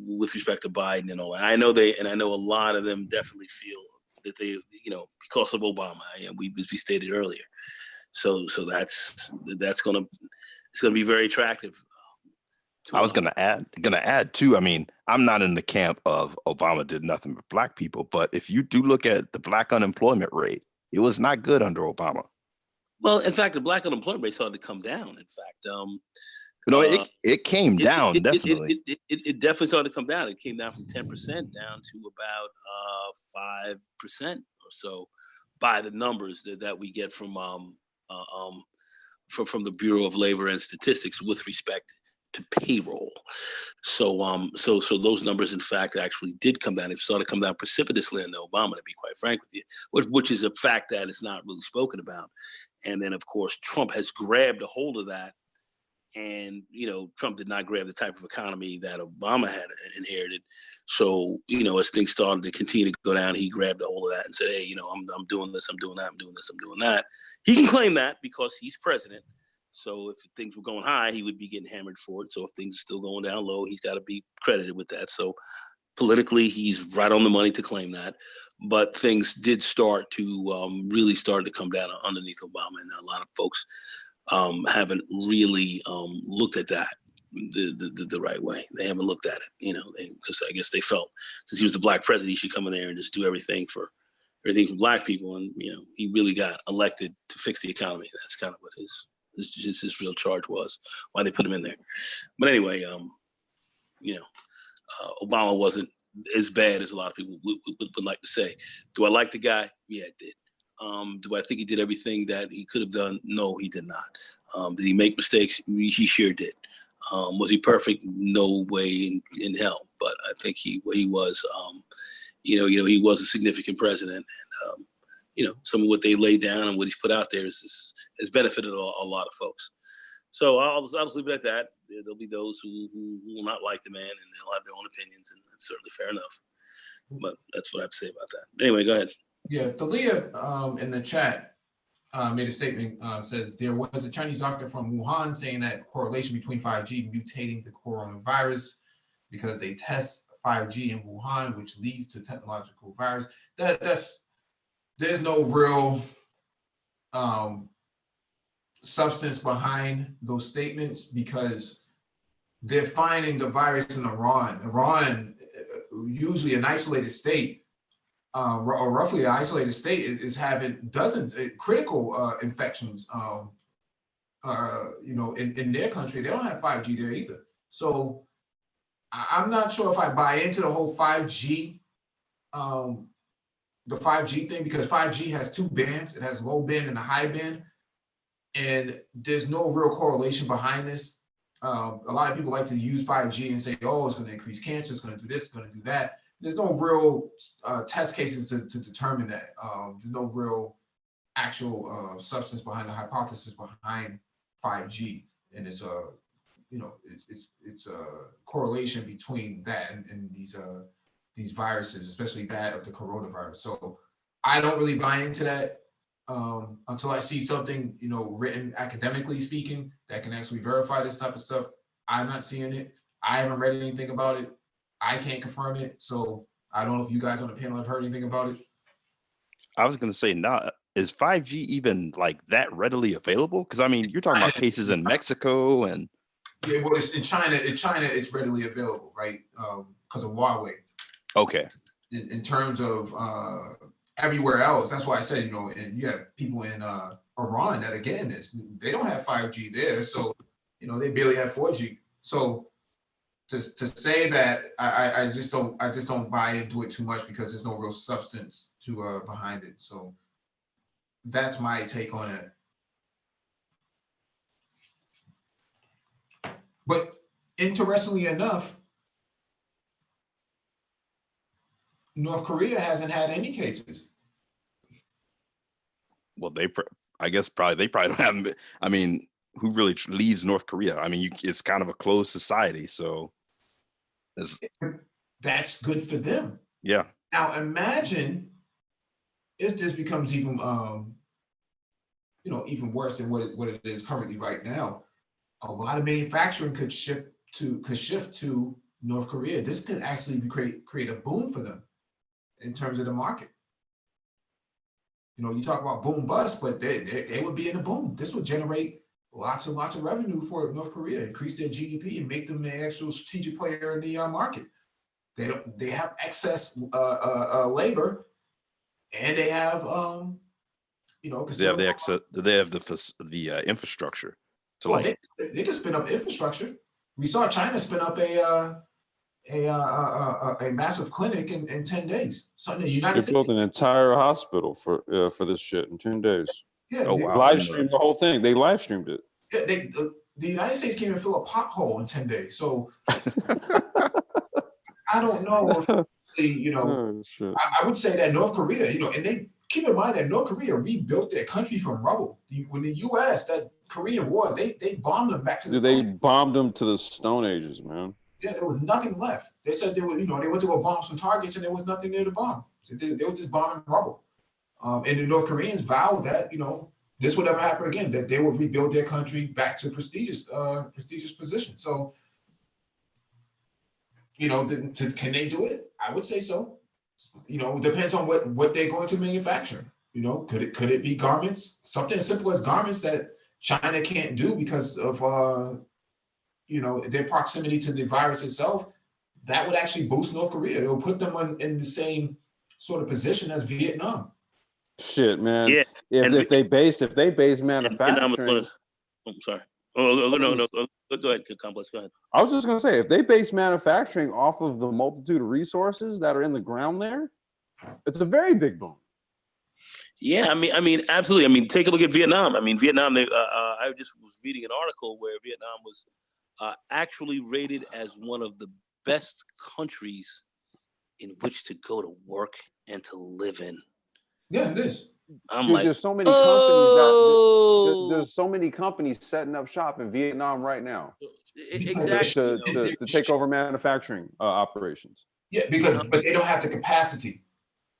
with respect to Biden and all that. I know a lot of them definitely feel that they because of Obama, and we stated earlier. So that's gonna be very attractive. I was gonna add too. I mean, I'm not in the camp of Obama did nothing for Black people, but if you do look at the Black unemployment rate, it was not good under Obama. Well, in fact, the Black unemployment rate started to come down. In fact, No, it came down, definitely. It definitely started to come down. It came down from 10% down to about 5% or so by the numbers that we get from the Bureau of Labor and Statistics with respect to payroll. So so those numbers, in fact, actually did come down. It started to come down precipitously under Obama, to be quite frank with you, which is a fact that is not really spoken about. And then, of course, Trump has grabbed a hold of that. And, Trump did not grab the type of economy that Obama had inherited. So, as things started to continue to go down, he grabbed a hold of that and said, hey, I'm doing this, I'm doing that, I'm doing this, I'm doing that. He can claim that because he's president. So if things were going high, he would be getting hammered for it. So if things are still going down low, he's got to be credited with that. So politically, he's right on the money to claim that. But things did start to really start to come down underneath Obama, and a lot of folks haven't really looked at that the right way. They haven't looked at it, because I guess they felt since he was the black president, he should come in there and just do everything for black people. And, he really got elected to fix the economy. That's kind of what his real charge was, why they put him in there. But anyway, Obama wasn't as bad as a lot of people would like to say. Do I like the guy? Yeah, I did. Do I think he did everything that he could have done? No, he did not. Did he make mistakes? He sure did. Was he perfect? No way in hell. But I think he was, he was a significant president, and some of what they laid down and what he's put out there has benefited a lot of folks. So I'll just leave it at that. There'll be those who will not like the man, and they'll have their own opinions, and that's certainly fair enough. But that's what I have to say about that. Anyway, go ahead. Yeah, Thalia in the chat made a statement, said there was a Chinese doctor from Wuhan saying that correlation between 5G mutating the coronavirus because they test 5G in Wuhan, which leads to technological virus. There's no real substance behind those statements because they're finding the virus in Iran. Iran, usually an isolated state, or roughly an isolated state, is having dozens critical infections. In their country, they don't have 5G there either. So I'm not sure if I buy into the whole 5G, the 5G thing, because 5G has two bands. It has low band and a high band, and there's no real correlation behind this. A lot of people like to use 5G and say, oh, it's going to increase cancer, it's going to do this, it's going to do that. There's no real test cases to determine that. There's no real actual substance behind the hypothesis behind 5G, and it's a correlation between that and these viruses, especially that of the coronavirus. So I don't really buy into that until I see something, written academically speaking that can actually verify this type of stuff. I'm not seeing it. I haven't read anything about it. I can't confirm it. So I don't know if you guys on the panel have heard anything about it. I was going to say, is 5G even like that readily available? Because I mean, you're talking about cases in Mexico and. Yeah, well, it's in China. In China, it's readily available, right? Because of Huawei. Okay. In terms of everywhere else, that's why I said, and you have people in Iran that, again, they don't have 5G there, so they barely have 4G. So to say that, I just don't buy into it too much because there's no real substance to behind it. So that's my take on it. But interestingly enough, North Korea hasn't had any cases. Well, I guess they probably don't have. I mean, who really leaves North Korea? I mean, it's kind of a closed society, so that's good for them. Yeah. Now imagine if this becomes even, even worse than what it is currently right now. A lot of manufacturing could shift to North Korea. This could actually create a boom for them in terms of the market. You talk about boom bust, but they would be in a boom. This would generate lots and lots of revenue for North Korea, increase their GDP, and make them the actual strategic player in the market. They have excess labor, and they have they have the infrastructure to Well, like. they can spin up infrastructure. We saw China spin up a massive clinic in 10 days. So the United They States built an entire hospital for this shit in 10 days. yeah, Oh, they- wow. Live streamed the whole thing. They live streamed it. yeah, the United States can't even fill a pothole in 10 days. So I don't know if Oh, shit. I would say that North Korea, and they keep in mind that North Korea rebuilt their country from rubble. When the US, that Korean War, they bombed them back to the They Stone. bombed them to the Stone Ages, man. Yeah, there was nothing left. They said they went to go bomb some targets and there was nothing there to bomb. So they were just bombing rubble. And the North Koreans vowed that, this would never happen again, that they would rebuild their country back to prestigious position. So, can they do it? I would say so. It depends on what they're going to manufacture. Could it be garments? Something as simple as garments that China can't do because of their proximity to the virus itself. That would actually boost North Korea. It will put them in the same sort of position as Vietnam. Shit, man. Yeah. If they base manufacturing. I'm sorry. Oh, no. Go ahead, Complex. Go ahead. I was just gonna say, if they base manufacturing off of the multitude of resources that are in the ground there, it's a very big boom. Yeah, I mean, absolutely. I mean, take a look at Vietnam. I mean, Vietnam. I just was reading an article where Vietnam was actually rated as one of the best countries in which to go to work and to live in. Yeah, it is. Dude, there's so many companies. There's so many companies setting up shop in Vietnam right now. Exactly. To take over manufacturing operations. Yeah, but they don't have the capacity.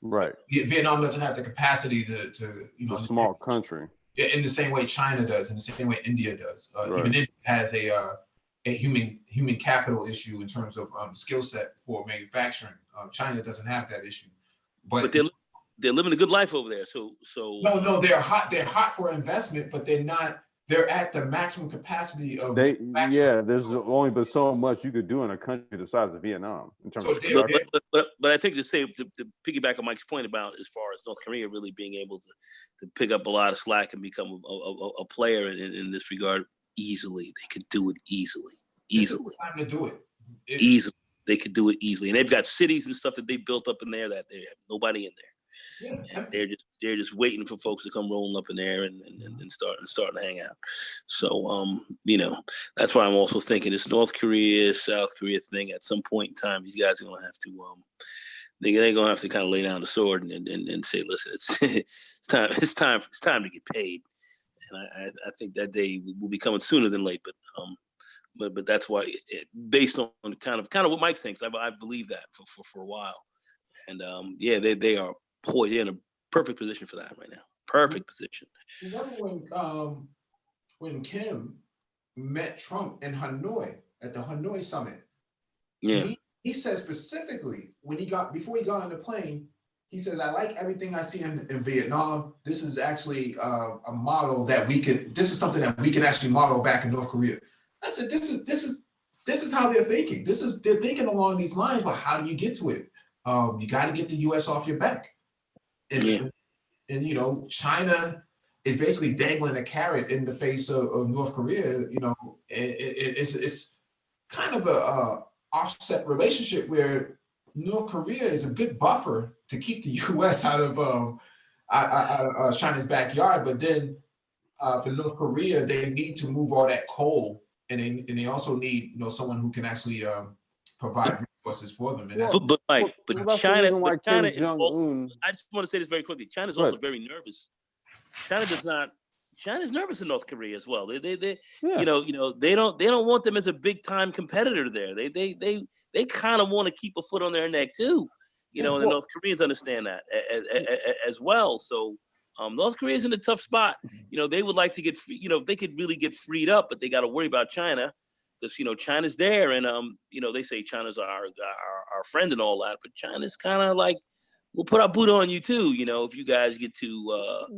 Right. Vietnam doesn't have the capacity to It's a small country. Yeah, in the same way China does, in the same way India does. Right. Even India has a human capital issue in terms of skill set for manufacturing. China doesn't have that issue. But they're living a good life over there. So no, they're hot for investment, but they're at the maximum capacity of there's only but so much you could do in a country the size of Vietnam in terms of production. But I think to piggyback on Mike's point about as far as North Korea really being able to pick up a lot of slack and become a player in this regard easily. They could do it easily. Time to do it. Easily. They could do it easily. And they've got cities and stuff that they built up in there that they have nobody in there. Yeah. And they're just waiting for folks to come rolling up in there and starting to hang out. So that's why I'm also thinking this North Korea, South Korea thing at some point in time, these guys are gonna have to they're gonna have to kind of lay down the sword and say, listen, it's time to get paid. And I think that day will be coming sooner than late, but that's why based on kind of what Mike thinks, I believe that for a while. And they are poised in a perfect position for that right now. Perfect position. Remember when Kim met Trump in Hanoi at the Hanoi summit? Yeah. He said specifically before he got on the plane, he says, I like everything I see in Vietnam. This is actually a model this is something that we can actually model back in North Korea. I said, this is how they're thinking. They're thinking along these lines, but how do you get to it? You got to get the US off your back. And China is basically dangling a carrot in the face of North Korea. It's kind of a offset relationship where North Korea is a good buffer to keep the US out of China's backyard. But then for North Korea, they need to move all that coal, and they also need someone who can actually provide resources for them. And China is. I just want to say this very quickly. China is also very nervous. China's nervous in North Korea as well. They don't want them as a big time competitor there. They kind of want to keep a foot on their neck too. And the North Koreans understand that as well. So North Korea is in a tough spot. They would like to get free, they could really get freed up, but they got to worry about China. Because China's there, and they say China's our friend and all that, but China's kind of like, we'll put our boot on you too. If you guys get too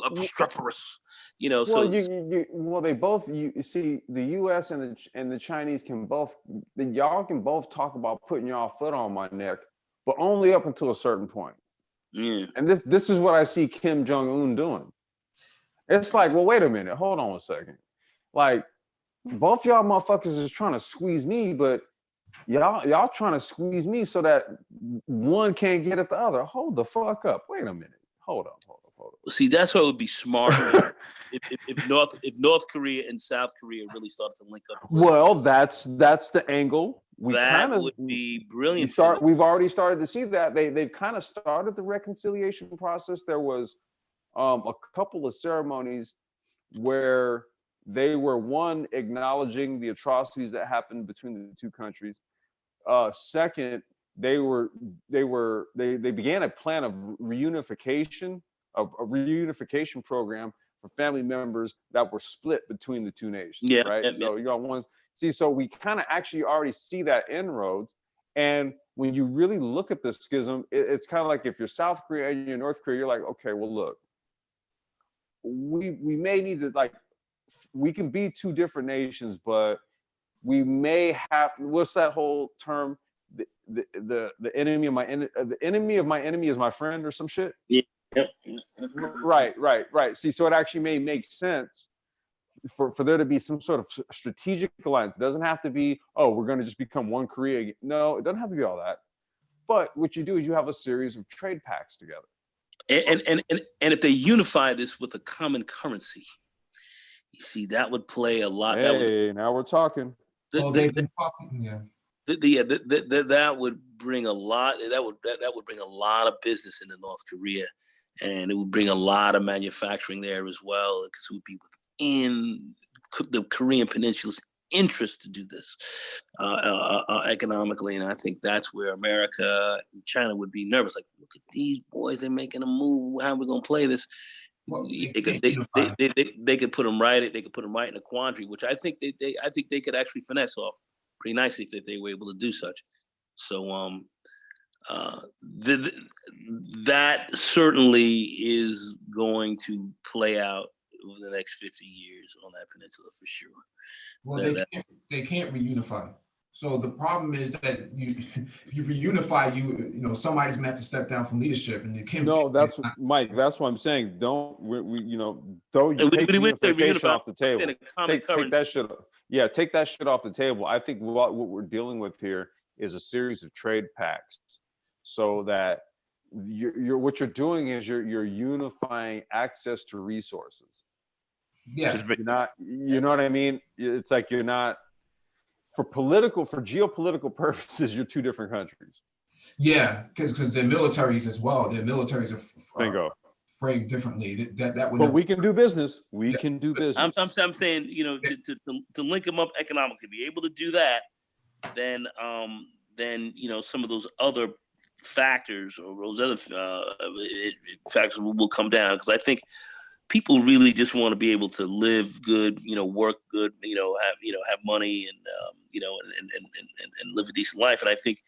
obstreperous, Well, they both. You see, the U.S. and the Chinese y'all can both talk about putting y'all foot on my neck, but only up until a certain point. Yeah. And this is what I see Kim Jong-un doing. It's like, well, wait a minute, hold on a second. like both y'all motherfuckers is trying to squeeze me, but y'all trying to squeeze me so that one can't get at the other. Hold the fuck up. Wait a minute. Hold up. See, that's what would be smart if North Korea and South Korea really started to link up. Well, that's the angle. That would be brilliant. We've already started to see that. They've kind of started the reconciliation process. There was a couple of ceremonies where they were, one, acknowledging the atrocities that happened between the two countries. Second, they began a plan of reunification, a reunification program for family members that were split between the two nations. Yeah, right. So you got one. See, so we kind of actually already see that inroads. And when you really look at the schism, it's kind of like if you're South Korea and you're North Korea, you're like, okay, well, look, we may need to, like, we can be two different nations, but we may have, what's that whole term? The enemy of my enemy is my friend, or some shit. Yeah. Yep. Right. See, so it actually may make sense for there to be some sort of strategic alliance. It doesn't have to be, oh, we're going to just become one Korea. No, it doesn't have to be all that. But what you do is you have a series of trade pacts together. And if they unify this with a common currency, you see, that would play a lot. Hey, now we're talking. They've been talking, yeah. That would bring a lot. That would bring a lot of business into North Korea, and it would bring a lot of manufacturing there as well, because it would be within the Korean Peninsula's interest to do this economically. And I think that's where America and China would be nervous. Like, look at these boys; they're making a move. How are we going to play this? Well, they could put them right. They could put them right in a quandary, which I think they could actually finesse off pretty nicely if they were able to do such. So that certainly is going to play out over the next 50 years on that peninsula for sure. Well, they can't reunify. So the problem is that if you reunify, you know somebody's meant to step down from leadership, and you can't. No, that's Mike. That's what I'm saying. Don't throw reunification off the table. Take that shit. Yeah, take that shit off the table. I think what we're dealing with here is a series of trade pacts, so that what you're doing is you're unifying access to resources. Yeah, you're not. You know what I mean? It's like you're not. For geopolitical purposes, you're two different countries. Yeah, because their militaries as well. Their militaries are framed differently. That would. But we can do business. We can do business. I'm saying, to link them up economically, be able to do that, then some of those other factors or those other factors will come down, because I think people really just want to be able to live good, work good, have money and and live a decent life. And I think,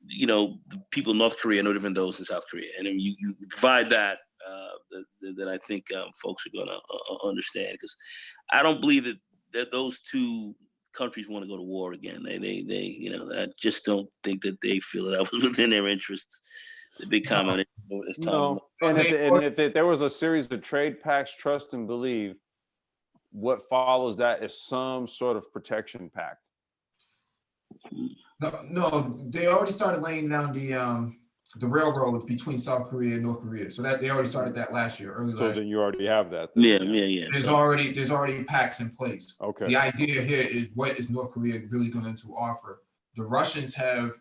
the people in North Korea are no different than those in South Korea. And if you provide that, then I think folks are going to understand, because I don't believe that those two countries want to go to war again. I just don't think that they feel that was within their interests. The big comment is no. And if there was a series of trade pacts, trust and believe, what follows that is some sort of protection pact. No, they already started laying down the railroads between South Korea and North Korea. So that they already started that last year. So then you already have that. Yeah. There's already pacts in place. Okay. The idea here is, what is North Korea really going to offer? The Russians have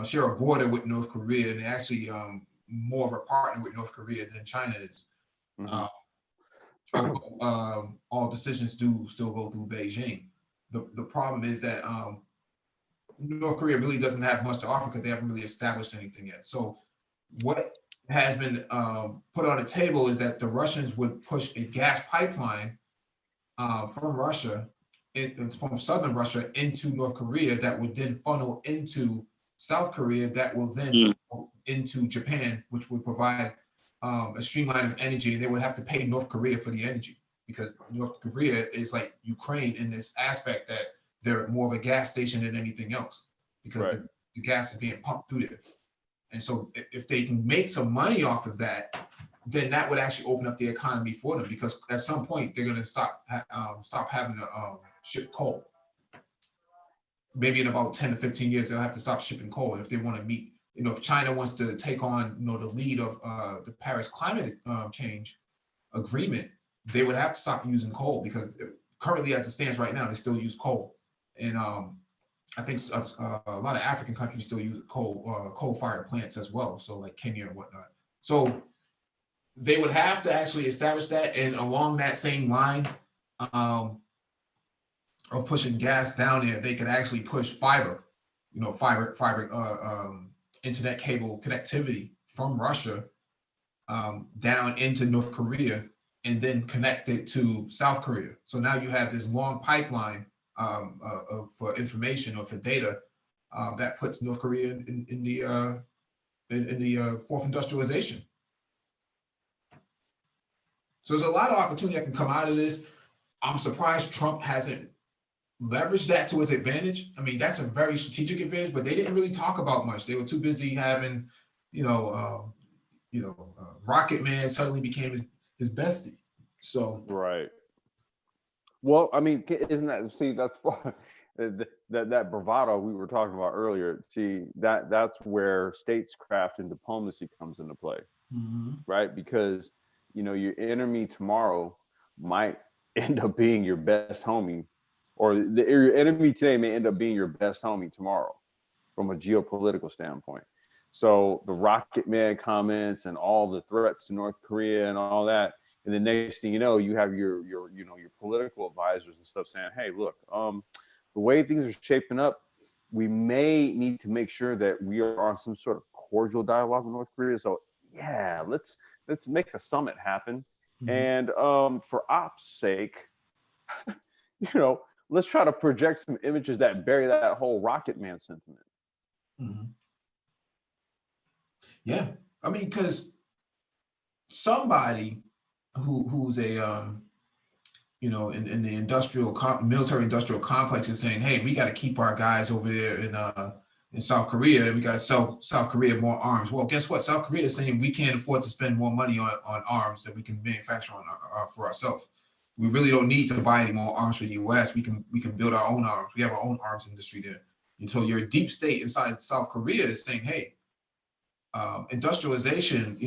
share a border with North Korea, and they're actually more of a partner with North Korea than China is. Mm-hmm. All decisions do still go through Beijing. The problem is that North Korea really doesn't have much to offer, because they haven't really established anything yet. So what has been put on the table is that the Russians would push a gas pipeline from Russia, from southern Russia into North Korea, that would then funnel into South Korea, that will then go into Japan, which would provide a streamline of energy, and they would have to pay North Korea for the energy, because North Korea is like Ukraine in this aspect that they're more of a gas station than anything else, because the gas is being pumped through there. And so if they can make some money off of that, then that would actually open up the economy for them, because at some point they're going to stop having to ship coal. Maybe in about 10 to 15 years, they'll have to stop shipping coal. And if they want to meet, if China wants to take on, the lead of the Paris climate change agreement, they would have to stop using coal, because currently, as it stands right now, they still use coal. And I think a lot of African countries still use coal-fired plants as well. So like Kenya and whatnot. So they would have to actually establish that. And along that same line of pushing gas down there, they could actually push fiber, internet cable connectivity from Russia down into North Korea, and then connect it to South Korea. So now you have this long pipeline for information or for data that puts North Korea in the fourth industrialization. So there's a lot of opportunity that can come out of this. I'm surprised Trump hasn't leveraged that to his advantage. I mean, that's a very strategic advantage, but they didn't really talk about much. They were too busy having, Rocket Man suddenly became his bestie. So right. Well, I mean, isn't that, see, that's that bravado we were talking about earlier. See, that's where statescraft and diplomacy comes into play, right? Because your enemy tomorrow might end up being your best homie, or your enemy today may end up being your best homie tomorrow, from a geopolitical standpoint. So the Rocket Man comments and all the threats to North Korea and all that, and the next thing you know, you have your political advisors and stuff saying, "Hey, look, the way things are shaping up, we may need to make sure that we are on some sort of cordial dialogue with North Korea. So yeah, let's make a summit happen, and for ops' sake, let's try to project some images that bury that whole Rocket Man sentiment." Yeah, I mean, because somebody who's a in the military industrial complex is saying, hey, we got to keep our guys over there in South Korea, and we got to sell South Korea more arms. Well, guess what? South Korea is saying we can't afford to spend more money on arms that we can manufacture for ourselves. We really don't need to buy any more arms for the U.S. We can build our own arms. We have our own arms industry there. Until your deep state inside South Korea is saying, hey, industrialization,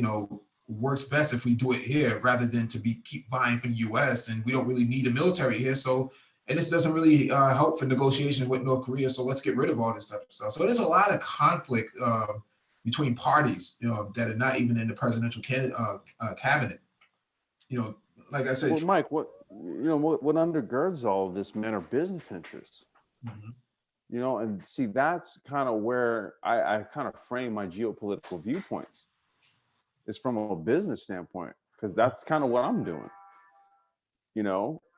works best if we do it here rather than to keep buying from the U.S. and we don't really need a military here. So, and this doesn't really help for negotiations with North Korea. So let's get rid of all this type of stuff. So there's a lot of conflict between parties, that are not even in the presidential cabinet. Like I said, well, Mike, what undergirds all of this, man, are business interests. And see, that's kind of where I kind of frame my geopolitical viewpoints. It's from a business standpoint, because that's kind of what I'm doing.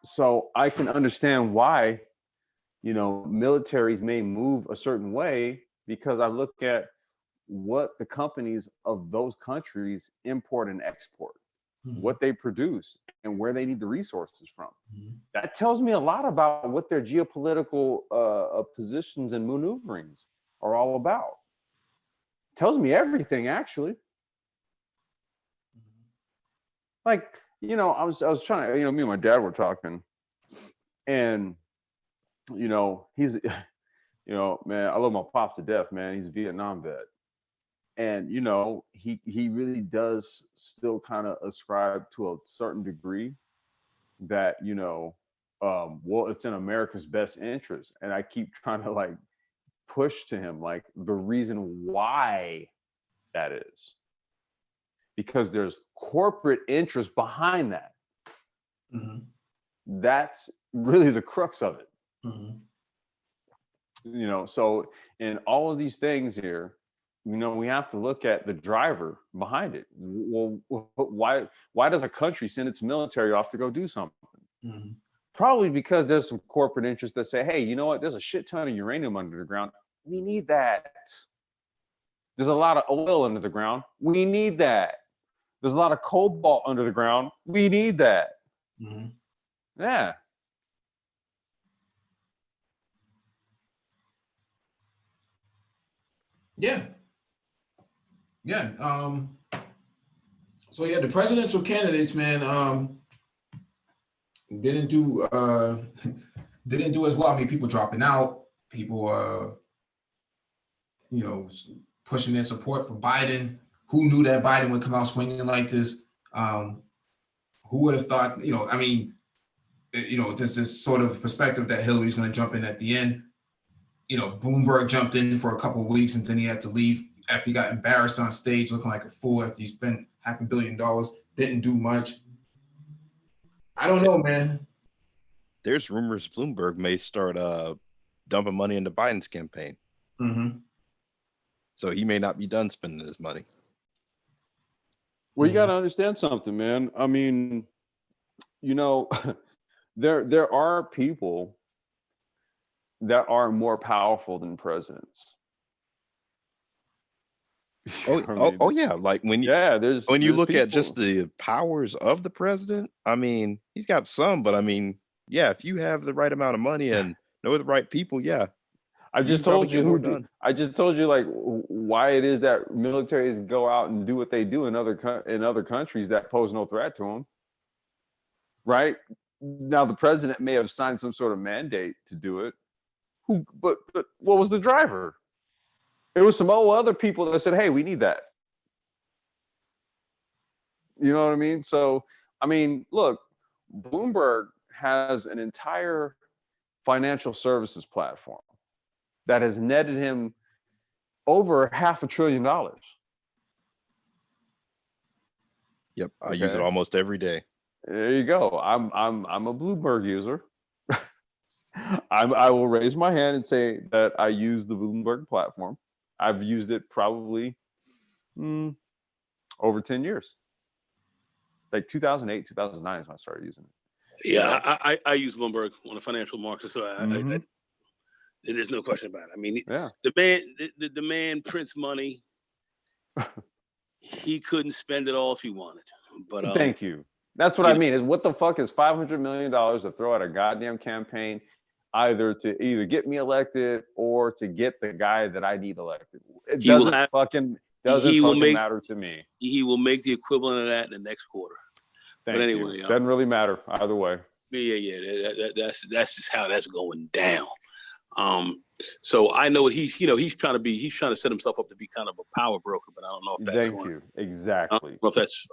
So I can understand why, militaries may move a certain way, because I look at what the companies of those countries import and export, what they produce, and where they need the resources from. That tells me a lot about what their geopolitical positions and maneuverings are all about. Tells me everything, actually. Like, I was trying to, me and my dad were talking, and he's, man, I love my pops to death, man. He's a Vietnam vet. And, he really does still kind of ascribe to a certain degree that, well, it's in America's best interest. And I keep trying to push to him, the reason why that is. Because there's corporate interest behind that. That's really the crux of it. So in all of these things here, we have to look at the driver behind it. Well, why does a country send its military off to go do something? Probably because there's some corporate interests that say, hey, you know what? There's a shit ton of uranium under the ground. We need that. There's a lot of oil under the ground. We need that. There's a lot of cobalt under the ground. We need that. Yeah. Yeah. So yeah, the presidential candidates, man, didn't do didn't do as well. I mean, people dropping out, people pushing their support for Biden. Who knew that Biden would come out swinging like this? Who would have thought? I mean, there's this sort of perspective that Hillary's going to jump in at the end. Bloomberg jumped in for a couple of weeks and then he had to leave after he got embarrassed on stage, looking like a fool after he spent $500 million. Didn't do much. I don't know, man. There's rumors Bloomberg may start dumping money into Biden's campaign. Mm-hmm. So he may not be done spending his money. Well, you got to understand something, man. I mean, there are people that are more powerful than presidents. Oh yeah, like when you look at just the powers of the president, I mean, he's got some, but I mean, yeah, if you have the right amount of money and know the right people, yeah. I just told you like why it is that militaries go out and do what they do in other countries that pose no threat to them. Right now, the president may have signed some sort of mandate to do it. But what was the driver? It was some other people that said, "Hey, we need that." You know what I mean? So, I mean, look, Bloomberg has an entire financial services platform that has netted him over $500 billion. Yep, I use it almost every day. There you go. I'm a Bloomberg user. I will raise my hand and say that I use the Bloomberg platform. I've used it probably over 10 years. Like 2008, 2009 is when I started using it. Yeah, I use Bloomberg on the financial market, so there's no question about it. I mean, the man prints money. He couldn't spend it all if he wanted. But thank you. That's what I mean. Is what the fuck is $500 million to throw at a goddamn campaign, either to get me elected or to get the guy that I need elected? It doesn't fucking matter to me. He will make the equivalent of that in the next quarter. But anyway, doesn't really matter either way. Yeah. That's just how that's going down. So I know he's trying to set himself up to be kind of a power broker, but I don't know if that's exactly. I don't know if that's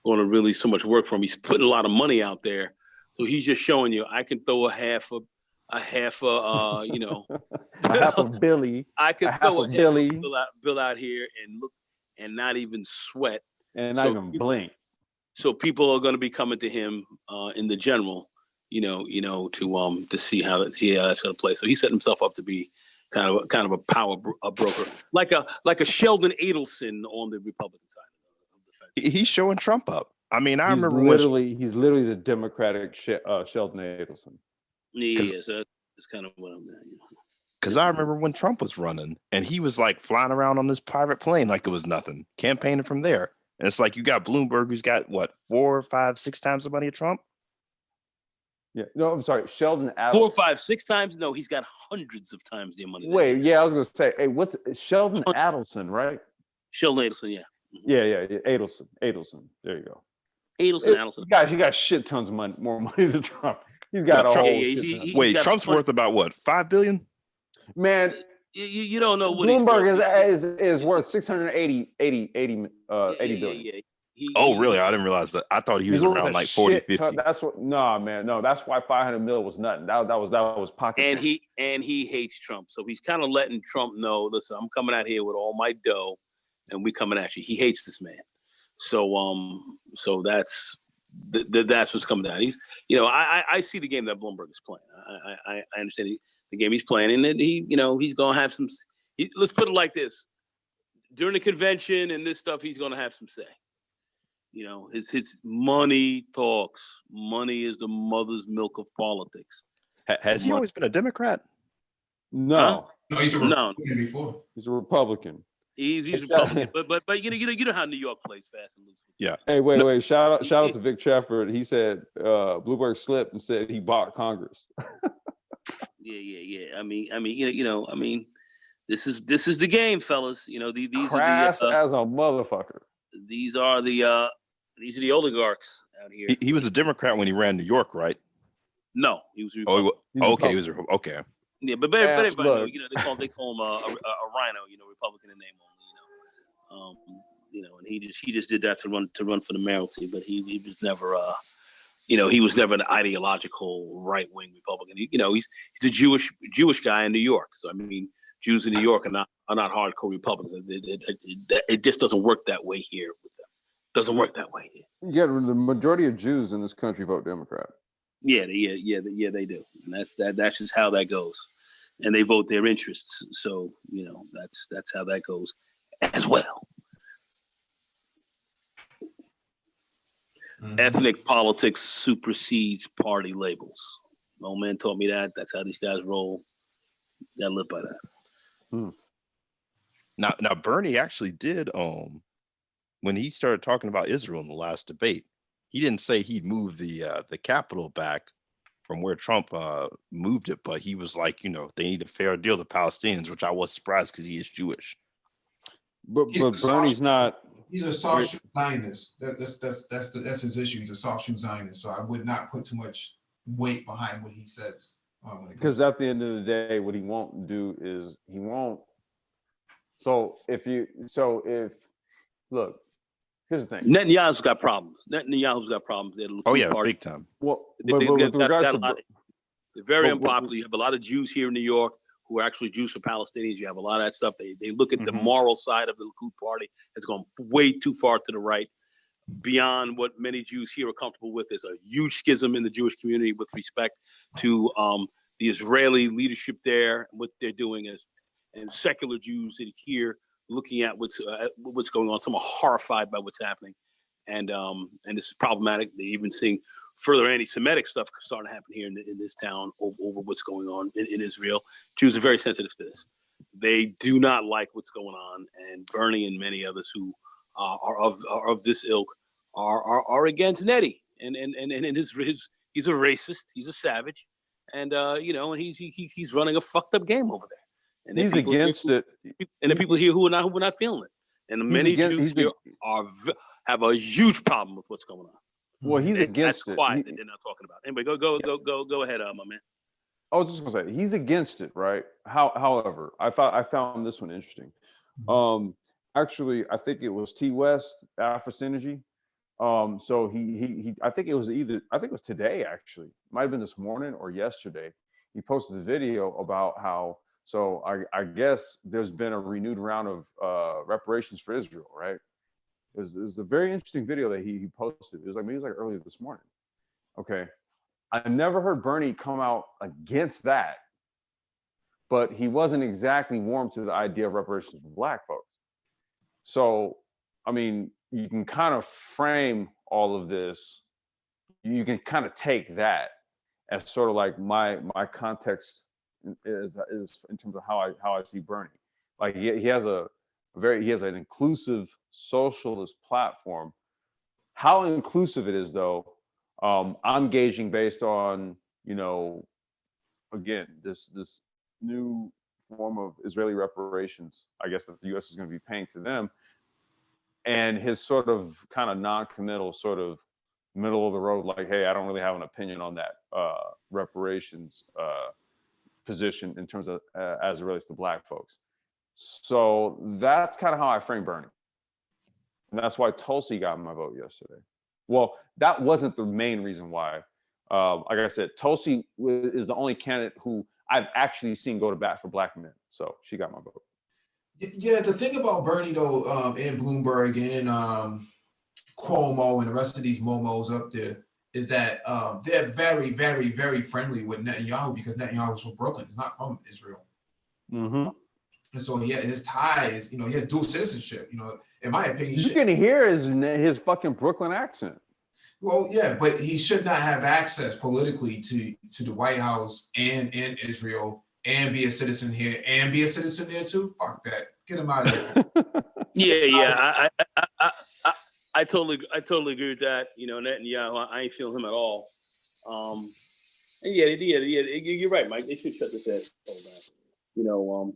going to really so much work for him. He's putting a lot of money out there, so he's just showing you I can throw a half a a half a Billy. I can throw a Billy bill out here and look and not even sweat and not even blink. So people are going to be coming to him in the general, to see how that's going to play. So he set himself up to be kind of a power broker, like a Sheldon Adelson on the Republican side of the fence. He's showing Trump up. I mean, he's literally the Democratic Sheldon Adelson. Yes, that's kind of what I'm doing. Because I remember when Trump was running, and he was like flying around on this private plane like it was nothing, campaigning from there. And it's like you got Bloomberg, who's got what 4, 5, 6 times the money of Trump. Yeah, no, I'm sorry, Sheldon Adelson. 4, 5, 6 times? No, he's got hundreds of times the money. Wait, yeah, I was gonna say, hey, what's Sheldon Adelson, right? Sheldon Adelson, yeah. Yeah, Adelson. There you go. Adelson. You got shit tons of money, more money than Trump. He's got a whole wait, Trump's worth about what, $5 billion? Man, you don't know what Bloomberg is worth 680 billion. Yeah. Really? I didn't realize that. I thought he was around like 40, 50. That's what. No, man. No, that's why 500 mil was nothing. That was pocket. And he hates Trump, so he's kind of letting Trump know. Listen, I'm coming out here with all my dough, and we coming at you. He hates this man. So that's what's coming down. He's, I see the game that Bloomberg is playing. I understand the game he's playing, and he's gonna have some. Let's put it like this: during the convention and this stuff, he's gonna have some say. His money talks. Money is the mother's milk of politics. Has he always been a Democrat? No. No, he's a Republican before. He's a Republican. He's Republican, but you know how New York plays fast and loose. Yeah. Hey, wait. Shout out to Vic Trafford. He said Bloomberg slipped and said he bought Congress. Yeah. I mean, this is the game, fellas. These crass are as a motherfucker. These are the oligarchs out here. He was a Democrat when he ran New York, right? No, he was. Okay, he was okay. Yeah, but everybody know, look. they call him a rhino, Republican in name only, and he just did that to run for the mayoralty, but he was never he was never an ideological right wing Republican. He's a Jewish guy in New York. So I mean, Jews in New York are not hardcore Republicans. It just doesn't work that way here with them. Doesn't work that way here. Yeah, the majority of Jews in this country vote Democrat. Yeah, they do, and that's just how that goes, and they vote their interests. So that's how that goes as well. Mhm. Ethnic politics supersedes party labels. My old man taught me that. That's how these guys roll. You gotta live by that. Now Bernie actually did when he started talking about Israel in the last debate, he didn't say he'd move the capital back from where Trump moved it, but he was like, they need a fair deal to Palestinians, which I was surprised because he is Jewish. But Bernie's not. He's a soft shoe Zionist. That's his issue. He's a soft shoe Zionist. So I would not put too much weight behind what he says. Because at the end of the day, what he won't do is he won't. Look, here's the thing. Netanyahu's got problems. Oh yeah, big time. Well, but with regards to they're very unpopular. You have a lot of Jews here in New York who are actually Jews or Palestinians. You have a lot of that stuff. They look at the moral side of the Likud party. It's gone way too far to the right, beyond what many Jews here are comfortable with. There's a huge schism in the Jewish community with respect to the Israeli leadership there and what they're doing, and secular Jews that here looking at what's going on. Some are horrified by what's happening, and this is problematic. They're even seeing further anti-Semitic stuff starting to happen here in this town over what's going on in Israel. Jews are very sensitive to this. They do not like what's going on, and Bernie and many others who are of this ilk are against Nettie, and he's a racist, he's a savage, and and he's running a fucked up game over there. And he's against it, and the people here who are not feeling it, and many Jews here have a huge problem with what's going on. Well, he's against it. That's quiet that they're not talking about. Anyway, go ahead, my man. I was just gonna say he's against it, right? However, I found this one interesting. Actually, I think it was T West Alpha Synergy. So he I think it was today actually. Might have been this morning or yesterday. He posted a video about how. So I guess there's been a renewed round of reparations for Israel, right? It was a very interesting video that he posted. It was maybe earlier this morning. Okay. I never heard Bernie come out against that, but he wasn't exactly warm to the idea of reparations for Black folks. So, I mean, you can kind of frame all of this. You can kind of take that as sort of like my context is in terms of how I see Bernie. Like he has an inclusive socialist platform. How inclusive it is, though, I'm gauging based on again this new form of Israeli reparations, I guess, that the U.S. is going to be paying to them, and his sort of kind of non-committal, sort of middle of the road, like, hey, I don't really have an opinion on that reparations position in terms of as it relates to Black folks. So that's kind of how I frame Bernie. And that's why Tulsi got my vote yesterday. Well, that wasn't the main reason why. Like I said, Tulsi is the only candidate who I've actually seen go to bat for Black men. So she got my vote. Yeah, the thing about Bernie, though, and Bloomberg and Cuomo and the rest of these momos up there is that they're very, very, very friendly with Netanyahu because Netanyahu is from Brooklyn. He's not from Israel. Mm-hmm. And so his ties, he has dual citizenship. In my opinion, you can hear his fucking Brooklyn accent. Well, yeah, but he should not have access politically to the White House and Israel and be a citizen here and be a citizen there too. Fuck that. Get him out of here. Yeah. I totally agree with that. Netanyahu, I ain't feeling him at all. And yeah, you're right, Mike. They should shut this ass down.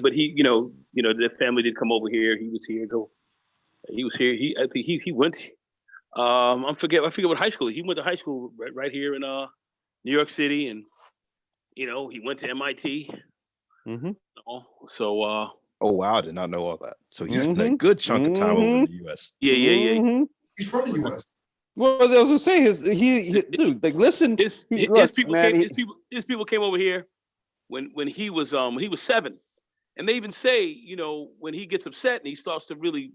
But he, the family did come over here. He was here He was here. I think he went. I forget what high school. He went to high school right here in New York City, and he went to MIT. Mm-hmm. So. Oh wow, I did not know all that. So he spent a good chunk of time over in the U.S. Yeah. Mm-hmm. He's from the U.S. Well, I was gonna say dude. Like, listen, his people came over here when he was 7, and they even say when he gets upset and he starts to really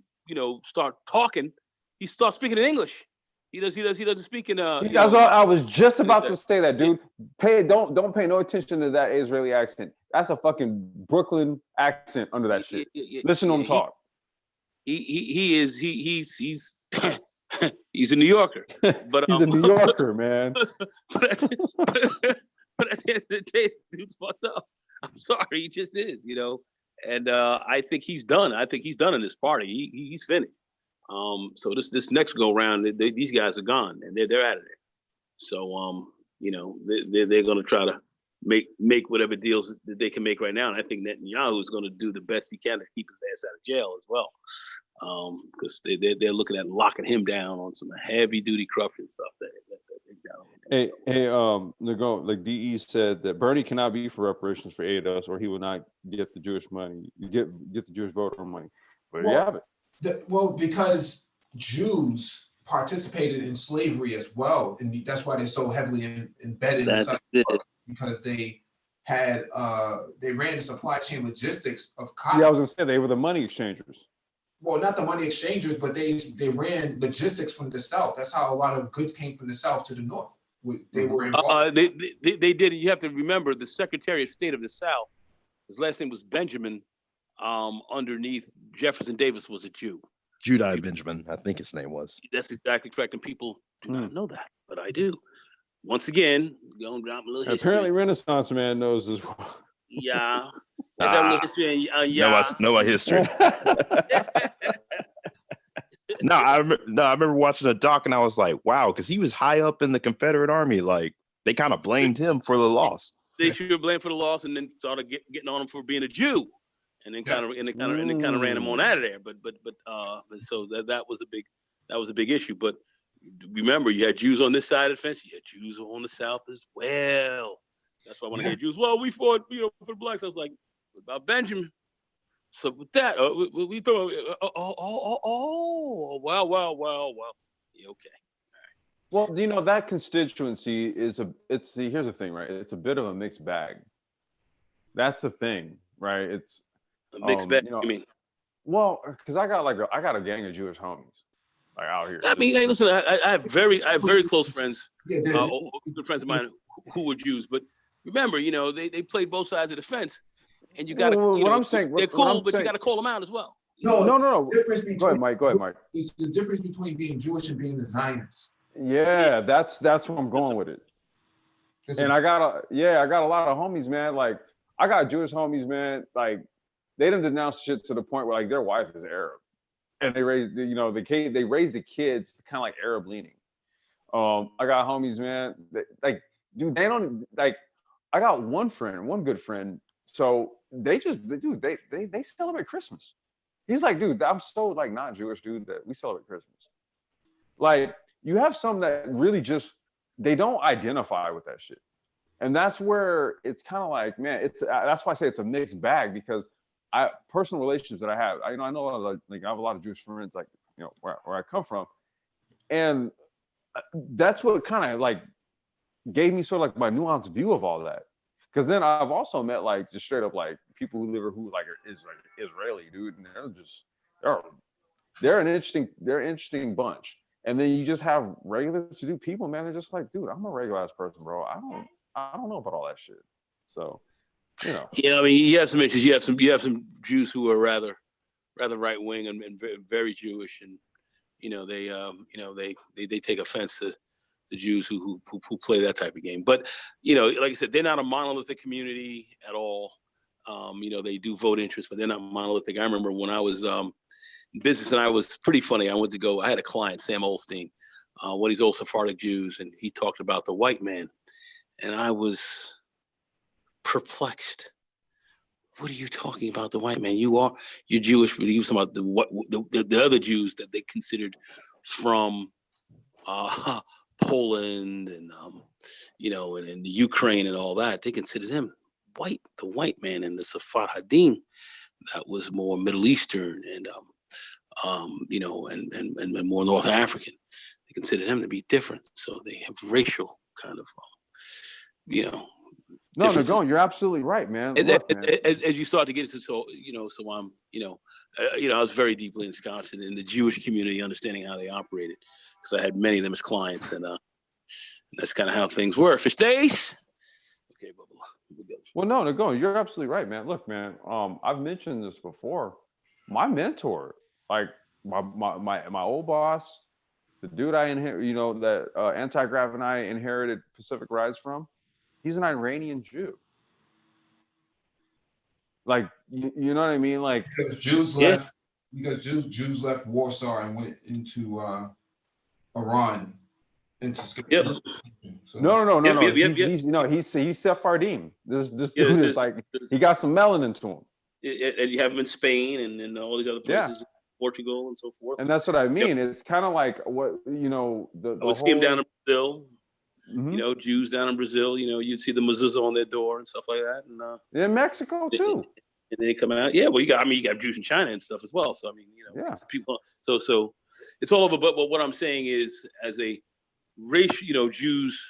start talking, he starts speaking in English. He doesn't speak in I was just about to say that, dude. Don't pay no attention to that Israeli accent. That's a fucking Brooklyn accent under that shit. Listen to him talk. He's he's a New Yorker, but he's a New Yorker, man. but at the end of the day, dude's fucked up. I'm sorry, he just is, And I think he's done. I think he's done in this party. He's finished. So this next go round, these guys are gone and they're out of there. So they're going to try to make whatever deals that they can make right now. And I think Netanyahu is going to do the best he can to keep his ass out of jail as well, because they're looking at locking him down on some heavy duty corruption stuff. Like DE said that Bernie cannot be for reparations for ADOS, or he will not get the Jewish money, get the Jewish voter money. But you have it. Because Jews participated in slavery as well, and that's why they're so heavily embedded inside the book, because they had they ran the supply chain logistics of cotton. Yeah, I was gonna say they were the money exchangers. Well, not the money exchangers, but they ran logistics from the South. That's how a lot of goods came from the South to the North. They were involved. They did. You have to remember the Secretary of State of the South. His last name was Benjamin. Underneath Jefferson Davis was a Jew. Judai Benjamin, I think his name was. That's exactly correct, and people do not know that, but I do. Once again, going down a little history. Apparently, Renaissance man knows as well. Yeah. History, yeah. Know my history. No, I remember watching a doc and I was like, wow, because he was high up in the Confederate Army. Like, they kind of blamed him for the loss. They should have blamed for the loss, and then started getting on him for being a Jew, and then kind of ran him on out of there. But so that was a big issue. But remember, you had Jews on this side of the fence, you had Jews on the South as well. That's why I want to hear Jews. Well, we fought, for the blacks. I was like, what about Benjamin? So with that, we throw. Wow. Yeah, okay. Well, that constituency here's the thing, right? It's a bit of a mixed bag. That's the thing, right? It's a mixed bag. You mean? Well, because I got a gang of Jewish homies like out here. I mean, hey, listen, I have very close friends, good friends of mine who were Jews. But remember, they played both sides of the fence, and you got to. What I'm saying, they're cool, but you got to call them out as well. No. Go ahead, Mike. It's the difference between being Jewish and being a Zionist. Yeah, that's where I'm going with it. And I got a lot of homies, man. Like, I got Jewish homies, man. Like, they done denounced shit to the point where like their wife is Arab, and they raised they raised the kids kind of like Arab leaning. I got homies, man. They don't like. I got one good friend. So they celebrate Christmas. He's like, dude, I'm so like not Jewish, dude, that we celebrate Christmas. Like, you have some that really just, they don't identify with that shit. And that's where it's kind of like, man, that's why I say it's a mixed bag, because personal relationships that I have, I know a lot of, like, I have a lot of Jewish friends, like, where I come from. And that's what kind of like gave me sort of like my nuanced view of all that. Because then I've also met like just straight up like people who are Israeli, dude, and they're an interesting bunch. And then you just have regular to do people, man. They're just like, dude, I'm a regular ass person, bro. I don't know about all that shit. So, Yeah, I mean, you have some issues. You have some Jews who are rather right wing and very Jewish, and they take offense to the Jews who play that type of game. But like I said, they're not a monolithic community at all. They do vote interest, but they're not monolithic. I remember when I was in business, and I was pretty funny. I had a client, Sam Olstein, one of these old Sephardic Jews, and he talked about the white man, and I was perplexed. what are you talking about? The white man? You're Jewish. But he was talking about the other Jews that they considered from Poland and and the Ukraine and all that. They considered him white, the white man, and the Sephardim that was more Middle Eastern and and more North African. They consider them to be different, so they have racial kind of No, differences. you're absolutely right, man. Look, man. As you start to get into so I'm I was very deeply ensconced in the Jewish community, understanding how they operated, because I had many of them as clients, and that's kind of how things were. Fish days. Okay, blah, blah, blah. Well, no, you're absolutely right, man. Look, man, I've mentioned this before. My mentor, like my old boss, the dude I inherited, that Anti-Grav and I inherited Pacific Rise from, he's an Iranian Jew. Like, you know what I mean? Like, because Jews left, Jews left Warsaw and went into Iran. Yep. So, no. Yep. He's Sephardim. This dude is like, he got some melanin to him. And you have him in Spain and all these other places, Portugal and so forth. And that's what I mean. Yep. It's kind of like what I would see him down in Brazil. Mm-hmm. Jews down in Brazil. You'd see the mezuzah on their door and stuff like that. And in Mexico too. And they come out. Yeah, well, you got Jews in China and stuff as well. So I mean, people. So it's all over. But what I'm saying is, as a race, Jews,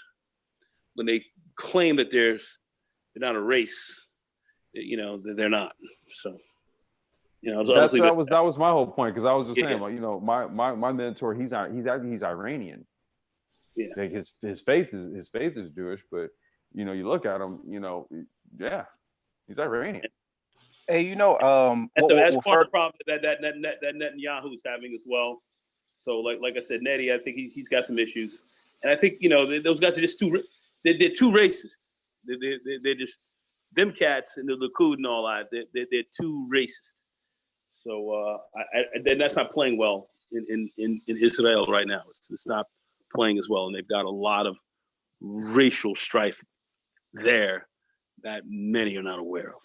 when they claim that they're not a race, they're not. So, that was my whole point, because I was just saying, my mentor, he's Iranian. Yeah, like his faith is Jewish, but you look at him, he's Iranian. Hey, that's part of the problem that Netanyahu's having as well. So, like I said, Nettie, I think he's got some issues, and I think those guys are just they're too racist. They're just them cats and the Likud and all that. They're too racist. So then that's not playing well in Israel right now. It's not playing as well, and they've got a lot of racial strife there that many are not aware of.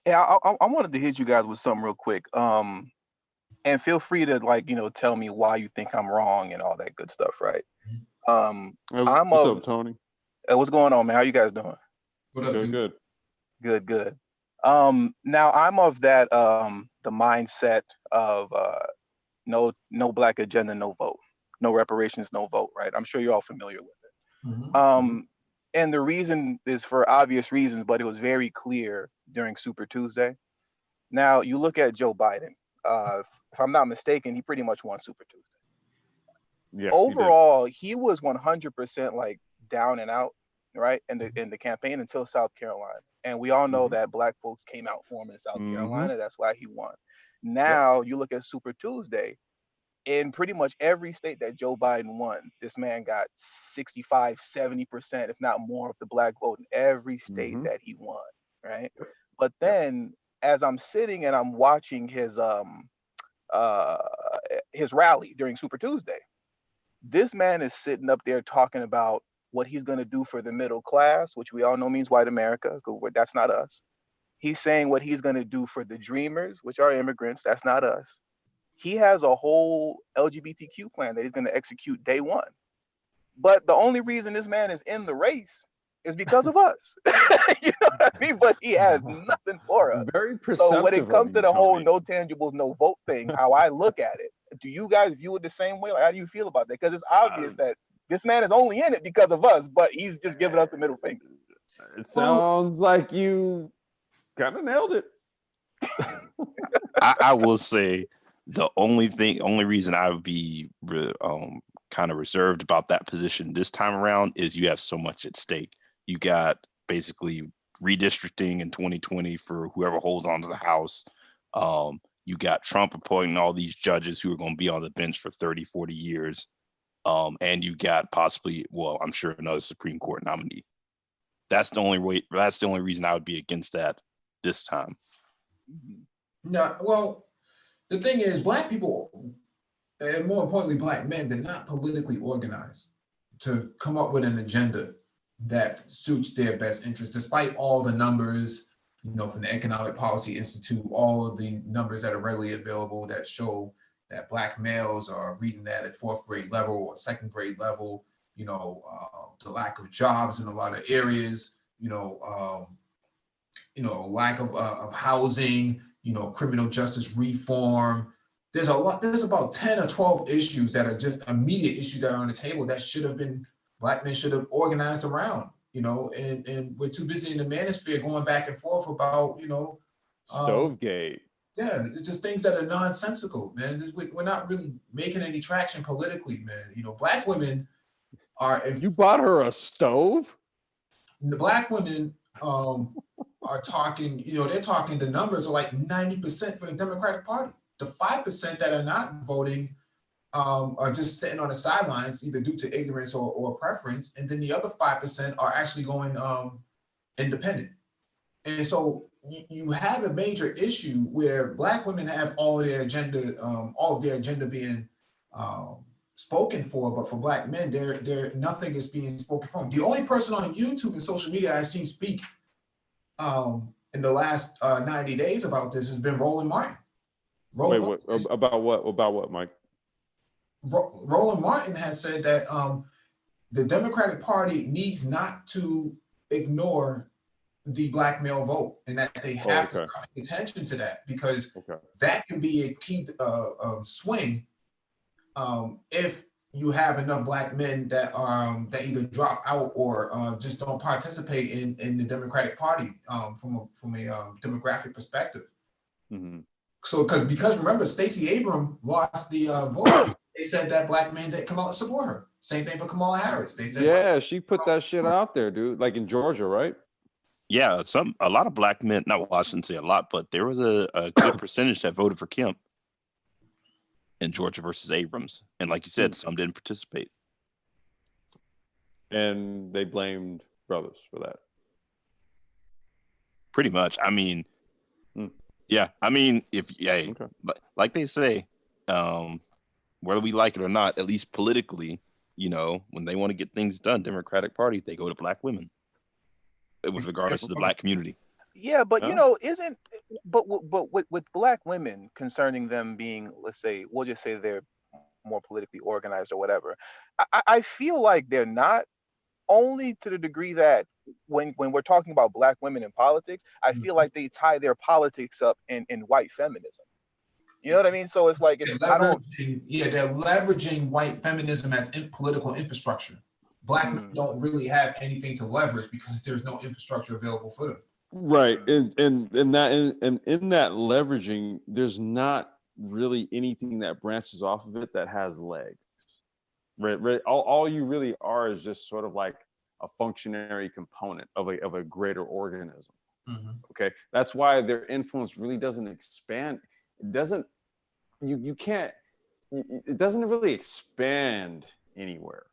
Yeah, I wanted to hit you guys with something real quick. And feel free to tell me why you think I'm wrong and all that good stuff, right? What's up, Tony? What's going on, man? How you guys doing? What up, good. Good. Now I'm of that the mindset of no black agenda, no vote, no reparations, no vote, right? I'm sure you're all familiar with it. Mm-hmm. And the reason is for obvious reasons, but it was very clear during Super Tuesday. Now you look at Joe Biden. If I'm not mistaken, he pretty much won Super Tuesday. Yeah. Overall, he was 100% like down and out, right, in the campaign until South Carolina, and we all know that black folks came out for him in South Carolina. That's why he won. Now you look at Super Tuesday, in pretty much every state that Joe Biden won, this man got 65, 70%, if not more, of the black vote in every state that he won, right? But then, as I'm sitting and I'm watching his rally during Super Tuesday, this man is sitting up there talking about what he's going to do for the middle class, which we all know means white America, because that's not us. He's saying what he's going to do for the dreamers, which are immigrants. That's not us. He has a whole LGBTQ plan that he's going to execute day one. But the only reason this man is in the race is because of us. You know what I mean? But he has nothing for us. Very perceptive. So when it comes to the whole no tangibles, no vote thing, how I look at it, do you guys view it the same way? Like, how do you feel about that? Because it's obvious that this man is only in it because of us, but he's just giving us the middle finger. It sounds like you kind of nailed it. I will say the only reason I would be kind of reserved about that position this time around is you have so much at stake. You got basically redistricting in 2020 for whoever holds on to the House. You got Trump appointing all these judges who are going to be on the bench for 30, 40 years. And you got possibly, I'm sure, another Supreme Court nominee. That's the only reason I would be against that this time. No, well, the thing is, black people, and more importantly, black men, they're not politically organized to come up with an agenda that suits their best interest, despite all the numbers from the Economic Policy Institute, all of the numbers that are readily available that show that Black males are reading at a 4th grade level or 2nd grade level, the lack of jobs in a lot of areas, lack of housing, criminal justice reform. There's about 10 or 12 issues that are just immediate issues that are on the table that Black men should have organized around, and we're too busy in the manosphere going back and forth about, Stovegate. Yeah, it's just things that are nonsensical, man. We're not really making any traction politically, man. Black women are. You bought her a stove? The Black women are talking, they're talking, the numbers are like 90% for the Democratic Party. The 5% that are not voting are just sitting on the sidelines, either due to ignorance or preference. And then the other 5% are actually going independent. And so you have a major issue where Black women have all of their agenda being spoken for, but for Black men, nothing is being spoken for. The only person on YouTube and social media I've seen speak in the last 90 days about this has been Roland Martin. About what, Mike? Roland Martin has said that the Democratic Party needs not to ignore the Black male vote, and that they have to start paying attention to that, because that can be a key swing if you have enough Black men that either drop out or just don't participate in the Democratic Party from a demographic perspective. Mm-hmm. So because remember, Stacey Abrams lost the vote. They said that Black men didn't come out and support her. Same thing for Kamala Harris. They said, she put that shit out there, dude. Like in Georgia, right? Yeah, a lot of Black men. Not, well, I shouldn't say a lot, but there was a good percentage that voted for Kemp in Georgia versus Abrams, and like you said, some didn't participate. And they blamed brothers for that. Pretty much. I mean, yeah. I mean, like they say, whether we like it or not, at least politically, when they want to get things done, Democratic Party, they go to Black women, with regards to the Black community. Yeah, but with Black women, concerning them being, let's say, we'll just say they're more politically organized or whatever, I feel like they're not, only to the degree that when we're talking about Black women in politics, I feel like they tie their politics up in white feminism. You know what I mean? So it's like they're leveraging white feminism as political infrastructure. Black men don't really have anything to leverage because there's no infrastructure available for them. Right, and in that leveraging, there's not really anything that branches off of it that has legs. Right. All you really are is just sort of like a functionary component of a greater organism. Mm-hmm. Okay, that's why their influence really doesn't expand. It doesn't. You can't. It doesn't really expand anywhere.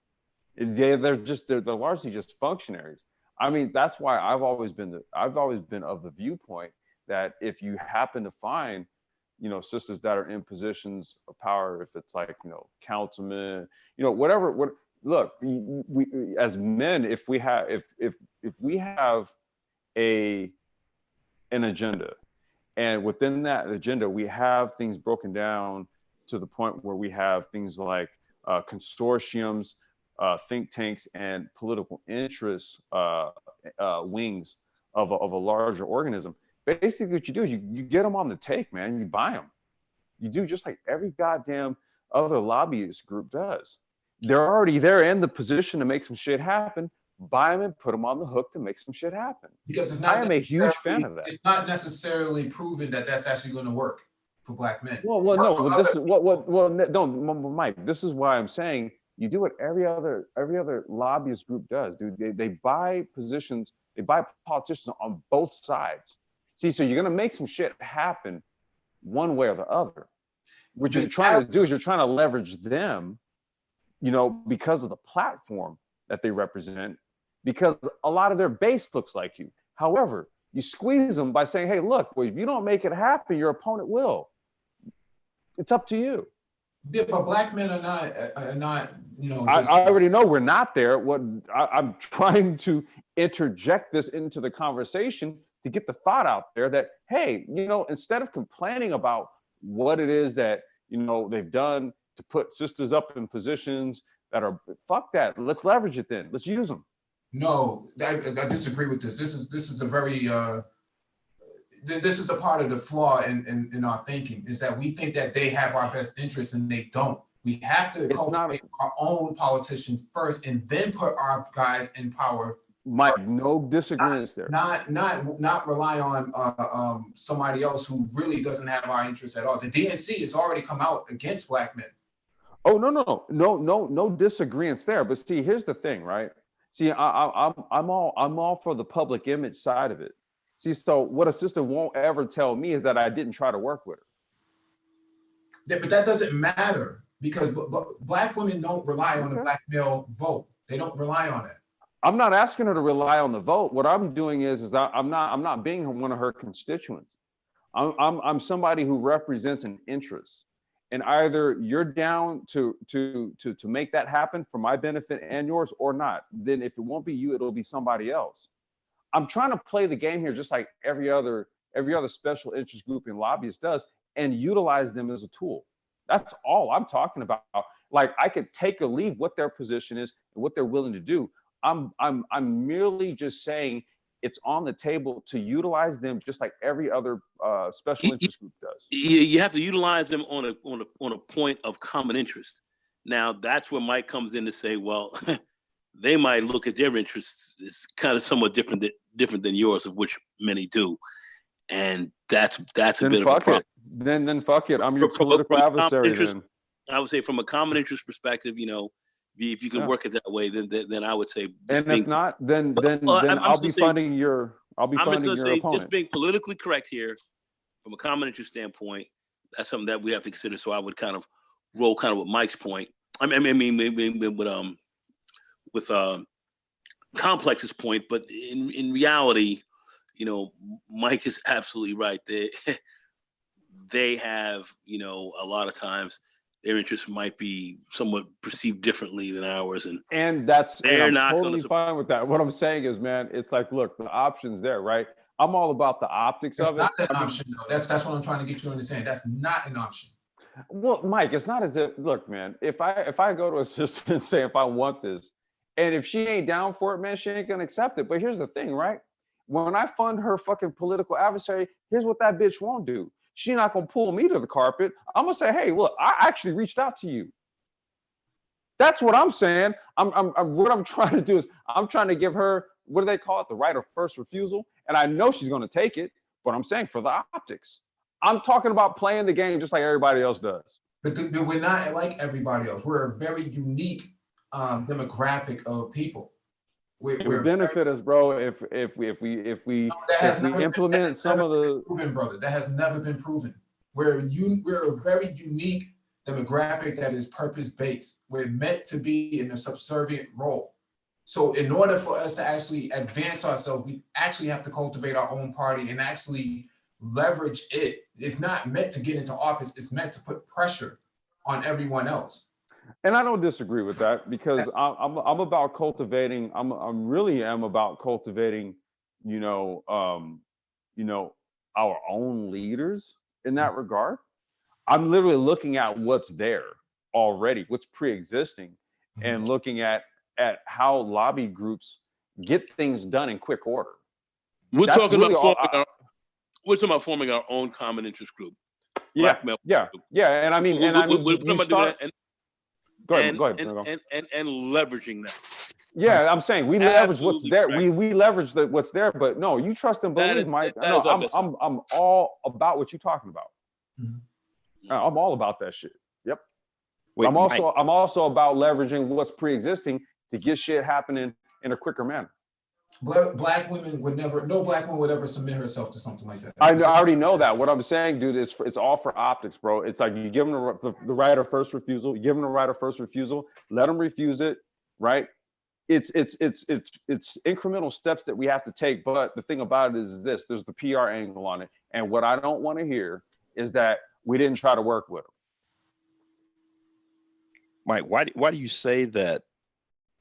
They're largely just functionaries. I mean, that's why I've always been of the viewpoint that if you happen to find, sisters that are in positions of power, if it's like, councilmen, whatever. Look, we as men, if we have an agenda, and within that agenda we have things broken down to the point where we have things like consortiums, think tanks, and political interests wings of a larger organism. Basically what you do is you get them on the take, man. You buy them. You do just like every goddamn other lobbyist group does. They're already there in the position to make some shit happen. Buy them and put them on the hook to make some shit happen. Because I am a huge fan of that. It's not necessarily proven that that's actually going to work for Black men. Mike, this is why I'm saying you do what every other lobbyist group does, dude. They buy positions, they buy politicians on both sides. See, so you're gonna make some shit happen one way or the other. What you're trying to do is you're trying to leverage them, because of the platform that they represent, because a lot of their base looks like you. However, you squeeze them by saying, hey, look, well, if you don't make it happen, your opponent will. It's up to you. Yeah, but Black men are not. I already know we're not there. I'm trying to interject this into the conversation to get the thought out there that, hey, you know, instead of complaining about what it is that, you know, they've done to put sisters up in positions that are, fuck that. Let's leverage it then. Let's use them. No, I disagree with this. This is a very this is a part of the flaw in our thinking, is that we think that they have our best interests and they don't. We have to cultivate our own politicians first and then put our guys in power. Mike, no disagreements there. Not rely on somebody else who really doesn't have our interests at all. The DNC has already come out against black men. Oh, no disagreements there. But see, here's the thing, right? See, I'm all for the public image side of it. See, so what a sister won't ever tell me is that I didn't try to work with her. Yeah, but that doesn't matter, because black women don't rely on the black male vote. They don't rely on it. I'm not asking her to rely on the vote. What I'm doing is that I'm not being one of her constituents. I'm somebody who represents an interest. And either you're down to make that happen for my benefit and yours, or not. Then if it won't be you, it'll be somebody else. I'm trying to play the game here just like every other special interest group and lobbyist does, and utilize them as a tool. That's all I'm talking about. Like, I could take or leave what their position is and what they're willing to do. I'm merely just saying it's on the table to utilize them just like every other special interest group does. You have to utilize them on a point of common interest. Now, that's where Mike comes in to say, well, they might look at their interests as kind of somewhat different than yours, of which many do, and that's a bit of a problem. Then fuck it. I'm your political adversary. Then I would say, from a common interest perspective, you know, if you can work it that way, then I would say. And if not, then I'll be funding your opponent. Just being politically correct here, from a common interest standpoint, that's something that we have to consider. So I would kind of roll with Mike's point. I mean, with Complex's point, but in reality, you know, Mike is absolutely right. They have, you know, a lot of times their interests might be somewhat perceived differently than ours, and I'm totally fine with that. What I'm saying is, man, it's like, look, the option's there, right? I'm all about the optics of it. It's not an option, though. That's what I'm trying to get you to understand. That's not an option. Well, Mike, it's not as if, look, man, if I go to a sister and say, if I want this, and if she ain't down for it, man, she ain't gonna accept it. But here's the thing, right? When I fund her fucking political adversary, here's what that bitch won't do. She's not gonna pull me to the carpet. I'm gonna say, hey, look, I actually reached out to you. That's what I'm saying. What I'm trying to do is I'm trying to give her, what do they call it? The right of first refusal. And I know she's gonna take it, but I'm saying for the optics. I'm talking about playing the game just like everybody else does. But we're not like everybody else. We're a very unique demographic of people. It would benefit us, bro, if we implement some of the proven, brother. That has never been proven. We're a very unique demographic that is purpose-based. We're meant to be in a subservient role. So in order for us to actually advance ourselves, we actually have to cultivate our own party and actually leverage it. It's not meant to get into office. It's meant to put pressure on everyone else. And I don't disagree with that, because I'm about cultivating. I'm really about cultivating, you know, our own leaders in that regard. I'm literally looking at what's there already, what's pre-existing, and looking at how lobby groups get things done in quick order. We're talking about forming our own common interest group. Yeah. And I mean, Go ahead. And leveraging that. Yeah, I'm saying we leverage what's there. We leverage what's there, but no, you trust and believe, Mike. I'm all about what you're talking about. I'm all about that shit. Yep. Wait, I'm also about leveraging what's pre-existing to get shit happening in a quicker manner. Black women would never, no black woman would ever submit herself to something like that. I already know that. What I'm saying, dude, is it's all for optics, bro. It's like you give them the right of first refusal. You give them the right of first refusal. Let them refuse it, right? It's incremental steps that we have to take. But the thing about it is this: there's the PR angle on it, and what I don't want to hear is that we didn't try to work with them. Mike, why do you say that?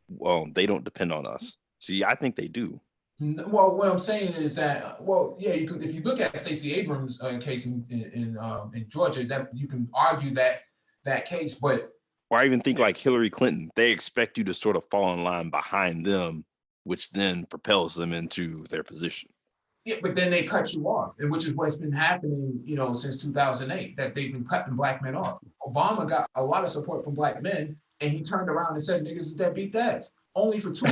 Well, they don't depend on us. See, I think they do. Well, what I'm saying is that, well, yeah, you can, if you look at Stacey Abrams' case in Georgia, that you can argue that case, but or I even think like Hillary Clinton, they expect you to sort of fall in line behind them, which then propels them into their position. yeah, but then they cut you off, and which is what's been happening, since 2008, that they've been cutting black men off. Obama got a lot of support from black men, and he turned around and said, "Niggas is deadbeat dads." Only for 2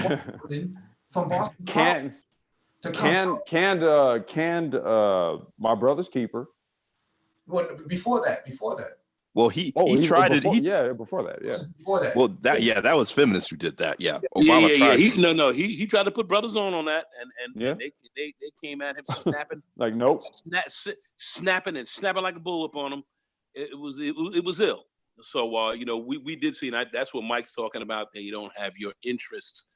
women from Boston canned my brother's keeper. Well, before that. Well, he tried it. Before that. Before that. Well, that was feminists who did that. Yeah, Obama tried. He tried to put brothers on that, and they came at him snapping like nope, snapping like a bull upon him. It was ill. So we did see, and that's what Mike's talking about. That you don't have your interests.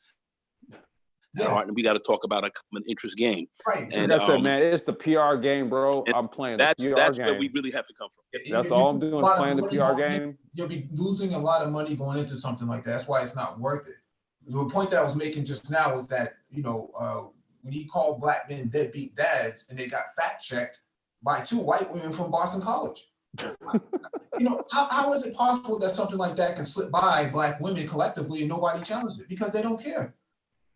Yeah, and we got to talk about a common interest game. Right. And that's it, man. It's the PR game, bro. I'm playing the PR game. That's where we really have to come from. That's all I'm doing is playing the PR game. You'll be losing a lot of money going into something like that. That's why it's not worth it. The point that I was making just now was that, when he called black men deadbeat dads, and they got fact checked by 2 white women from Boston College. How is it possible that something like that can slip by black women collectively and nobody challenges it? Because they don't care.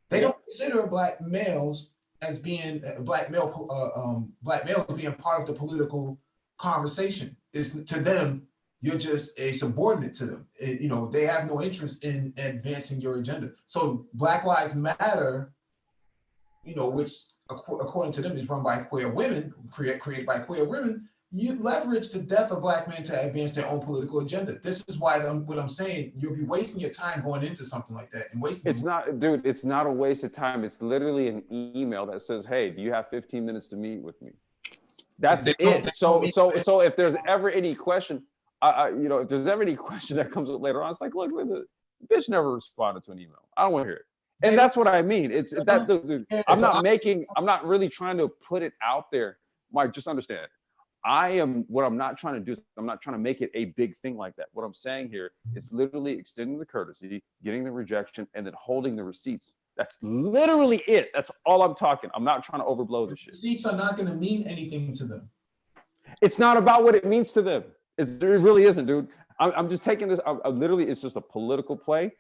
They don't consider black males as being black males being part of the political conversation. Is to them, you're just a subordinate to them. They have no interest in advancing your agenda. So Black Lives Matter, which according to them is run by queer women, created by queer women. You leverage the death of black men to advance their own political agenda. This is why what I'm saying, you'll be wasting your time going into something like that and wasting. It's not, dude. It's not a waste of time. It's literally an email that says, "Hey, do you have 15 minutes to meet with me?" That's it. So if there's ever any question, if there's ever any question that comes up later on, it's like, look, the bitch never responded to an email. I don't want to hear it. And that's what I mean. It's that, dude. I'm not really trying to put it out there, Mike. Just understand. What I'm not trying to do is I'm not trying to make it a big thing like that. What I'm saying here is literally extending the courtesy, getting the rejection, and then holding the receipts. That's literally it. That's all I'm talking. I'm not trying to overblow this shit. Receipts are not going to mean anything to them. It's not about what it means to them. It really isn't, dude. I'm just taking this. Literally, it's just a political play.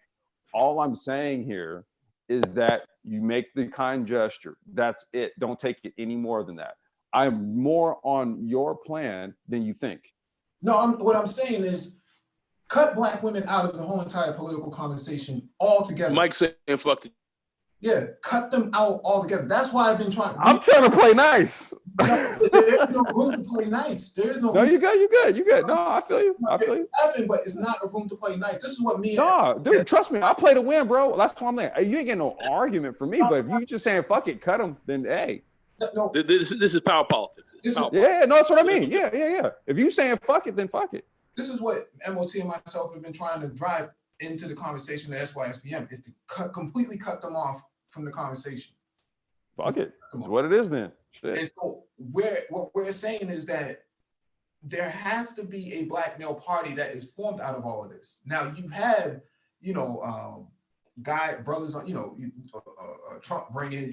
All I'm saying here is that you make the kind gesture. That's it. Don't take it any more than that. I'm more on your plan than you think. No, what I'm saying is cut black women out of the whole entire political conversation altogether. Mike's saying fuck it. Yeah, cut them out altogether. That's why I've been trying. I'm trying to play nice. No, there's no room to play nice. There's no. No, you good. No, I feel you. Laughing, but it's not a room to play nice. This is what me. No, dude, trust me. I play to win, bro. That's why I'm like, you ain't getting no argument from me. But if you just saying fuck it, cut them, then hey. No. This is power politics. Yeah, no, that's what I mean. Yeah. If you saying fuck it, then fuck it. This is what MOT and myself have been trying to drive into the conversation of SYSPM, is to completely cut them off from the conversation. Fuck it. That's what it is then. Shit. And so what we're saying is that there has to be a black male party that is formed out of all of this. Now you've had, brothers on, Trump bringing,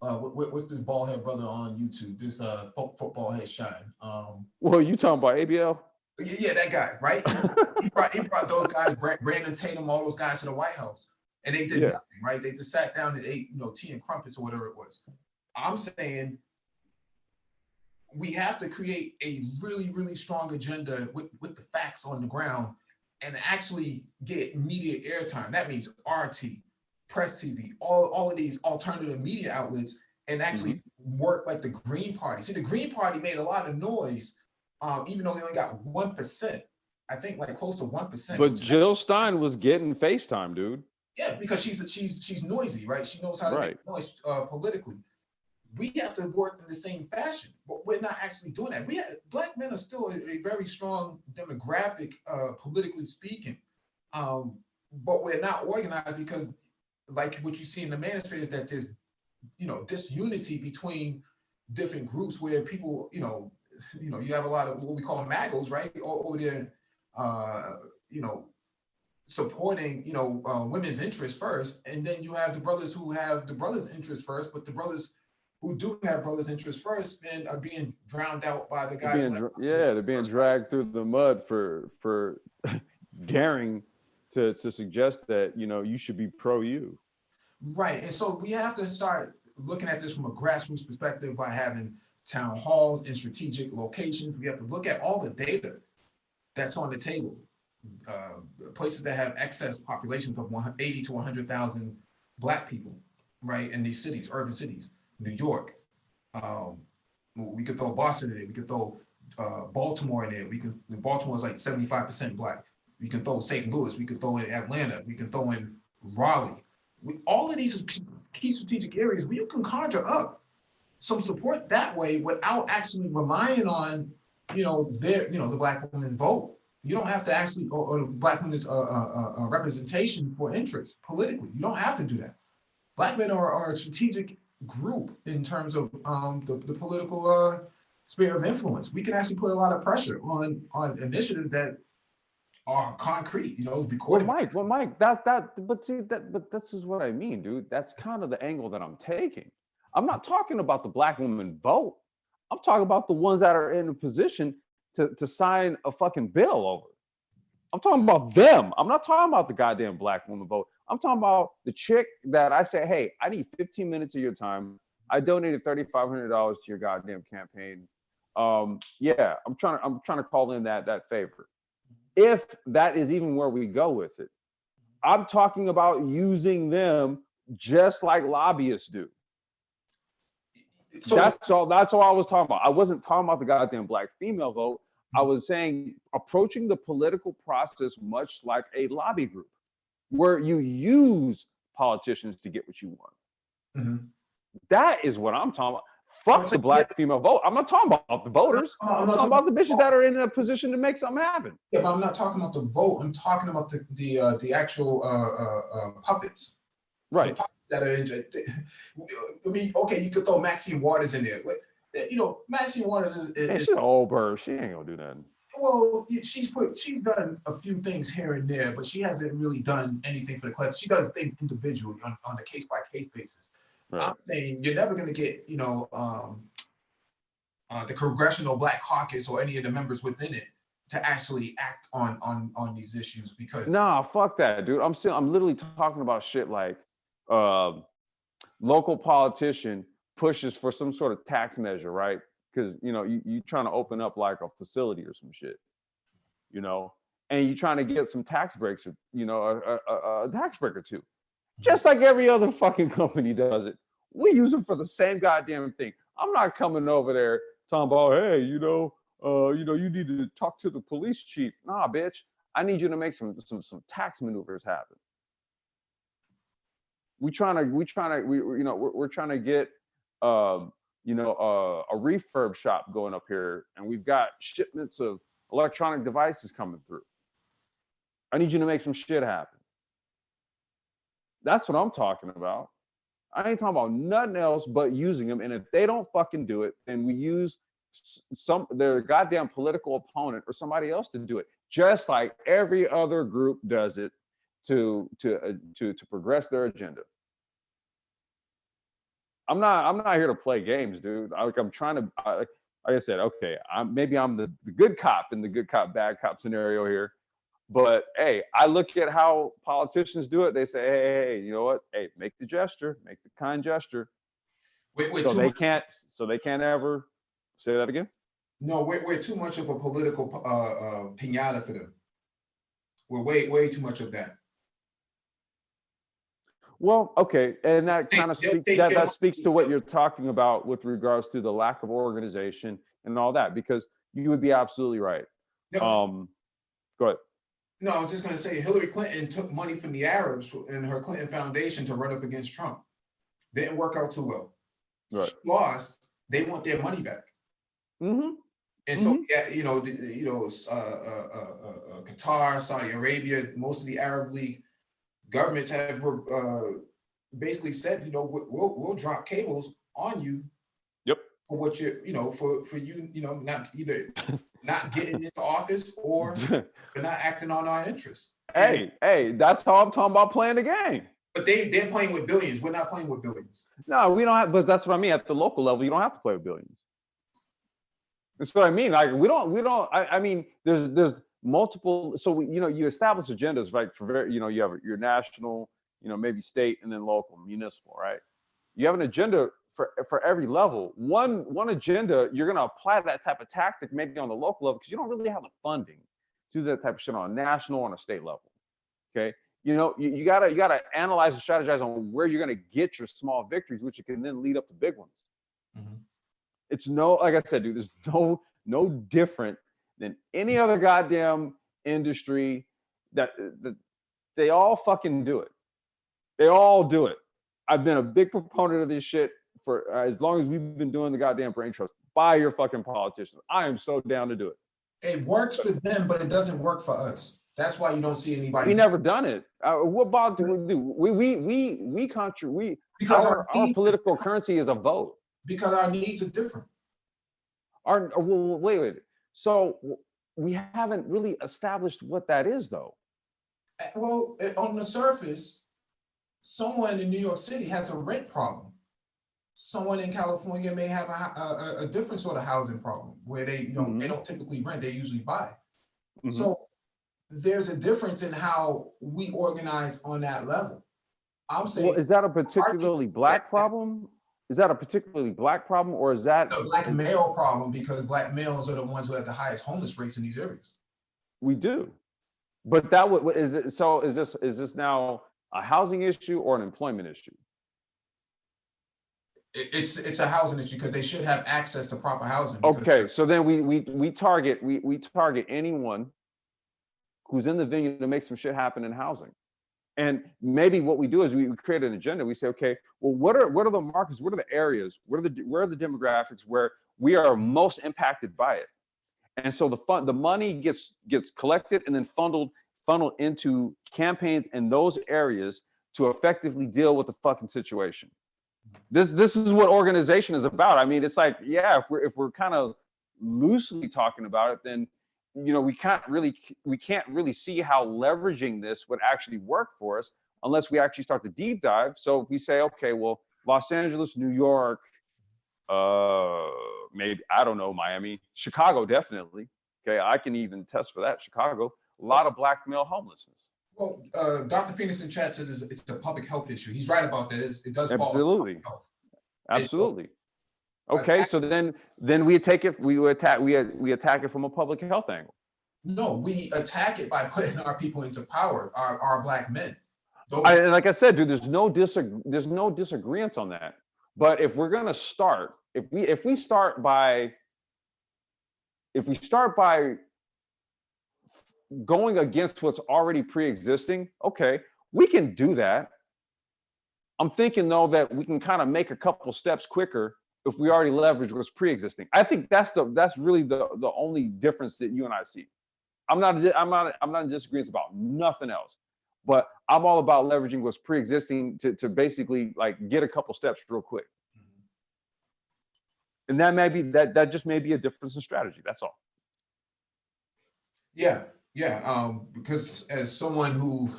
what's this bald head brother on YouTube? This football head shine. Well, you talking about ABL? Yeah, that guy, right? he brought those guys, Brandon Tatum, all those guys to the White House, and they did nothing, right? They just sat down and ate, tea and crumpets or whatever it was. I'm saying we have to create a really, really strong agenda with the facts on the ground and actually get media airtime. That means RT, Press TV, all of these alternative media outlets, and actually work like the Green Party. See, the Green Party made a lot of noise, even though they only got 1%. I think like close to 1%. But Jill Stein was getting FaceTime, dude. Yeah, because she's noisy, right? She knows how to make noise politically. We have to work in the same fashion, but we're not actually doing that. Black men are still a very strong demographic, politically speaking, but we're not organized because, like what you see in the manosphere, is that there's, disunity between different groups where people, you have a lot of what we call magos, right? Over there, supporting, women's interests first, and then you have the brothers who have the brothers' interests first, but the brothers who do have brothers' interests first and are being drowned out by the guys. They're being dragged through the mud for daring to suggest that you should be pro you. Right, and so we have to start looking at this from a grassroots perspective by having town halls in strategic locations. We have to look at all the data that's on the table. Places that have excess populations of 80 to 100,000 Black people, right, in these cities, urban cities. New York, we could throw Boston in there, we could throw Baltimore in there. Baltimore is like 75% Black. We can throw St. Louis, we could throw in Atlanta, we can throw in Raleigh. All of these key strategic areas where you can conjure up some support that way without actually relying on, the Black woman vote. You don't have to actually, or the Black women's representation for interest politically. You don't have to do that. Black men are a strategic group in terms of the political sphere of influence. We can actually put a lot of pressure on initiatives that are concrete, recorded. Well, Mike, but this is what I mean, dude. That's kind of the angle that I'm taking. I'm not talking about the Black woman vote. I'm talking about the ones that are in a position to sign a fucking bill over. I'm talking about them. I'm not talking about the goddamn Black woman vote. I'm talking about the chick that I say, hey, I need 15 minutes of your time. I donated $3,500 to your goddamn campaign. I'm trying to call in that favor. If that is even where we go with it, I'm talking about using them just like lobbyists do. So that's all I was talking about. I wasn't talking about the goddamn Black female vote. I was saying approaching the political process much like a lobby group, where you use politicians to get what you want. Mm-hmm. That is what I'm talking about. Fuck the Black female vote. I'm not talking about the voters. I'm talking about the bitches that are in a position to make something happen. Yeah, but I'm not talking about the vote. I'm talking about the actual puppets. Right. The puppets that are I mean, okay, you could throw Maxine Waters in there. But, Maxine Waters is she's an old bird. She ain't gonna do nothing. Well, she's done a few things here and there, but she hasn't really done anything for the collective. She does things individually on a case-by-case basis. Right. I'm saying you're never going to get, the Congressional Black Caucus or any of the members within it to actually act on these issues because. Nah, fuck that, dude. I'm literally talking about shit like local politician pushes for some sort of tax measure, right? Because you trying to open up like a facility or some shit, and you trying to get some tax breaks, a tax break or two. Just like every other fucking company does it. We use them for the same goddamn thing. I'm not coming over there talking about, hey, you need to talk to the police chief. Nah, bitch. I need you to make some tax maneuvers happen. We're trying to get a refurb shop going up here, and we've got shipments of electronic devices coming through. I need you to make some shit happen. That's what I'm talking about. I ain't talking about nothing else but using them. And if they don't fucking do it, then we use their goddamn political opponent or somebody else to do it, just like every other group does it to progress their agenda. I'm not here to play games, dude. I'm trying to, like I said, okay, maybe I'm the good cop in the good cop, bad cop scenario here. But hey, I look at how politicians do it. They say, hey, you know what? Hey, make the gesture, make the kind gesture. So they can't ever say that again. No, we're too much of a political piñata for them. We're way too much of that. Well, okay, and that kind of speaks to what you're talking about with regards to the lack of organization and all that, because you would be absolutely right. No. Go ahead. No, I was just going to say Hillary Clinton took money from the Arabs in her Clinton Foundation to run up against Trump. Didn't work out too well. Right. She lost. They want their money back. Mm-hmm. And so, Qatar, Saudi Arabia, most of the Arab League governments have basically said, we'll drop cables on you. Yep. For what for you, not not getting into office or for not acting on our interests. Hey, that's how I'm talking about playing the game. But they're playing with billions. We're not playing with billions. No, we don't have, but that's what I mean. At the local level, you don't have to play with billions. That's what I mean. Like I mean, there's multiple, so you establish agendas, right? For you have your national, maybe state, and then local, municipal, right? You have an agenda for every level. One agenda, you're going to apply that type of tactic maybe on the local level because you don't really have the funding to do that type of shit on a national or on a state level. Okay, you gotta analyze and strategize on where you're going to get your small victories, which you can then lead up to big ones. Mm-hmm. It's like I said, dude, there's no different than any other goddamn industry that they all fucking do it. They all do it. I've been a big proponent of this shit for as long as we've been doing the goddamn brain trust. Buy your fucking politicians. I am so down to do it. It works for them, but it doesn't work for us. That's why you don't see anybody. We never done it. What about do we do? Because our political currency is a vote. Because our needs are different. Wait. So we haven't really established what that is, though. Well, on the surface, someone in New York City has a rent problem. Someone in California may have a different sort of housing problem where they, they don't typically rent; they usually buy. Mm-hmm. So there's a difference in how we organize on that level. I'm saying, well, is that a particularly black problem? Is that a particularly black problem, or is that a black male problem? Because black males are the ones who have the highest homeless rates in these areas. We do, but that what is it? So is this now a housing issue or an employment issue? It's a housing issue because they should have access to proper housing. Okay, so then we target anyone who's in the venue to make some shit happen in housing. And maybe what we do is we create an agenda. We say, okay, well, what are the markets? What are the areas? Where are the demographics where we are most impacted by it? And so the money gets collected and then funneled into campaigns in those areas to effectively deal with the fucking situation. This is what organization is about. I mean, it's like, yeah, if we're kind of loosely talking about it, then we can't really see how leveraging this would actually work for us unless we actually start the deep dive. So if we say, okay, well, Los Angeles, New York, maybe, I don't know, Miami, Chicago, definitely. Okay, I can even test for that. Chicago, a lot of black male homelessness. Well, Dr. Phoenix in chat says it's a public health issue. He's right about that. It does absolutely fall health. Absolutely. Okay, so then we attack it from a public health angle. No, we attack it by putting our people into power, our black men. And like I said, dude, there's no disagreement on that. But if we're gonna start, if we start by going against what's already pre-existing, okay, we can do that. I'm thinking though that we can kind of make a couple steps quicker if we already leverage what's pre-existing. I think that's really the only difference that you and I see. I'm not in disagreement about nothing else, but I'm all about leveraging what's pre-existing to basically like get a couple steps real quick. And that just may be a difference in strategy. That's all. Yeah. Because as someone who's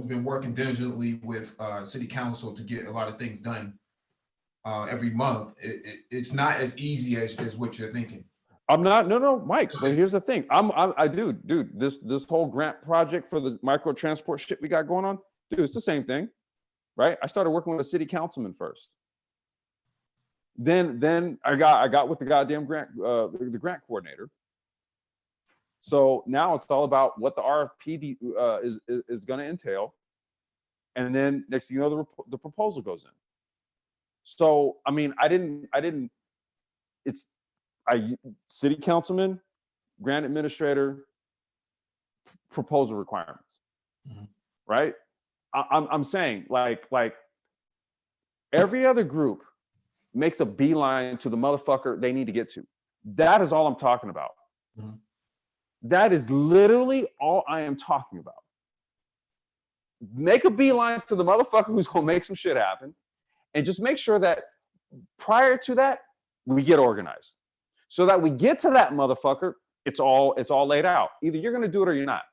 been working diligently with city council to get a lot of things done every month, it's not as easy as what you're thinking. I'm not, no, Mike, but here's the thing. Dude, this whole grant project for the micro transport shit we got going on, dude, it's the same thing, right? I started working with a city councilman first. Then I got with the goddamn the grant coordinator. So now it's all about what the RFP is going to entail, and then next thing you know, the proposal goes in. So I mean, city councilman, grant administrator, proposal requirements, right? I'm saying like every other group makes a beeline to the motherfucker they need to get to. That is all I'm talking about. That is literally all I am talking about. Make a beeline to the motherfucker who's gonna make some shit happen, and just make sure that prior to that, we get organized. So that we get to that motherfucker It's all laid out. Either you're going to do it or you're not.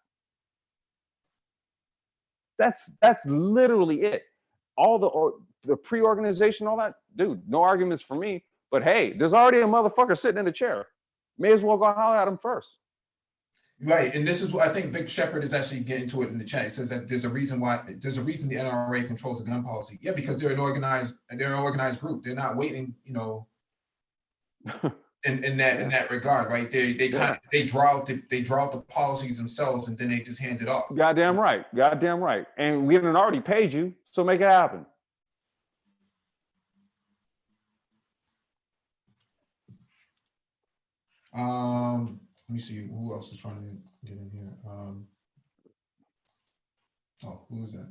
That's literally it. All the pre-organization, all that, dude, no arguments for me. But hey, there's already a motherfucker sitting in the chair. May as well go holler at him first. Right, and this is what I think Vic Shepard is actually getting to it in the chat. He says that there's a reason the NRA controls the gun policy. Yeah, because they're an organized group. They're not waiting, you know, in that regard, right? They draw out the policies themselves and then they just hand it off. Goddamn right. And we haven't already paid you, so make it happen. Let me see who else is trying to get in here. Who is that?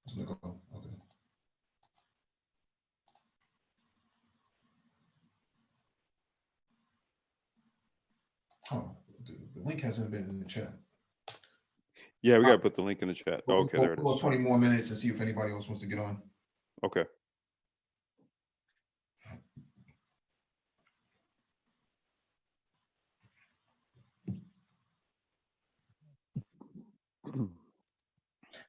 Let's look up. Okay. Oh, the link hasn't been in the chat. Yeah, we gotta put the link in the chat. Okay, there it We'll is. 20 more minutes and see if anybody else wants to get on. Okay.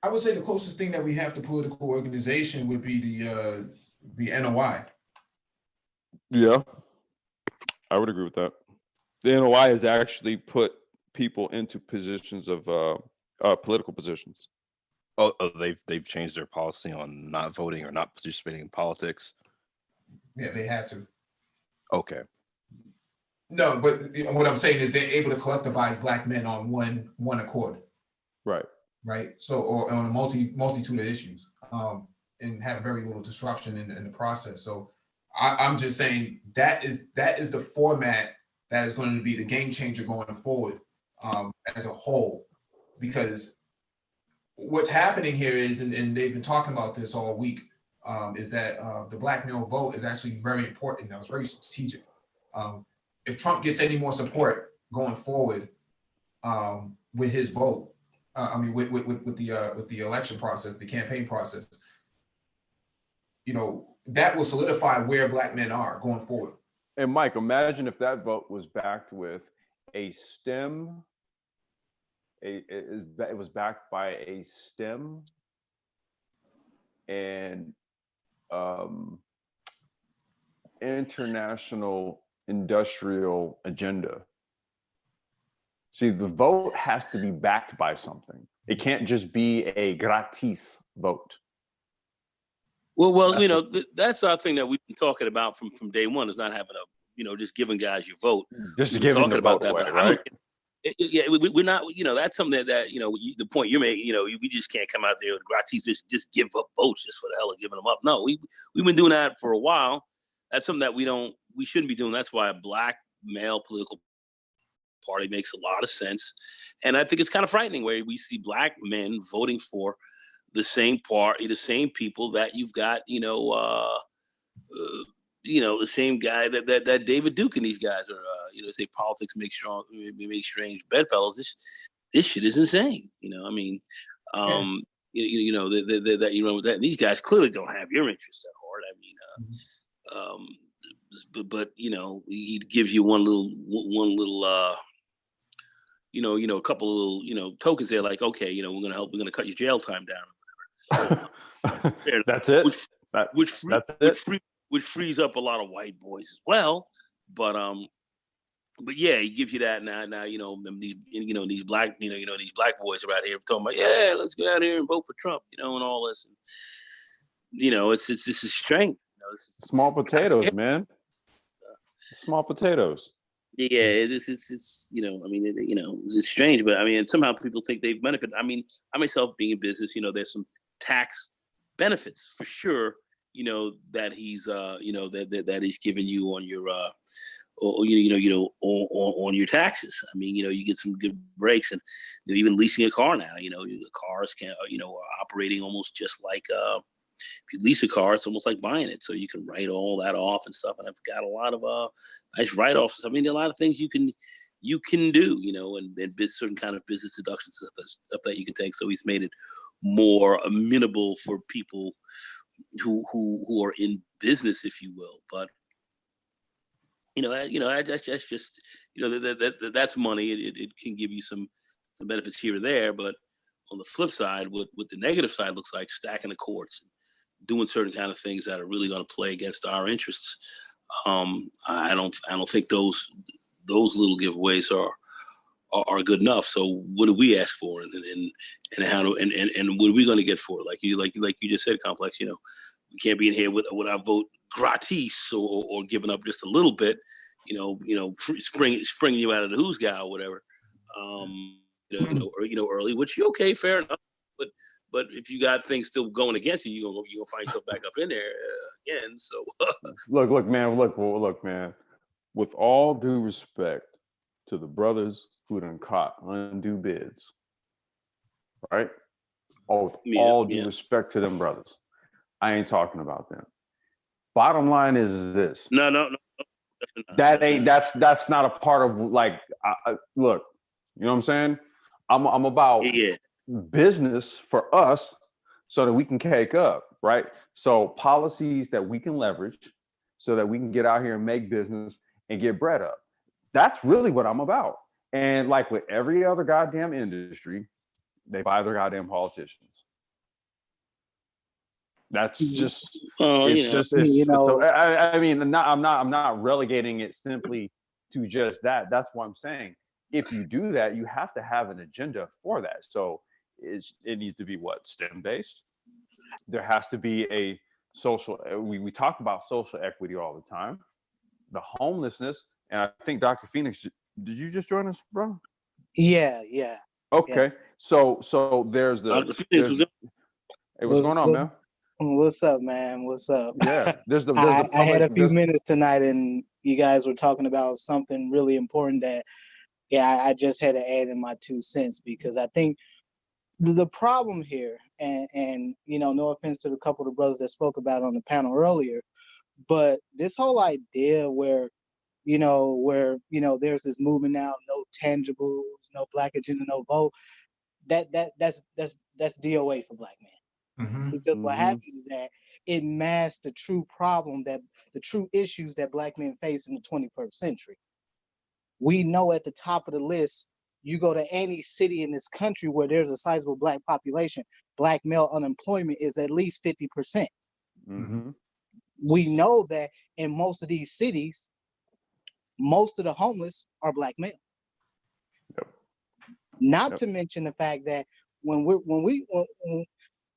I would say the closest thing that we have to political organization would be the NOI. Yeah, I would agree with that. The NOI has actually put people into positions of political positions. Oh, they've changed their policy on not voting or not participating in politics. Yeah, they had to. Okay. No, but what I'm saying is they're able to collectivize Black men on one accord. Right. Right. So, or on a multitude of issues, and have very little disruption in the process. So, I'm just saying that is the format that is going to be the game changer going forward, as a whole, because what's happening here is, and they've been talking about this all week, is that the Black male vote is actually very important now. It's very strategic. If Trump gets any more support going forward, with his vote, with the election process, the campaign process, you know, that will solidify where Black men are going forward. And Mike, imagine if that vote was backed with a STEM. It was backed by a STEM and international industrial agenda. See, the vote has to be backed by something. It can't just be a gratis vote. Well, you know, that's our thing that we've been talking about from day one, is not having just giving guys your vote. Just giving the vote away, right? Yeah, we're not, that's something that the point you're making, we just can't come out there with gratis, just give up votes just for the hell of giving them up. No, we've been doing that for a while. That's something that we shouldn't be doing. That's why a Black male political party makes a lot of sense. And I think it's kind of frightening where we see Black men voting for the same party, the same people that you've got, the same guy that David Duke and these guys are, say politics make strange bedfellows. This shit is insane. That these guys clearly don't have your interests at heart. But he gives you one little a couple of little tokens there, like, okay, we're gonna cut your jail time down. That's it. Which frees up a lot of white boys as well. But yeah, he gives you that now. These black boys are out here talking about, yeah, let's get out here and vote for Trump, and all this. And, this is strength. Small potatoes, man. Small potatoes. Yeah, it's strange, but somehow people think they've benefited. I myself being in business, there's some tax benefits for sure, that he's that he's giving you on your on your taxes. You get some good breaks, and even leasing a car now, cars are operating almost just like if you lease a car, it's almost like buying it. So you can write all that off and stuff. And I've got a lot of nice write-offs. There are a lot of things you can do, and certain kind of business deductions, stuff that you can take. So he's made it more amenable for people who are in business, if you will. But That's just, that's money. It can give you some benefits here or there, but on the flip side, what the negative side looks like, stacking the courts, doing certain kind of things that are really going to play against our interests. I don't think those little giveaways are good enough. So what do we ask for, and how do and what are we going to get for it? Like you just said, Complex. We can't be in here with our vote gratis or giving up just a little bit. Springing you out of the who's guy or whatever. Early, which okay, fair enough. But if you got things still going against you, you're gonna find yourself back up in there again. So look, man. With all due respect to the brothers who done caught undue bids, right? With all due respect to them brothers, I ain't talking about them. Bottom line is this. No. That's not a part of look, you know what I'm saying? I'm about business for us so that we can cake up, right? So policies that we can leverage so that we can get out here and make business and get bread up. That's really what I'm about. And like with every other goddamn industry, they buy their goddamn politicians. That's just so I mean I'm not relegating it simply to just that. That's what I'm saying. If you do that, you have to have an agenda for that. So it needs to be STEM based. There has to be a social. We talk about social equity all the time. The homelessness, and I think Dr. Phoenix, did you just join us, bro? Yeah. Okay, yeah. So there's the. Hey, what's going on, man? What's up, man? What's up? Yeah, there's the I had a few minutes tonight, and you guys were talking about something really important that, I just had to add in my 2 cents, because I think the problem here, and no offense to the couple of brothers that spoke about it on the panel earlier, but this whole idea where there's this movement now, no tangibles, no black agenda, no vote, that's DOA for black men. Mm-hmm. Because what happens is that it masks the true problem, the true issues that black men face in the 21st century. We know at the top of the list, you go to any city in this country where there's a sizable black population, black male unemployment is at least 50%. Mm-hmm. We know that in most of these cities, most of the homeless are black male. Yep. Not to mention the fact that when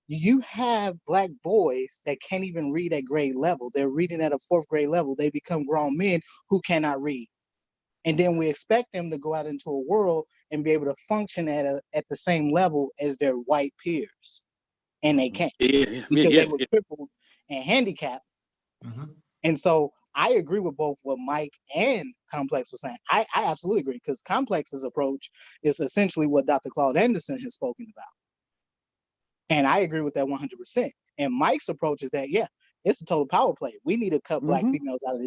you have black boys that can't even read at grade level, they're reading at a 4th grade level, they become grown men who cannot read. And then we expect them to go out into a world and be able to function at the same level as their white peers. And they can't. Because they were crippled and handicapped. Mm-hmm. And so I agree with both what Mike and Complex was saying. I absolutely agree, because Complex's approach is essentially what Dr. Claude Anderson has spoken about. And I agree with that 100%. And Mike's approach is that, it's a total power play. We need to cut black females out of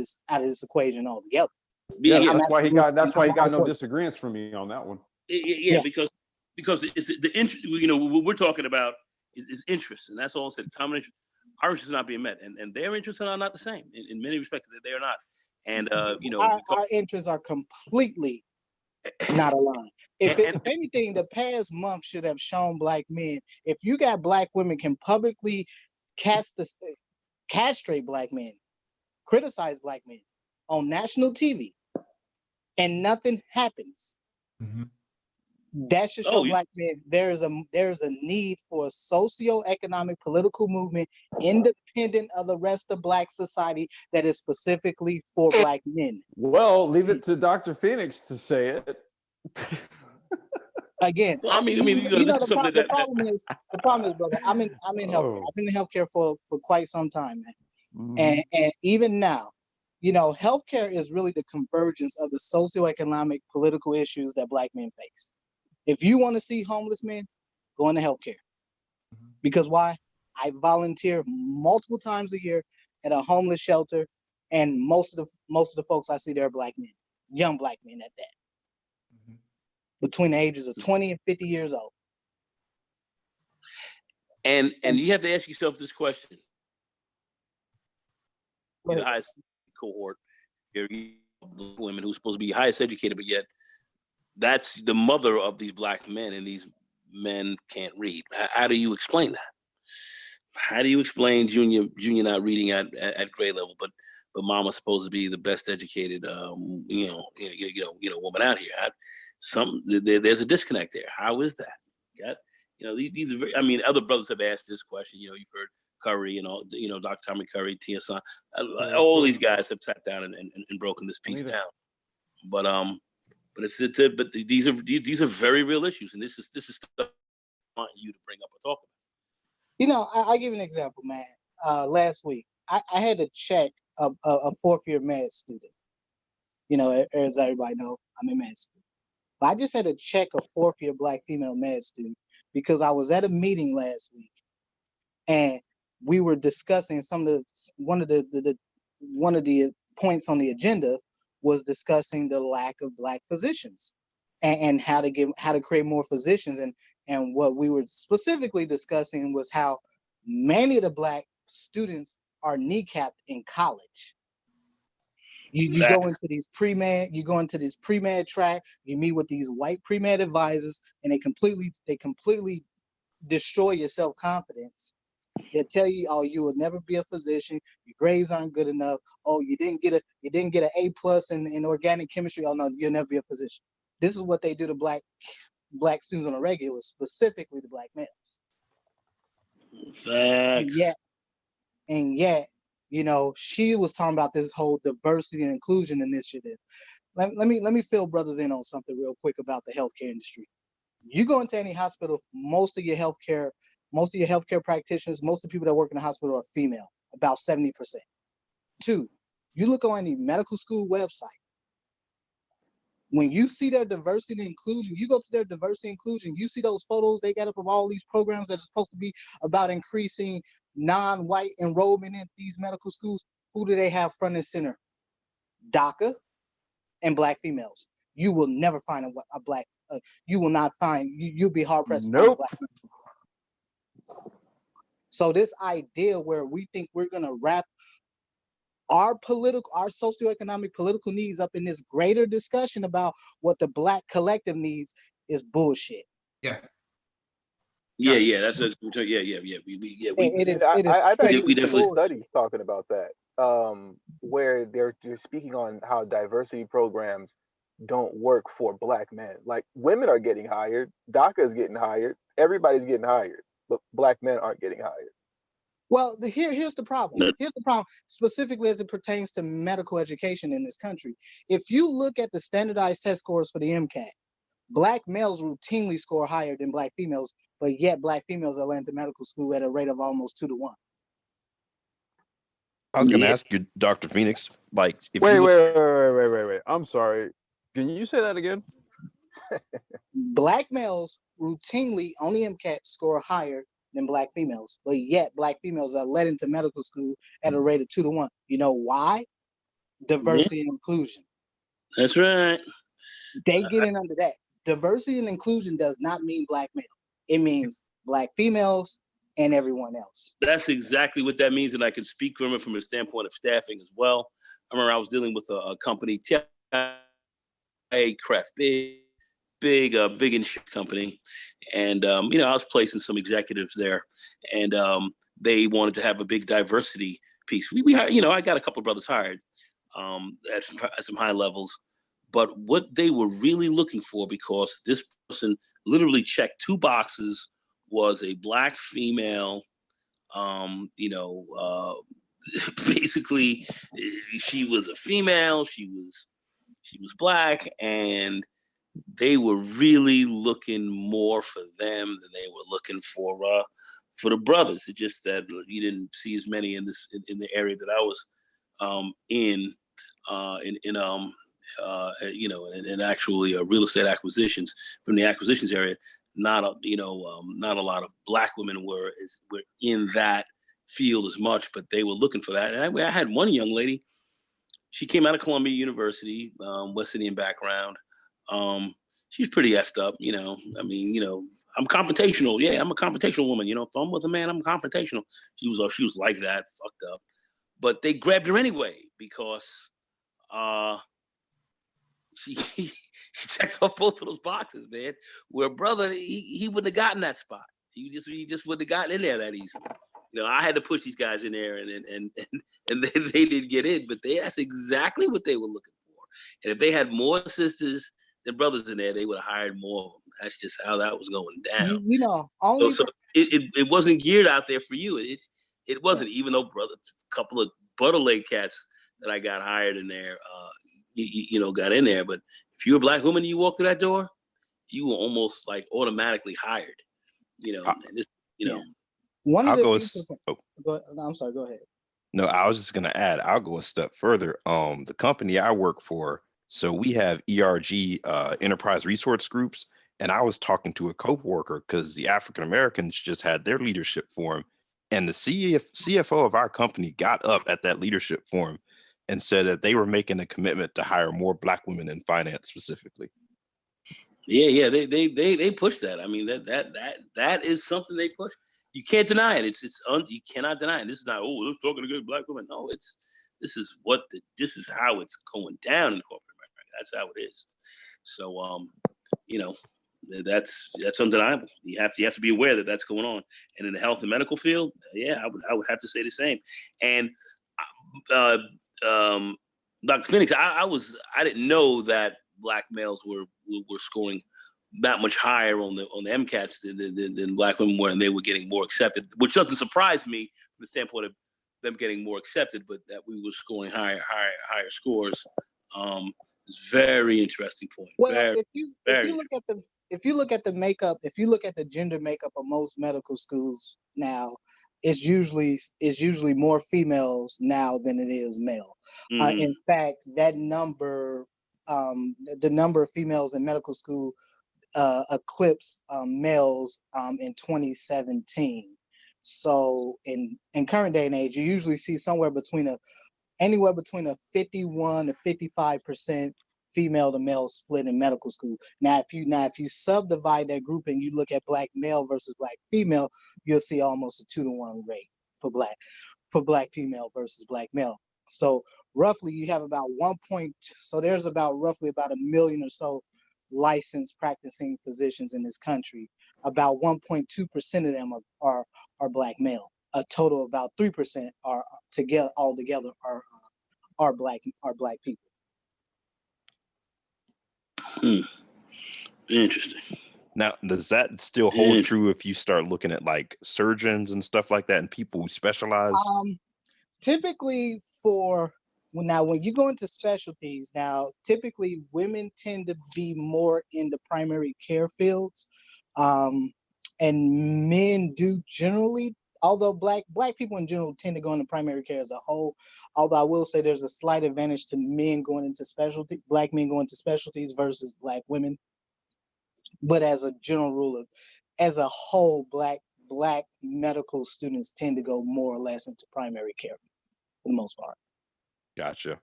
this equation altogether. Yeah, that's why he got no disagreements from me on that one. Because it's the interest. What we're talking about is interest, and that's all I said. Common interest. Our interests are not being met, and their interests are not the same in many respects. They are not, and our interests are completely not aligned. If anything, the past month should have shown black men, if you got black women can publicly castrate black men, criticize black men on national TV, and nothing happens. Mm-hmm. That should show black men there is a need for a socio-economic political movement independent of the rest of black society that is specifically for black men. Well, leave it to Dr. Phoenix to say it. Again, the problem is, brother, I'm in healthcare. I've been in healthcare for quite some time, man. Mm-hmm. And even now, healthcare is really the convergence of the socioeconomic political issues that black men face. If you want to see homeless men, go into healthcare. Mm-hmm. Because why? I volunteer multiple times a year at a homeless shelter, and most of the folks I see there are black men, young black men at that. Mm-hmm. Between the ages of 20 and 50 years old. And you have to ask yourself this question. In the highest cohort, women who's supposed to be highest educated, but yet that's the mother of these black men, and these men can't read. How do you explain that? How do you explain Junior not reading at grade level, but Mama's supposed to be the best educated woman out here? There's a disconnect there. How is that? These are very, I mean, other brothers have asked this question. You've heard Curry and all, Dr. Tommy Curry, Tia Son, all these guys have sat down and broken this piece down. But these are very real issues, and this is stuff I want you to bring up or talk about. I'll give you an example, man. Last week, I had to check a fourth-year med student. As everybody know, I'm a med student. But I just had to check a fourth-year black female med student because I was at a meeting last week, and we were discussing one of the points on the agenda was discussing the lack of black physicians and how to create more physicians. And what we were specifically discussing was how many of the black students are kneecapped in college. You go into these pre-med track, you meet with these white pre-med advisors, and they completely destroy your self-confidence. They tell you, oh, you will never be a physician, your grades aren't good enough, oh, you didn't get an A+ in organic chemistry, oh no, you'll never be a physician. This is what they do to black students on a regular, specifically the black males. Facts. And yet, she was talking about this whole diversity and inclusion initiative. Let me fill brothers in on something real quick about the healthcare industry. You go into any hospital, most of your healthcare practitioners, most of the people that work in the hospital are female, about 70%. 2, you look on any medical school website. When you see their diversity and inclusion, you go to their diversity and inclusion, you see those photos they got up of all these programs that are supposed to be about increasing non-white enrollment in these medical schools. Who do they have front and center? DACA and black females. You will never find a black, you will not find, you'll be hard pressed to find a black female. So this idea where we think we're gonna wrap our socioeconomic political needs up in this greater discussion about what the black collective needs is bullshit. Yeah. That's a, yeah. I've actually seen studies talking about that, where they're speaking on how diversity programs don't work for black men. Like, women are getting hired, DACA is getting hired, everybody's getting hired, but black men aren't getting hired. Well, here's the problem. Here's the problem, specifically as it pertains to medical education in this country. If you look at the standardized test scores for the MCAT, black males routinely score higher than black females, but yet black females are landing to medical school at a rate of almost 2 to 1. I was going to ask you, Dr. Phoenix, like, if wait. I'm sorry. Can you say that again? Black males routinely on the MCAT score higher than black females, but yet black females are led into medical school at a rate of 2 to 1. You know why? Diversity and inclusion. That's right. They get in under that. Diversity and inclusion does not mean black male. It means black females and everyone else. That's exactly what that means, and I can speak from a standpoint of staffing as well. I remember I was dealing with a company, Craft, big insurance company, and I was placing some executives there, and they wanted to have a big diversity piece. We I got a couple of brothers hired at some high levels, but what they were really looking for, because this person literally checked 2 boxes, was a black female. Basically, she was a female. She was black, and they were really looking more for them than they were looking for the brothers. It's just that you didn't see as many in the area that I was in actually real estate acquisitions. From the acquisitions area, not a lot of black women were in that field as much, but they were looking for that. And I had one young lady. She came out of Columbia University, West Indian background. She's pretty effed up, I'm confrontational. Yeah, I'm a confrontational woman. If I'm with a man, I'm confrontational. She was like that, fucked up. But they grabbed her anyway because she checked off both of those boxes, man. Where brother, he wouldn't have gotten that spot. He just wouldn't have gotten in there that easily. You know, I had to push these guys in there, and they didn't get in, but that's exactly what they were looking for. And if they had more sisters than brothers in there, they would have hired more of them. That's just how that was going down. You know, only so it wasn't geared out there for you. It wasn't, even though brother, a couple of butter leg cats that I got hired in there, you know, got in there. But if you're a black woman and you walk through that door, you were almost like automatically hired. You know, and this, you know. One of I'll the I'm sorry, go ahead. No, I was just gonna add, I'll go a step further. The company I work for, so we have ERG, Enterprise Resource Groups, and I was talking to a co-worker because the African Americans just had their leadership forum, and the CFO of our company got up at that leadership forum and said that they were making a commitment to hire more Black women in finance specifically. Yeah, they push that. I mean, that is something they push. You can't deny it. You cannot deny it. This is not, oh, let's talking to good Black women. No, this is how it's going down in corporate America. That's how it is. So, you know, that's undeniable. You have to be aware that that's going on. And in the health and medical field, yeah, I would have to say the same. And Dr. Phoenix, I didn't know that Black males were scoring that much higher on the MCATs than Black women were, and they were getting more accepted, which doesn't surprise me from the standpoint of them getting more accepted, but that we were scoring higher scores. It's very interesting point. Well, if you look at the makeup, if you look at the gender makeup of most medical schools now, it's usually more females now than it is male. Mm-hmm. In fact, that number, the number of females in medical school eclipsed males in 2017. So in current day and age, you usually see anywhere between a 51 to 55% female to male split in medical school. Now, if you subdivide that group and you look at Black male versus Black female, you'll see almost a 2-to-1 rate for Black female versus Black male. So roughly, you have about there's roughly about 1 million or so licensed practicing physicians in this country. About 1.2% of them are Black male. A total of about 3% are altogether are Black people. Interesting. Now, does that still hold true if you start looking at like surgeons and stuff like that and people who specialize? Typically when you go into specialties now, typically women tend to be more in the primary care fields, and men do generally, although black people in general tend to go into primary care as a whole. Although I will say there's a slight advantage to men going into Black men going to specialties versus Black women. But as a general rule as a whole, black medical students tend to go more or less into primary care for the most part. Gotcha.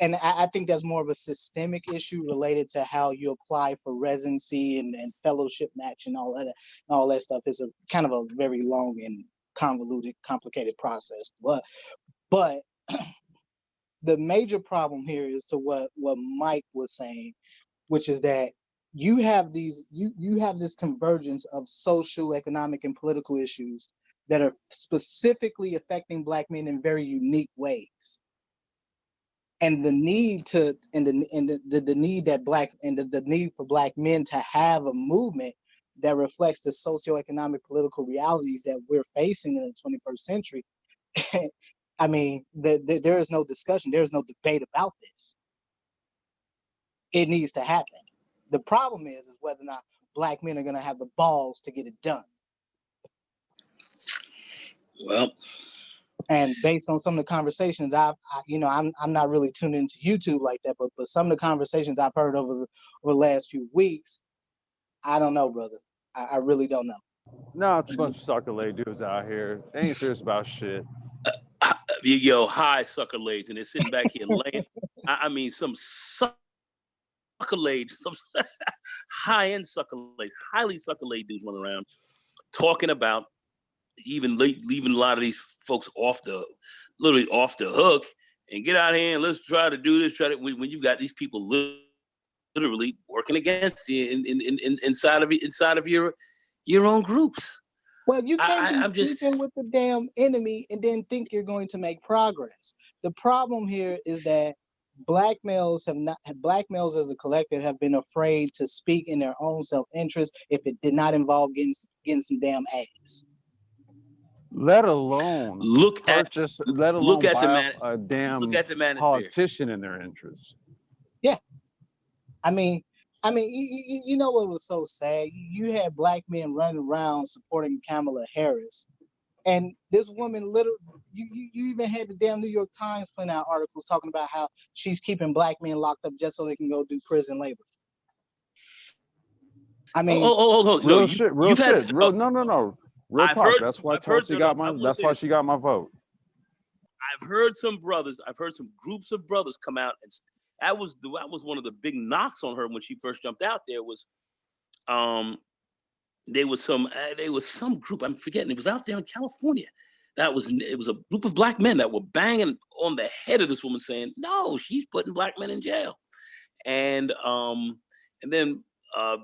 And I think that's more of a systemic issue related to how you apply for residency and fellowship match and all that stuff. Is a kind of a very long and convoluted, complicated process. But the major problem here is to what Mike was saying, which is that you have this convergence of social, economic, and political issues that are specifically affecting Black men in very unique ways. And the need for Black men to have a movement that reflects the socioeconomic political realities that we're facing in the 21st century. I mean, there is no discussion, there is no debate about this. It needs to happen. The problem is whether or not Black men are going to have the balls to get it done. Well, and based on some of the conversations I'm not really tuned into YouTube like that, but some of the conversations I've heard over the last few weeks, I don't know, brother. I really don't know. No, it's a bunch of sucker lay dudes out here. They ain't serious about shit. Yo, high sucker lades, and they're sitting back here laying. I mean, some sucker lades, some high-end sucker lades, highly sucker lade dudes running around talking about even leaving a lot of these folks literally off the hook, and get out here and let's try to do this. When you've got these people literally working against you inside of your own groups. Well, you can't I'm be just sleeping with the damn enemy and then think you're going to make progress. The problem here is that black males as a collective have been afraid to speak in their own self-interest if it did not involve getting some damn ass. Let alone look at let alone the buy man. a damn Look at the manosphere. politician in their interests. Yeah, I mean, you know what was so sad? You had black men running around supporting Kamala Harris, and this woman literally, you even had the damn New York Times putting out articles talking about how she's keeping black men locked up just so they can go do prison labor. I mean, real shit. No. Real I've talk. heard, That's why I've heard, Tulsi got my. That's why she got my vote. I've heard some groups of brothers come out, and that was one of the big knocks on her when she first jumped out there was, there was some group, I'm forgetting, it was out there in California. It was a group of black men that were banging on the head of this woman saying, no, she's putting black men in jail. And then I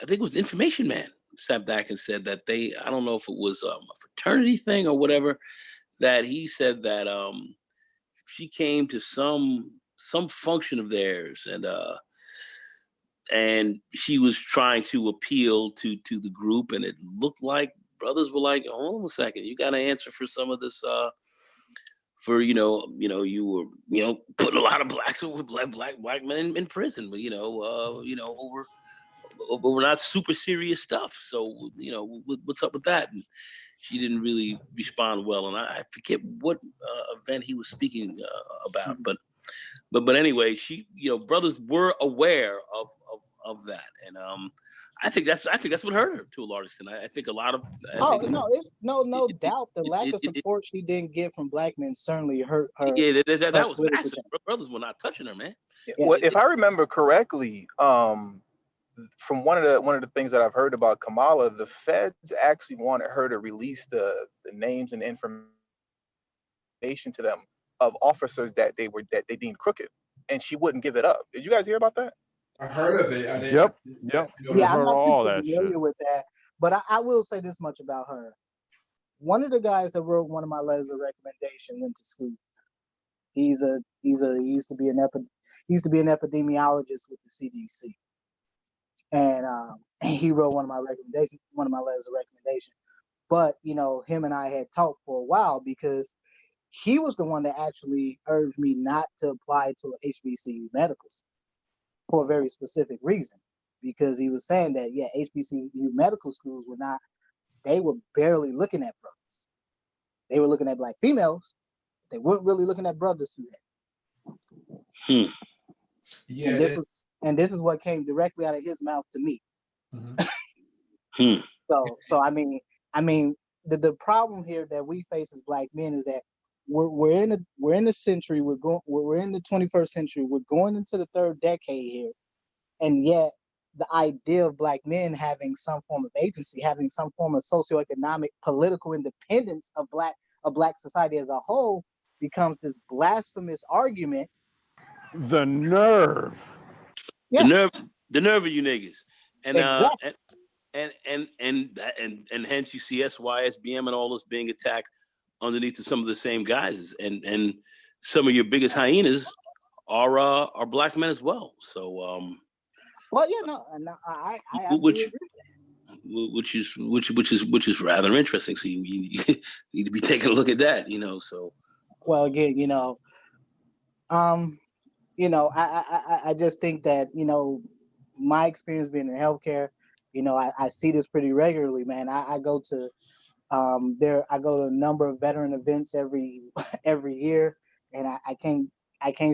think it was Information Man sat back and said that I don't know if it was a fraternity thing or whatever, that he said that she came to some function of theirs and she was trying to appeal to the group, and it looked like brothers were like, hold on a second, you got to answer for some of this for you were putting a lot of black men in prison, but over not super serious stuff. So what's up with that? And she didn't really respond well, and I forget what event he was speaking about, but anyway, brothers were aware of that, and I think that's what hurt her to a large extent. I think a lot of no doubt the lack of support she didn't get from black men certainly hurt her. Yeah, that was massive. Brothers were not touching her, man. Yeah, well, if I remember correctly, from one of the things that I've heard about Kamala, the feds actually wanted her to release the names and information to them of officers that they deemed crooked, and she wouldn't give it up. Did you guys hear about that? I heard of it. Yep. Yeah, I'm not too familiar with that, but I will say this much about her. One of the guys that wrote one of my letters of recommendation went to school. He used to be an epidemiologist with the CDC, and he wrote one of my letters of recommendation. But him and I had talked for a while because he was the one that actually urged me not to apply to an HBCU medical for a very specific reason, because he was saying that HBCU medical schools they were barely looking at brothers. They were looking at black females. They weren't really looking at brothers too heavy. Yeah, and this is what came directly out of his mouth to me. So I mean, the problem here that we face as black men is that we're in the century. We're in the 21st century. We're going into the third decade here, and yet the idea of black men having some form of agency, having some form of socioeconomic, political independence of black society as a whole, becomes this blasphemous argument. The nerve. Yeah. The nerve of you niggas. And exactly. And hence you see SYSBM and all this being attacked underneath of some of the same guises, and some of your biggest hyenas are black men as well. So I absolutely agree. Which is rather interesting. So you need to be taking a look at that, So well, again, I just think that my experience being in healthcare, I see this pretty regularly, man. I go to a number of veteran events every year, and I can't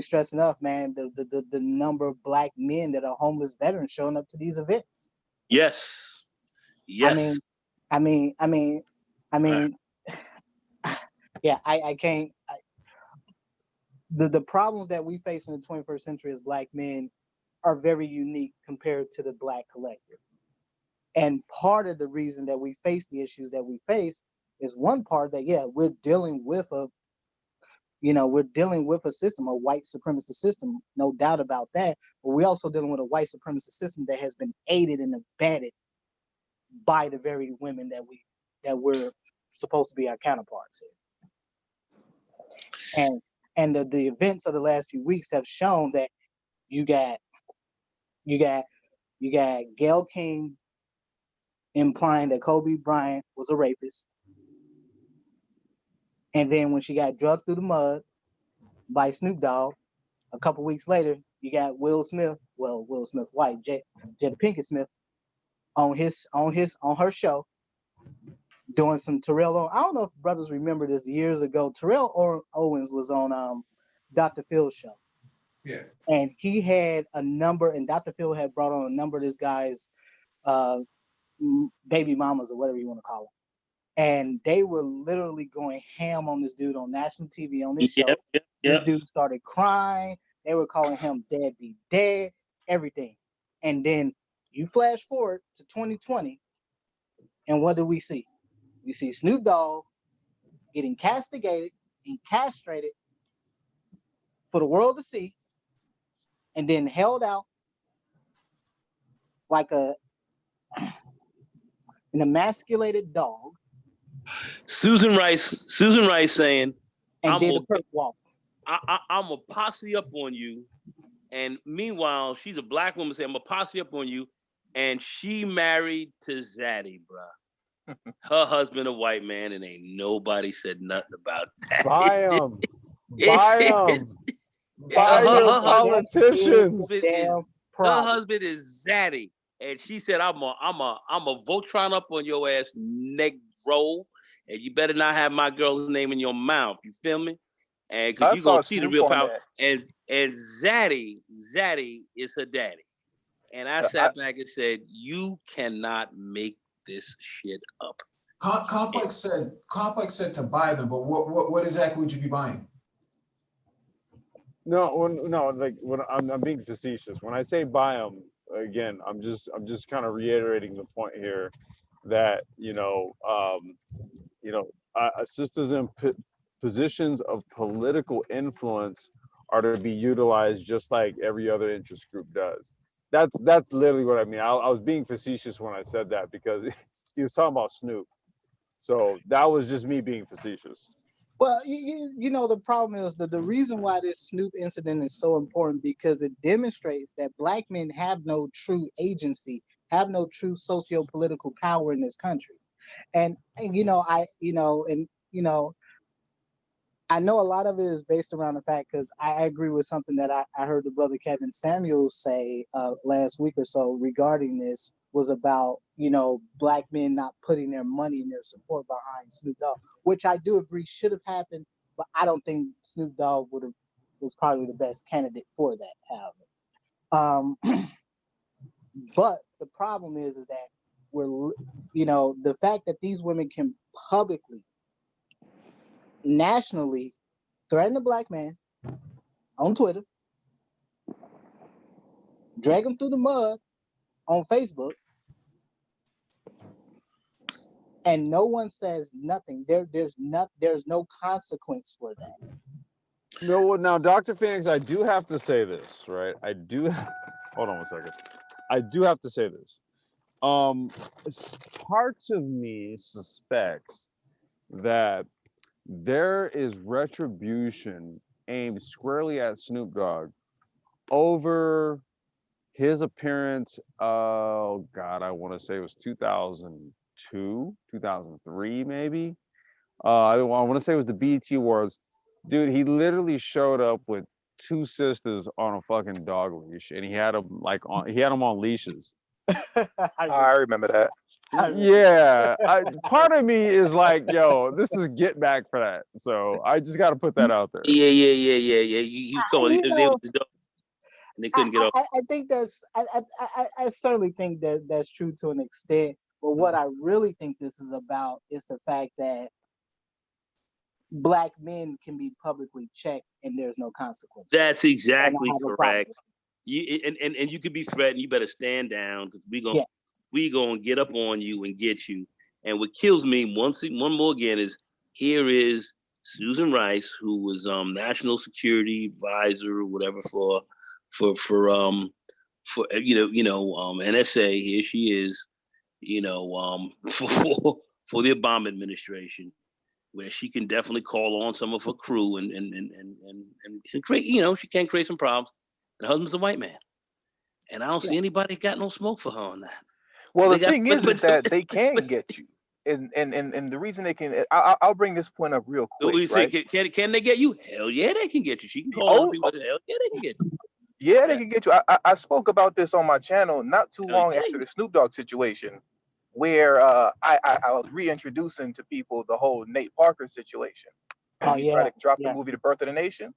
stress enough, man, the number of black men that are homeless veterans showing up to these events. Yes. I mean, yeah, I can't. The problems that we face in the 21st century as black men are very unique compared to the black collective. And part of the reason that we face the issues that we face is one part that, we're dealing with we're dealing with a system, a white supremacist system, no doubt about that. But we're also dealing with a white supremacist system that has been aided and abetted by the very women that we're supposed to be our counterparts in. And the events of the last few weeks have shown that you got Gayle King implying that Kobe Bryant was a rapist. And then when she got drugged through the mud by Snoop Dogg, a couple weeks later, you got Will Smith's wife, Jada Pinkett Smith, on her show, doing some Terrell. I don't know if brothers remember this years ago. Terrell Owens was on Dr. Phil's show. Yeah. And he had a number, and Dr. Phil had brought on a number of this guy's baby mamas or whatever you want to call them. And they were literally going ham on this dude on national TV on this show. This dude started crying. They were calling him deadbeat dead, everything. And then you flash forward to 2020, and what do we see? We see Snoop Dogg getting castigated and castrated for the world to see, and then held out like an emasculated dog. Susan Rice saying, and did a perp walk. I'm a posse up on you. And meanwhile, she's a black woman saying, I'm a posse up on you. And she married to Zaddy, bruh. Her husband a white man, and ain't nobody said nothing about that. Buy them. Buy them. Buy your politicians. Her husband is Zaddy. And she said, I'm a Voltron up on your ass, negro. And you better not have my girl's name in your mouth. You feel me? And because you're gonna see the real power. And Zaddy is her daddy. And I sat back and said, you cannot make this shit up. Complex said to buy them, but what exactly would you be buying? No, like when I'm being facetious. When I say buy them, again, I'm just kind of reiterating the point here that sisters in positions of political influence are to be utilized just like every other interest group does. That's literally what I mean. I was being facetious when I said that because he was talking about Snoop. So that was just me being facetious. Well, the problem is that the reason why this Snoop incident is so important because it demonstrates that black men have no true agency, have no true socio-political power in this country. And I know a lot of it is based around the fact because I agree with something that I heard the brother Kevin Samuels say last week or so regarding this was about, black men not putting their money and their support behind Snoop Dogg, which I do agree should have happened, but I don't think Snoop Dogg was probably the best candidate for that, however. But the problem is that the fact that these women can publicly, nationally threaten a black man on Twitter, drag him through the mud on Facebook, and no one says nothing. There's no consequence for that. No, now, Dr. Phoenix, I do have to say this, right? Hold on one second. I do have to say this. Parts of me suspects that there is retribution aimed squarely at Snoop Dogg over his appearance. Oh God, I want to say it was 2002, 2003, maybe. I want to say it was the BET Awards. Dude, he literally showed up with two sisters on a fucking dog leash, and he had them on leashes. I remember that. Yeah, part of me is like, yo, this is get back for that. So I just got to put that out there. Yeah. You told they couldn't get off. I think I certainly think that's true to an extent. But what I really think this is about is the fact that black men can be publicly checked and there's no consequence. That's exactly correct. And you could be threatened. You better stand down because we gonna get up on you and get you. And what kills me one more again is here is Susan Rice, who was national security advisor or whatever for NSA. Here she is, for the Obama administration, where she can definitely call on some of her crew and create, she can create some problems. The husband's a white man, and I don't see anybody got no smoke for her on that. Well, the thing is that they can get you, and the reason they can, I'll bring this point up real quick. Right? Can they get you? Hell yeah, they can get you. She can call on people. Hell yeah, they can get you. Yeah, they can get you. I spoke about this on my channel not too long after the Snoop Dogg situation, where I was reintroducing to people the whole Nate Parker situation. He tried to drop the movie The Birth of the Nation.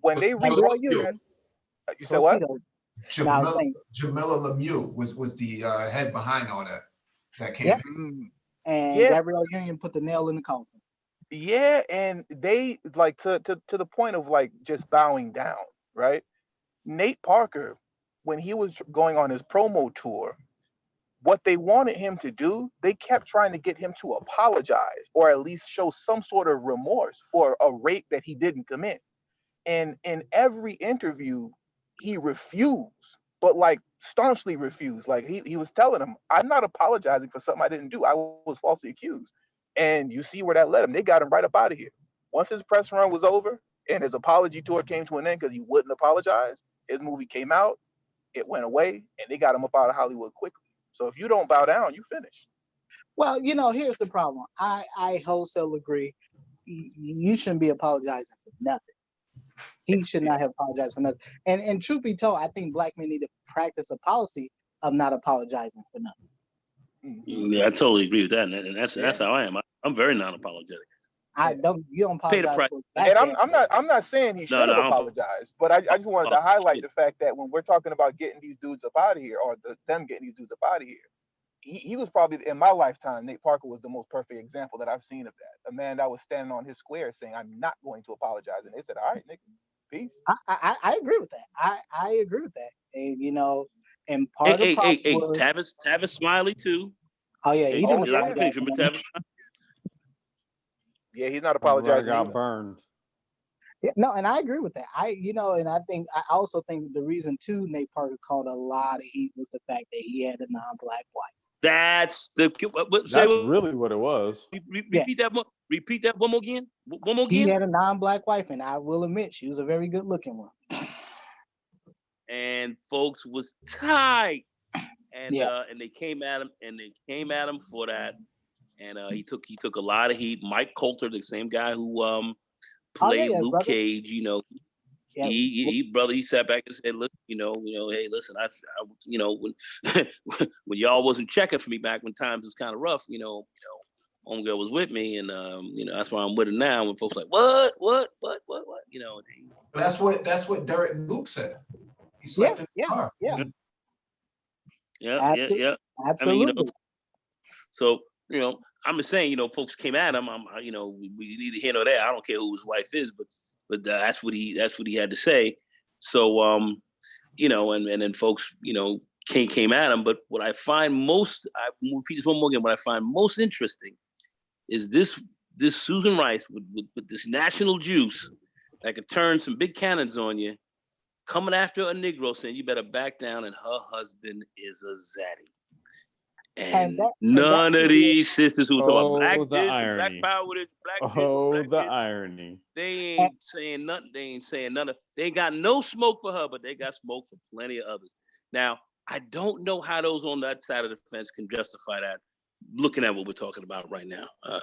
When they you said what? Jamila Lemieux was the head behind all that campaign. And Gabrielle Union put the nail in the coffin. Yeah, and they like to the point of like just bowing down, right? Nate Parker, when he was going on his promo tour, what they wanted him to do, they kept trying to get him to apologize or at least show some sort of remorse for a rape that he didn't commit. And in every interview, he refused, but like staunchly refused. Like he was telling them, I'm not apologizing for something I didn't do. I was falsely accused. And you see where that led him. They got him right up out of here. Once his press run was over and his apology tour came to an end because he wouldn't apologize, his movie came out, it went away, and they got him up out of Hollywood quickly. So if you don't bow down, you finish. Well, here's the problem. I wholesale agree. You shouldn't be apologizing for nothing. He should not have apologized for nothing. And truth be told, I think black men need to practice a policy of not apologizing for nothing. Yeah, I totally agree with that, and that's how I am. I'm very non-apologetic. You don't apologize for and I'm not saying he should have apologized, but I just wanted to highlight the fact that when we're talking about getting these dudes up out of here, or them getting these dudes up out of here, he was probably, in my lifetime, Nate Parker was the most perfect example that I've seen of that. A man that was standing on his square saying, I'm not going to apologize. And they said, all right, Nick, peace. I agree with that. I agree with that. And, and part of the problem was, Tavis Smiley too. Oh, yeah. He didn't apologize. Yeah, he's not apologizing. Got burned. Yeah, no, and I agree with that. And I also think the reason too Nate Parker caught a lot of heat was the fact that he had a non-black wife. That's really what it was. Repeat that one more again. One more again. He had a non-black wife, and I will admit she was a very good-looking one. And folks was tight, and they came at him for that, and he took a lot of heat. Mike Coulter, the same guy who played Luke brother. Cage, he sat back and said, look, hey, listen, I when y'all wasn't checking for me back when times was kind of rough, homegirl was with me, and that's why I'm with her now. When folks like, what, That's what Derek Luke said. He slept in the car. Yeah. Absolutely. So I'm just saying, folks came at him. We neither here nor there. I don't care who his wife is, but that's what he had to say. So and then folks came at him. But what I find most, I will repeat this one more again. What I find most interesting is this Susan Rice with this national juice that could turn some big cannons on you, coming after a Negro saying you better back down, and her husband is a zaddy. And none of these sisters who talk about black this, black power, this, black this, black this, irony. They ain't saying nothing. They ain't saying nothing. They ain't got no smoke for her, but they got smoke for plenty of others. Now, I don't know how those on that side of the fence can justify that. Looking at what we're talking about right now, I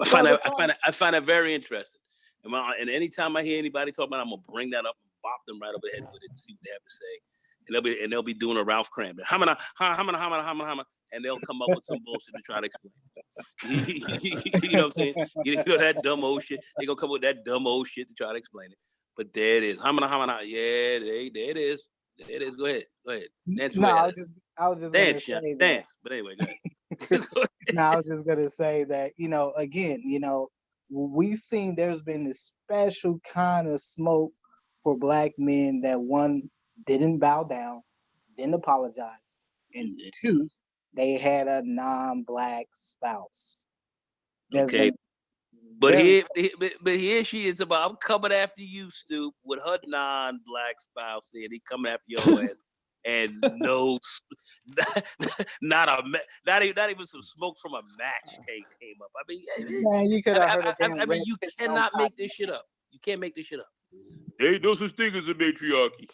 find that very interesting. And anytime I hear anybody talk about it, I'm gonna bring that up and bop them right over the head with it and see what they have to say. And they'll be doing a Ralph Cramden, and they'll come up with some bullshit to try to explain. You know what I'm saying? That dumb old shit. They're gonna come up with that dumb old shit to try to explain it. But there it is. Yeah, there it is. There it is. Go ahead. Dance. No, I was just dance, gonna say dance. But anyway, go ahead. No, I was just gonna say that, again, we've seen there's been this special kind of smoke for black men that, one, didn't bow down, didn't apologize, and two, they had a non-black spouse. Okay. But here she is about, I'm coming after you, Snoop, with her non-black spouse there. He coming after your ass. And no, not even some smoke from a match came up. I mean, Man, you could have heard I mean, you cannot make this shit up. You can't make this shit up. There ain't no such thing as a matriarchy.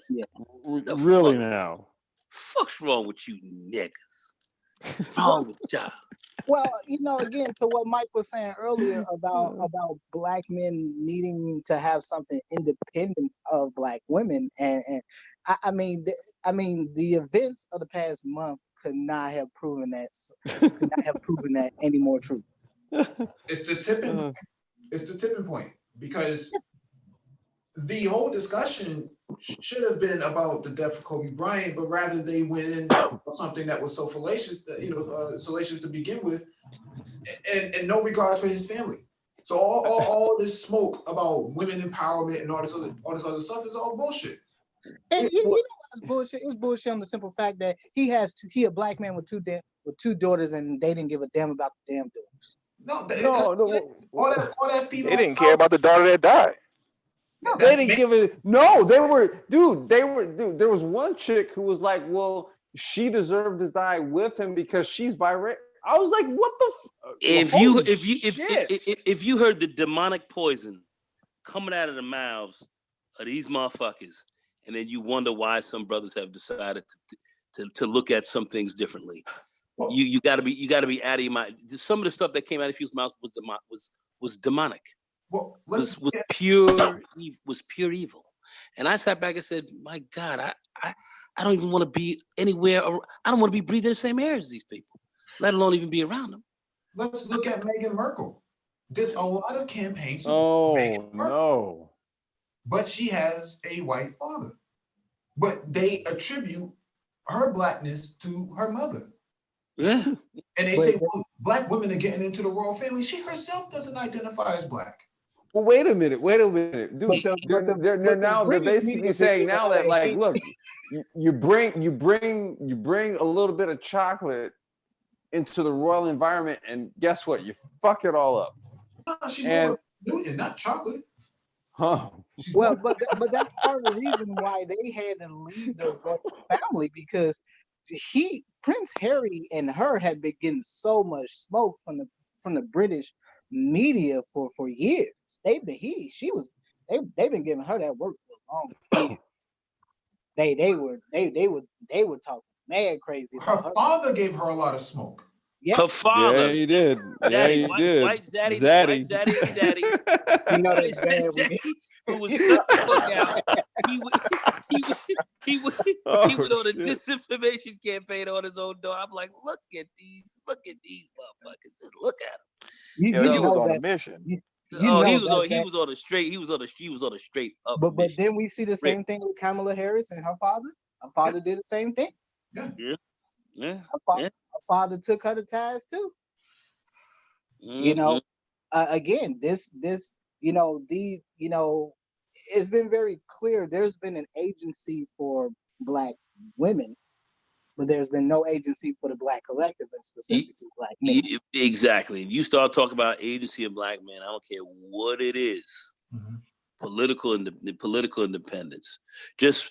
Yeah. Really now? Fuck's wrong with you niggas? Wrong with y'all? Well, again, to what Mike was saying earlier about black men needing to have something independent of black women, and I mean, the events of the past month could not have proven that any more true. It's the tipping point. It's the tipping point, because the whole discussion should have been about the death of Kobe Bryant, but rather they went in on something that was so fallacious, salacious to begin with, and no regard for his family. So all this smoke about women empowerment and all this other stuff is all bullshit. And you know what's bullshit? It's bullshit on the simple fact that he a black man with two daughters, and they didn't give a damn about the damn daughters. All that female. They didn't care about the daughter that died. No, they didn't give it. No, they were. There was one chick who was like, well, she deserved to die with him because she's biracial. I was like, what the? If you heard the demonic poison coming out of the mouths of these motherfuckers, and then you wonder why some brothers have decided to look at some things differently. Well, you gotta be out of your mind. Some of the stuff that came out of his mouth was demonic. Well, was pure evil. And I sat back and said, my God, I don't even want to be anywhere. I don't want to be breathing the same air as these people, let alone even be around them. Let's look at Meghan Merkel. There's a lot of campaigns. No. But she has a white father. But they attribute her blackness to her mother. Yeah. And they say, well, black women are getting into the royal family. She herself doesn't identify as black. Well, wait a minute, dude. They're basically saying now that, like, look, you bring a little bit of chocolate into the royal environment, and guess what? You fuck it all up. No, she's more Newton, not chocolate. Huh. Well, but that's part of the reason why they had to leave the royal family, because Prince Harry and her had been getting so much smoke from the British media for years. They've been giving her that work for a long time. They were talking mad crazy. Her father gave her a lot of smoke. Yeah. Her father. Yeah, he did. Daddy, he did. White daddy. Daddy. You know that daddy who was cut the fuck out. He went on a disinformation campaign on his own door. I'm like, look at these motherfuckers. Just look at them. He was on a mission. He was on a straight up. But then we see the same thing with Kamala Harris and her father. Her father did the same thing. Yeah. Her father took her to task too. Mm-hmm. Again, this it's been very clear. There's been an agency for black women, but there's been no agency for the black collective, and specifically black men. Exactly. If you start talking about agency of black men, I don't care what it is. Mm-hmm. Political independence. Just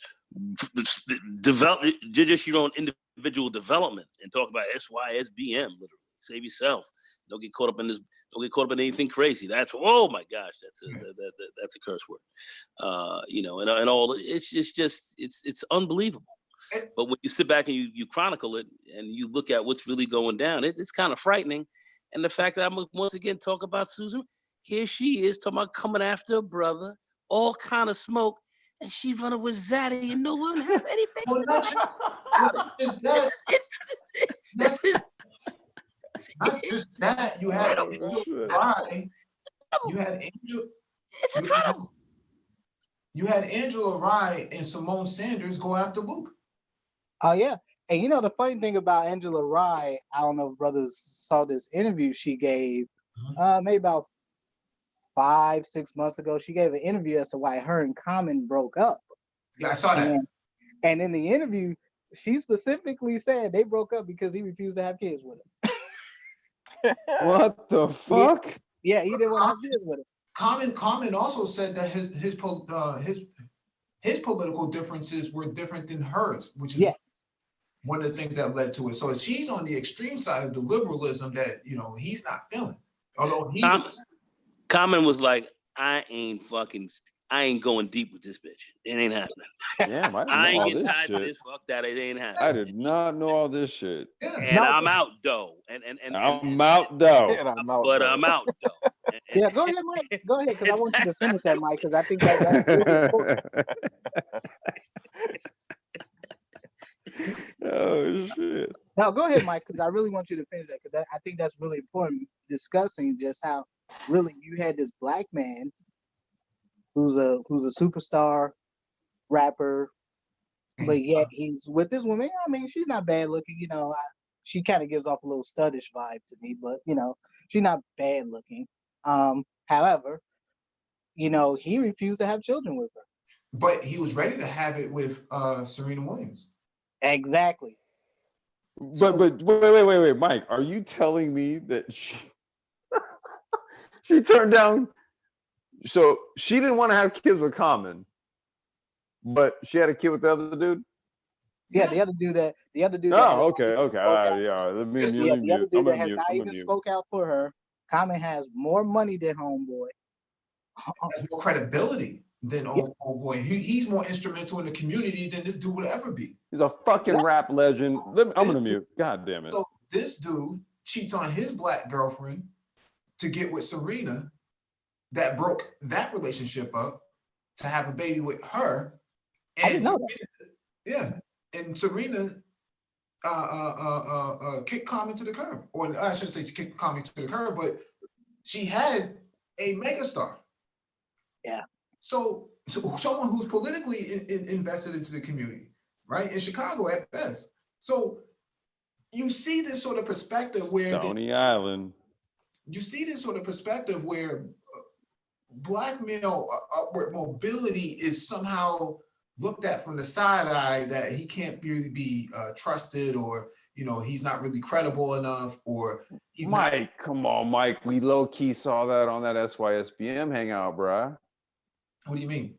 develop just your own individual development and talk about SYSBM, literally. Save yourself. Don't get caught up in this. Don't get caught up in anything crazy. That's, oh my gosh, that's a curse word. And all it's unbelievable. But when you sit back and you chronicle it and you look at what's really going down, it's kind of frightening. And the fact that I'm once again talk about Susan, here she is talking about coming after her brother, all kind of smoke, and she's running with Zaddy, and no one has anything. Well, not just that. You had Angela Rye and Simone Sanders go after Luke. Oh yeah. And the funny thing about Angela Rye, I don't know if brothers saw this interview she gave maybe about 5-6 months ago. She gave an interview as to why her and Common broke up. Yeah, I saw that. And in the interview, she specifically said they broke up because he refused to have kids with her. What the fuck? Yeah, he didn't want to have kids with her. Common also said that his political differences were different than hers, which is one of the things that led to it. So she's on the extreme side of the liberalism that he's not feeling. Although Common was like, I ain't going deep with this bitch. It ain't happening. Damn, I ain't getting tied to this. Fuck that. It ain't happening. I did not know all this shit. Yeah. And I'm out though. And I'm out though. But I'm out though. Yeah, go ahead, Mike. Go ahead, because I want you to finish that, Mike, because I think that's really important. Oh shit. No, go ahead, Mike, because I really want you to finish that, because I think that's really important, discussing just how really you had this black man who's a superstar rapper, but yet he's with this woman. I mean, she's not bad looking, she kind of gives off a little studdish vibe to me, but she's not bad looking. However, he refused to have children with her. But he was ready to have it with Serena Williams. Exactly. But wait, Mike, are you telling me that she turned down? So she didn't want to have kids with Common, but she had a kid with the other dude? Yeah, the other dude. Oh, okay. All right. Let me mute. The other dude that has not even spoke out for her. Common has more money than Homeboy. More credibility than old boy. He's more instrumental in the community than this dude would ever be. He's a fucking rap legend. I'm gonna mute. God damn it. So this dude cheats on his black girlfriend to get with Serena, that broke that relationship up, to have a baby with her. And I didn't know that. Yeah, and Serena kicked Common to the curb, or I shouldn't say she kicked Common to the curb, but she had a megastar. Yeah. So someone who's politically invested into the community, right? In Chicago at best. So you see this sort of perspective where Stony Island. You see this sort of perspective where black male upward mobility is somehow looked at from the side eye, that he can't really be trusted, or he's not really credible enough, or he's Mike, come on, Mike. We low key saw that on that SYSBM hangout, bruh. What do you mean?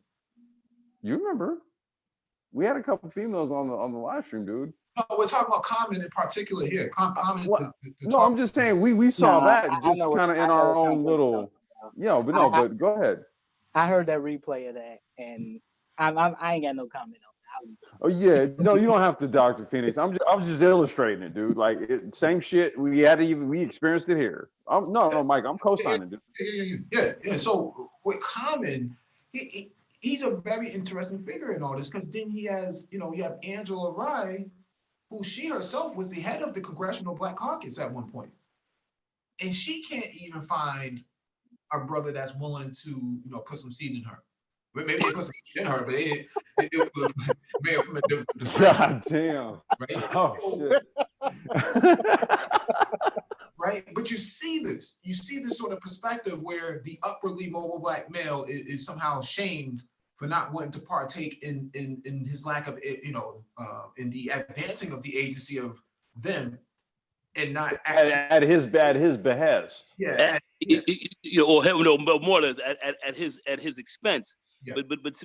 You remember? We had a couple females on the live stream, dude. No, we're talking about Common in particular here. Common. No, I'm just saying we saw that just kind of in our own little. But go ahead. I heard that replay of that, and I ain't got no comment on it. Oh yeah, no, you don't have to, Dr. Phoenix. I was just illustrating it, dude. Like same shit. We experienced it here. No, Mike, I'm co-signing, dude. Yeah. So with Common, he's a very interesting figure in all this, because then he has, you have Angela Rye, who she herself was the head of the Congressional Black Caucus at one point, and she can't even find a brother that's willing to, put some seed in her. Maybe they put some seed in her, but they made from a different. God damn. Right? Oh shit. Right, but you see this sort of perspective where the upwardly mobile black male is somehow shamed for not wanting to partake in his lack of, in the advancing of the agency of them, and not at his behest. Yeah, or more at his expense. Yeah. But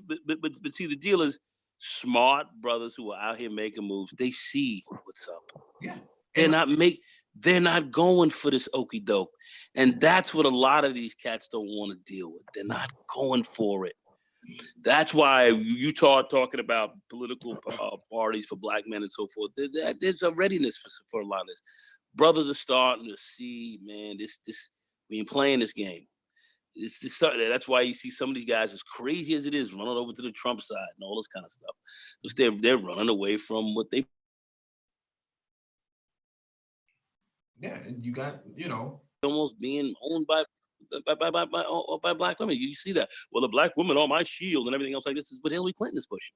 see, the deal is, smart brothers who are out here making moves, they see what's up. Yeah, they're not going for this okey doke, and that's what a lot of these cats don't want to deal with. They're not going for it. That's why you talking about political parties for black men and so forth. There's a readiness for a lot of this. Brothers are starting to see, man, this we ain't playing this game. That's why you see some of these guys, as crazy as it is, running over to the Trump side and all this kind of stuff, because they're running away from what they. Yeah, and you got, almost being owned by black women. You see that? Well, the black woman on my shield and everything else like this is what Hillary Clinton is pushing.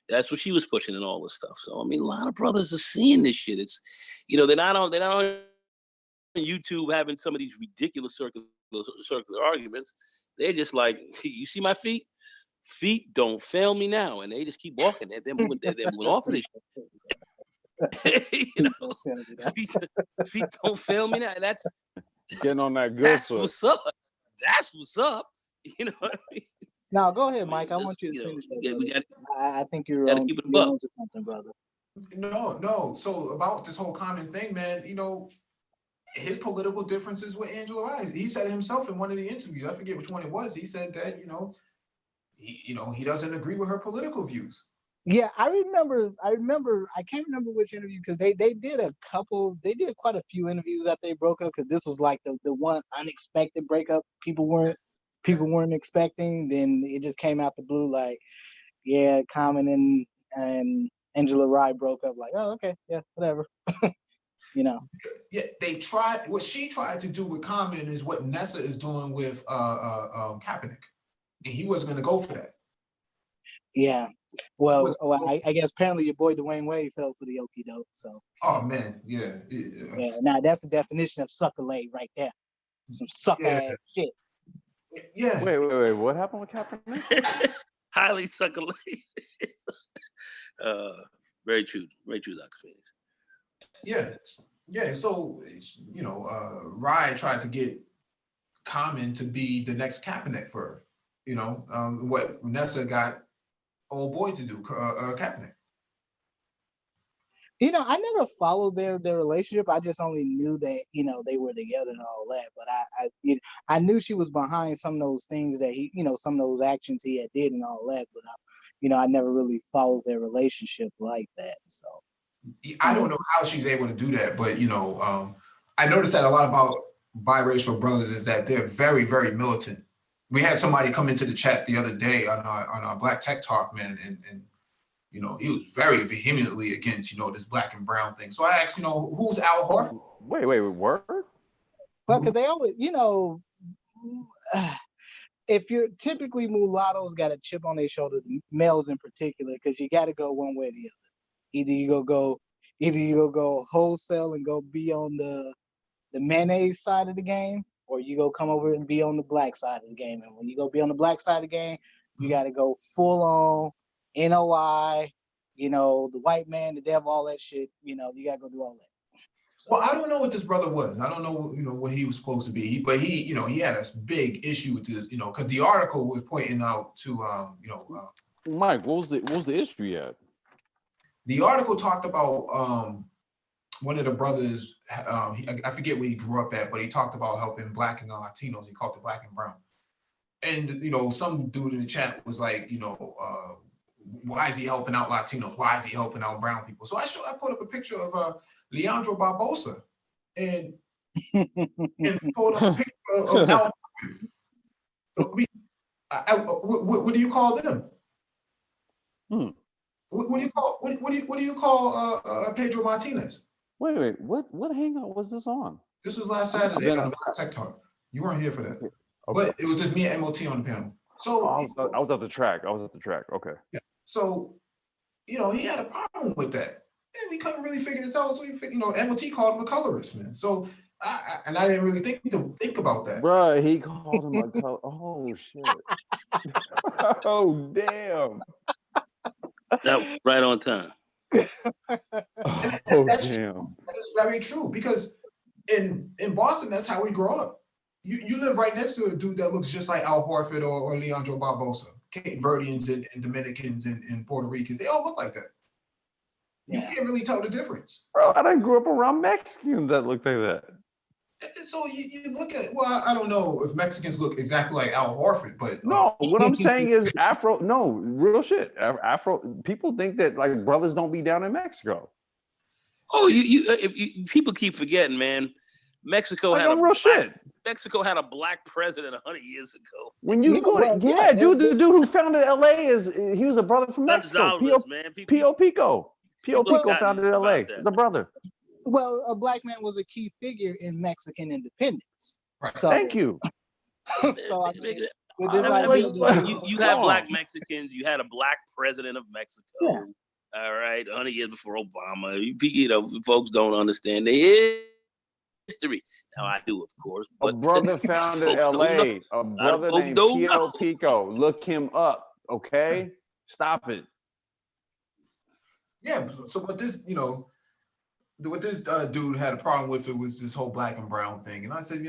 That's what she was pushing and all this stuff. So I mean, a lot of brothers are seeing this shit. It's, they're not on YouTube having some of these ridiculous circular arguments. They're just like, you see my feet? Feet don't fail me now, and they just keep walking. They're moving off of this shit. You know, feet don't fail me now. That's Getting on that good that's foot. what's up. That's what's up. You know what I mean? Now go ahead, I mean, Mike. I this- want you to you know, finish that. yeah, we brother. got I think you're gotta on. keep it You're above. on to something, brother. No. So about this whole common thing, man, his political differences with Angela Rye. He said himself in one of the interviews, I forget which one it was, he said that, he doesn't agree with her political views. Yeah, I remember. I can't remember which interview because they did quite a few interviews after they broke up because this was like the one unexpected breakup people weren't expecting. Then it just came out the blue like, yeah, Common and Angela Rye broke up. Like, oh, okay, yeah, whatever. Yeah, what she tried to do with Common is what Nessa is doing with Kaepernick. And he wasn't gonna go for that. Yeah. Well, I guess apparently your boy Dwayne Wade fell for the okie doke. So. Oh man, yeah. Yeah. Now that's the definition of sucker late right there. Some sucker ass shit. Yeah. Wait. What happened with Kaepernick? Highly succulent. Very true, Dr. Phoenix. Yeah. So Rye tried to get Common to be the next Kaepernick for her. What Nessa got old boy to do, Kaepernick. I never followed their relationship. I just only knew that they were together and all that. But I knew she was behind some of those things that he some of those actions he had did and all that. But I never really followed their relationship like that. So I don't know how she's able to do that, but I noticed that a lot about biracial brothers is that they're very, very militant. We had somebody come into the chat the other day on our Black Tech Talk, man, and he was very vehemently against this black and brown thing. So I asked, who's Al Horford? Wait, word? Well, because they always, if you're typically mulattoes got a chip on their shoulder, males in particular, because you got to go one way or the other. Either you go wholesale and go be on the mayonnaise side of the game, or you go come over and be on the black side of the game. And when you go be on the black side of the game, you got to go full on NOI, the white man, the devil, all that shit. You got to go do all that. So. Well, I don't know what this brother was. I don't know, what he was supposed to be. But he had a big issue with this, because the article was pointing out to, Mike, what was the issue yet? The article talked about one of the brothers. I forget where he grew up at, but he talked about helping black and Latinos. He called it black and brown. And some dude in the chat was like, why is he helping out Latinos? Why is he helping out brown people? So I put up a picture of Leandro Barbosa and pulled up a picture of Al. What do you call them? What do you call Pedro Martinez? Wait, what hangout was this on? This was last Saturday on the Black Tech Talk. You weren't here for that, okay. But it was just me and MOT on the panel. So I was at the track. Okay. Yeah. So he had a problem with that, and we couldn't really figure this out. So MOT called him a colorist, man. So I didn't really think about that. Bruh, he called him a color. Oh shit. Oh damn. That was right on time. Oh damn. That is very true, because in Boston, that's how we grow up. You live right next to a dude that looks just like Al Horford or Leandro Barbosa. Cape Verdeans and Dominicans and Puerto Ricans, they all look like that. You can't really tell the difference. Bro, I didn't grow up around Mexicans that look like that. So you look at, well, I don't know if Mexicans look exactly like Al Horford, but no, what I'm saying is real shit. Afro people think that like brothers don't be down in Mexico. Oh, people keep forgetting, man. Mexico had a black president 100 years ago. When you go, dude, the dude who founded LA he was a brother from Mexico. Pio Pico founded LA. The brother. Well, a black man was a key figure in Mexican independence. Right. So, thank you. So you had black Mexicans. You had a black president of Mexico. Yeah. All right, 100 years before Obama. Folks don't understand the history. Now I do, of course. But a brother founded LA. A brother named Pio Pico. Look him up, okay? Stop it. Yeah. So, but this, what this dude had a problem with it was this whole black and brown thing. And I said,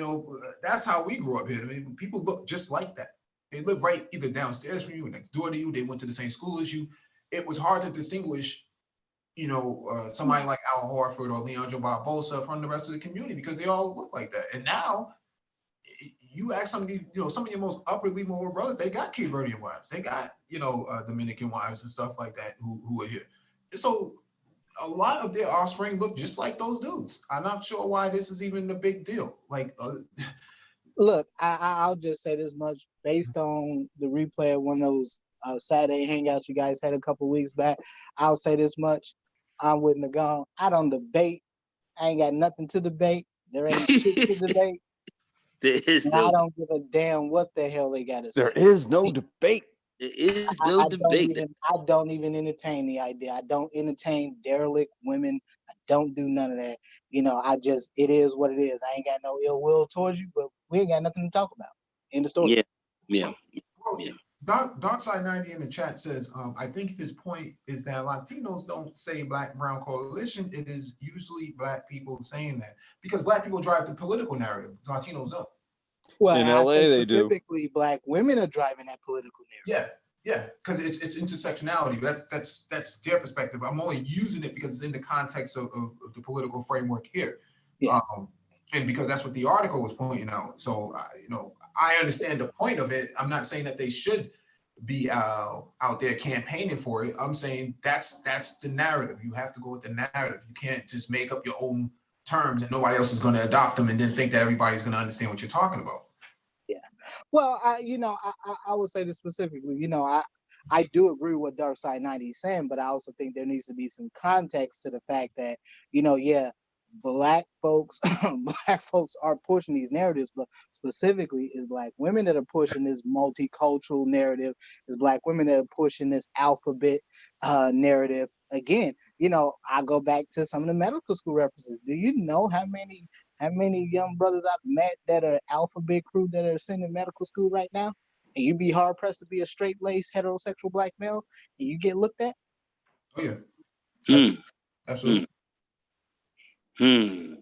that's how we grew up here. I mean, people look just like that. They live right either downstairs from you, next door to you. They went to the same school as you. It was hard to distinguish, somebody like Al Horford or Leandro Barbosa from the rest of the community because they all look like that. And now you ask some of these, some of your most upwardly moral brothers, they got Cape Verdean wives. They got, Dominican wives and stuff like that who are here. So a lot of their offspring look just like those dudes. I'm not sure why this is even a big deal. Like, look, I'll just say this much based on the replay of one of those Saturday hangouts you guys had a couple weeks back. I'll say this much: I'm with Nagon. I don't debate. I ain't got nothing to debate. There ain't shit to debate. There is and no. I don't give a damn what the hell they got to say. There is no debate. There is no debate. I don't even entertain the idea. I don't entertain derelict women. I don't do none of that. It is what it is. I ain't got no ill will towards you, but we ain't got nothing to talk about. In the story. Yeah. Dark Side 90 in the chat says, I think his point is that Latinos don't say black-brown coalition. It is usually black people saying that because black people drive the political narrative. Latinos don't. Well, in LA they do. Specifically, black women are driving that political narrative. Yeah, because it's intersectionality. That's their perspective. I'm only using it because it's in the context of the political framework here. Yeah. And because that's what the article was pointing out. So, I understand the point of it. I'm not saying that they should be out there campaigning for it. I'm saying that's the narrative. You have to go with the narrative. You can't just make up your own terms and nobody else is going to adopt them and then think that everybody's going to understand what you're talking about. Yeah. Well, I would say this specifically. I do agree with what Dark Side 90 is saying, but I also think there needs to be some context to the fact that, black folks are pushing these narratives, but specifically is black women that are pushing this multicultural narrative, is black women that are pushing this alphabet narrative. Again, I go back to some of the medical school references. Do you know how many young brothers I've met that are alphabet crew that are sending medical school right now? And you'd be hard pressed to be a straight-laced heterosexual black male and you get looked at? Oh yeah. Absolutely. And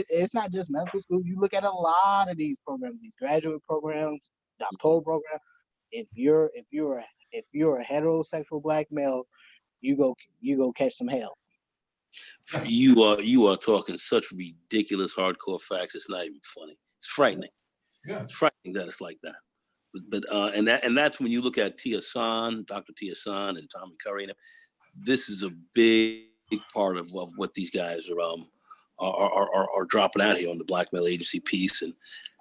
it's not just medical school. You look at a lot of these programs, these graduate programs, doctoral programs. If you're a heterosexual black male, you go catch some hell. You are talking such ridiculous hardcore facts. It's not even funny. It's frightening. Yeah. It's frightening that it's like that. But that's when you look at Tia San, Dr. Tia San, and Tommy Curry. This is a big part of what these guys are dropping out here on the black male agency piece, and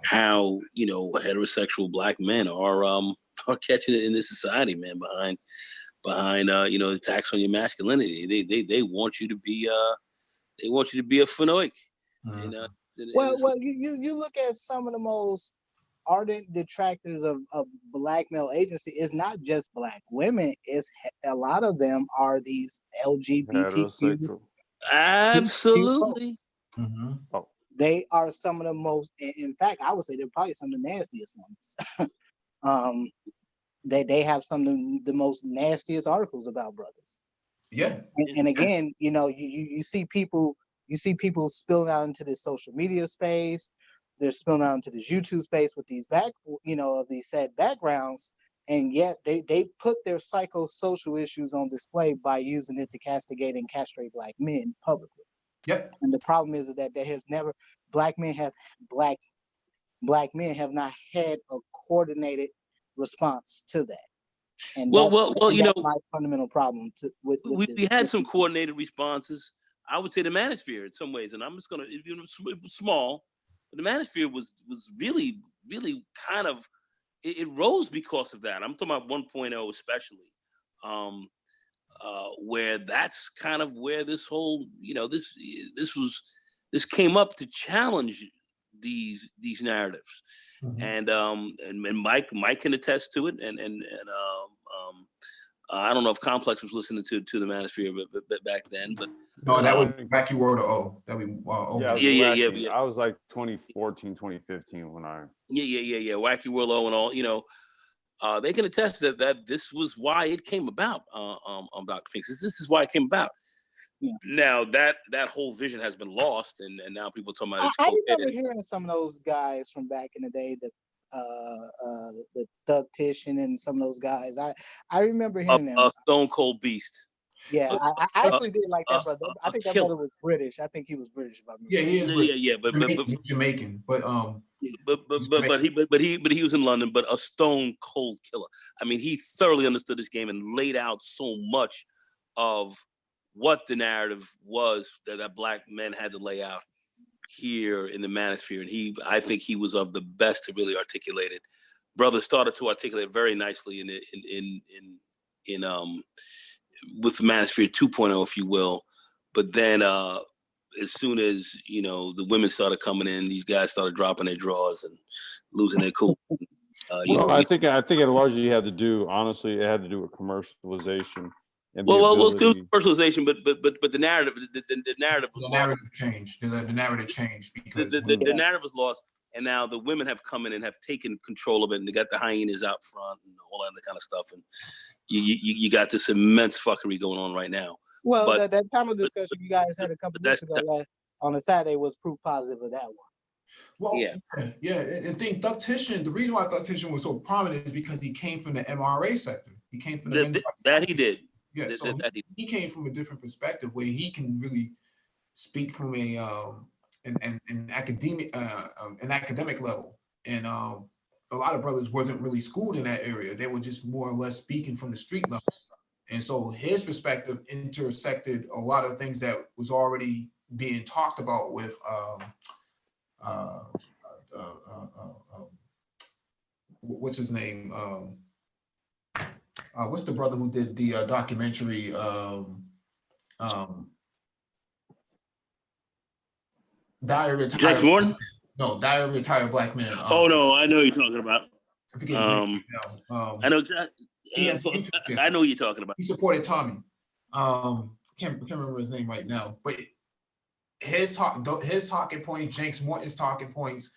how heterosexual black men are catching it in this society, man. Behind the attacks on your masculinity, they want you to be a phenoic. Well, you look at some of the most ardent detractors of black male agency. It's not just black women. It's a lot of them are these LGBTQ. Absolutely. Mm-hmm. Oh. They are some of the most. In fact, I would say they're probably some of the nastiest ones. They have some of the most nastiest articles about brothers. Yeah. And again, you see people spilling out into this social media space. They're spilling out into this YouTube space with these of these sad backgrounds, and yet they put their psychosocial issues on display by using it to castigate and castrate black men publicly. Yep. And the problem is that there has never black men have not had a coordinated response to that. And that's my fundamental problem with we had some coordinated responses. I would say the manosphere in some ways, and I'm just gonna, it was small, but the manosphere was really, really kind of, it rose because of that. I'm talking about 1.0 especially, where that's kind of where this whole, this came up to challenge these narratives. Mm-hmm. And Mike can attest to it, and I don't know if Complex was listening to the Manosphere but back then, but no, that was Wacky World of O. That we yeah. I was like 2014, 2015 when I Wacky World O and all. They can attest that this was why it came about. Dr. Finks. This is why it came about. Now that whole vision has been lost, and now people talking about it's I cocaine. remember hearing some of those guys from back in the day, the Thug Titian and some of those guys. I remember hearing them. A stone cold beast. Yeah, I actually did like that brother. I think that killer. brother was British. I think he was British. If I remember. Yeah, he is. British. Yeah, but Jamaican, but he was in London, but a stone cold killer. I mean, he thoroughly understood this game and laid out so much of what the narrative was that black men had to lay out here in the manosphere, and I think he was of the best to really articulate it. Brother started to articulate very nicely in with the Manosphere 2.0, if you will. But then as soon as, the women started coming in, these guys started dropping their drawers and losing their cool. I think it largely had to do, honestly, it had to do with commercialization. And well, still commercialization, but the narrative, the narrative was lost. The narrative changed because the narrative was lost, and now the women have come in and have taken control of it, and they got the hyenas out front and all that other kind of stuff, and you got this immense fuckery going on right now. Well, that panel discussion you guys had a couple weeks ago on a Saturday was proof positive of that one. Well, yeah, and think the reason why Thug Titian was so prominent is because he came from the MRA sector. He came from the that he did. Yeah, so he came from a different perspective where he can really speak from an academic level, and a lot of brothers wasn't really schooled in that area. They were just more or less speaking from the street level, and so his perspective intersected a lot of things that was already being talked about with what's his name? What's the brother who did the documentary? Diary of a Retired Jackson Morton? No, Diary of a Retired Black Man. Oh no, I know who you're talking about. I forget his name now. I know. I know who you're talking about. He supported Tommy. Can't remember his name right now, but his talking points, Jenks Morton's talking points,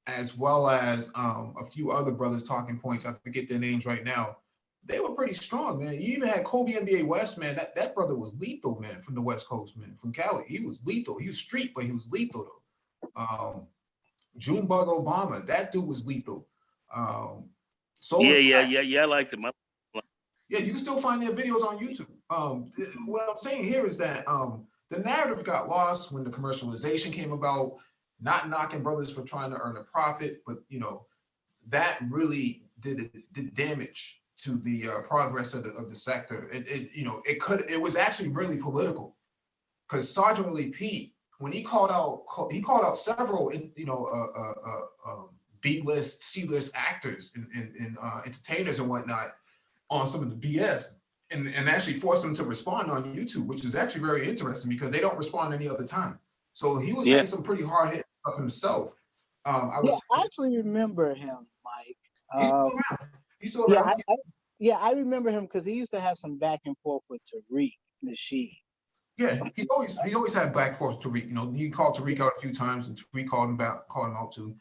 as well as a few other brothers' talking points. I forget their names right now. They were pretty strong, man. You even had Kobe NBA West, man. That brother was lethal, man, from the West Coast, man, from Cali. He was lethal. He was street, but he was lethal, though. Junebug Obama, that dude was lethal. I liked him. Yeah, you can still find their videos on YouTube. What I'm saying here is that the narrative got lost when the commercialization came about, not knocking brothers for trying to earn a profit, but, that really did damage to the progress of the sector. It was actually really political, because Sergeant Willie Pete, when he called out several B-list, C-list actors and entertainers and whatnot on some of the BS, and actually forced them to respond on YouTube, which is actually very interesting because they don't respond any other time. So he was saying some pretty hard hit stuff himself. I actually remember him, Mike. He's still around. I remember him because he used to have some back and forth with Tariq Nasheed. Yeah, he always had back and forth with Tariq. He called Tariq out a few times, and Tariq called him out too.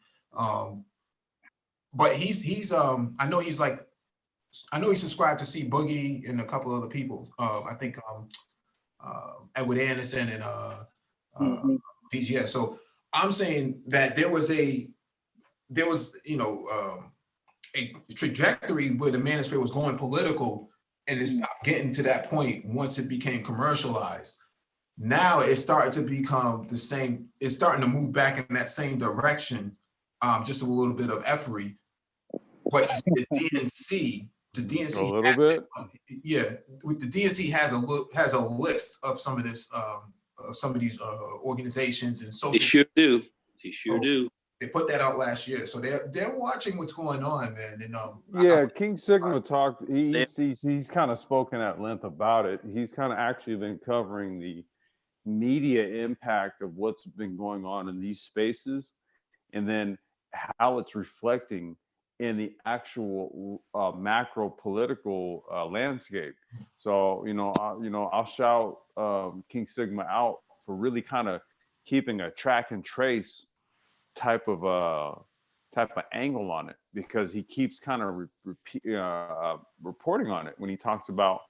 But he's I know he's subscribed to C Boogie and a couple other people. I think Edward Anderson and DGS. So I'm saying that there was a trajectory where the manosphere was going political, and it stopped getting to that point once it became commercialized. Now it's starting to become the same. It's starting to move back in that same direction, just a little bit of effery. But the DNC a little bit. With the DNC has a list of some of this, some of these organizations and social. They sure do. They put that out last year, so they're watching what's going on, man. And King Sigma talked. He's kind of spoken at length about it. He's kind of actually been covering the media impact of what's been going on in these spaces, and then how it's reflecting in the actual macro political landscape. So I'll shout King Sigma out for really kind of keeping a track and trace type of angle on it, because he keeps kind of reporting on it when he talks about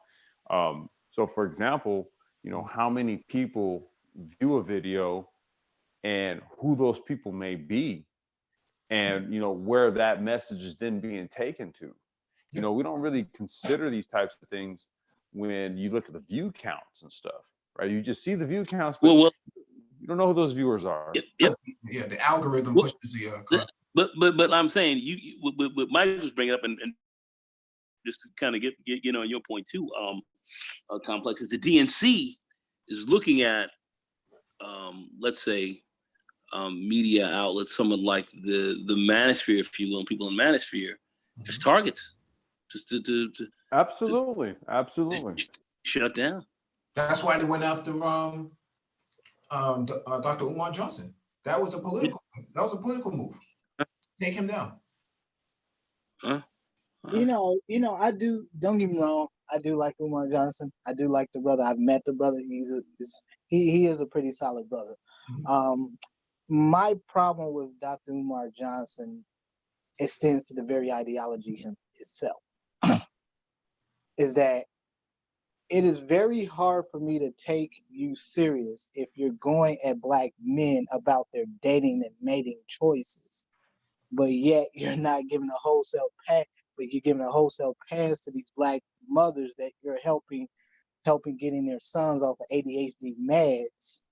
so for example, how many people view a video and who those people may be, and where that message is then being taken to. We don't really consider these types of things when you look at the view counts and stuff, right? You just see the view counts, but you don't know who those viewers are. Yep. Yeah, the algorithm pushes the content. But I'm saying what Mike was bringing up, and just to kind of get your point too, Complex, is the DNC is looking at let's say media outlets, someone like the manosphere, if you will, people in the manosphere, as targets, just to absolutely shut down. That's why they went after Dr. Umar Johnson. That was a political move. Take him down. I do. Don't get me wrong. I do like Umar Johnson. I do like the brother. I've met the brother. He is a pretty solid brother. My problem with Dr. Umar Johnson extends to the very ideology itself. Is that it is very hard for me to take you serious if you're going at Black men about their dating and mating choices, but yet you're not giving a wholesale pass. But you're giving a wholesale pass to these Black mothers that you're helping getting their sons off of ADHD meds.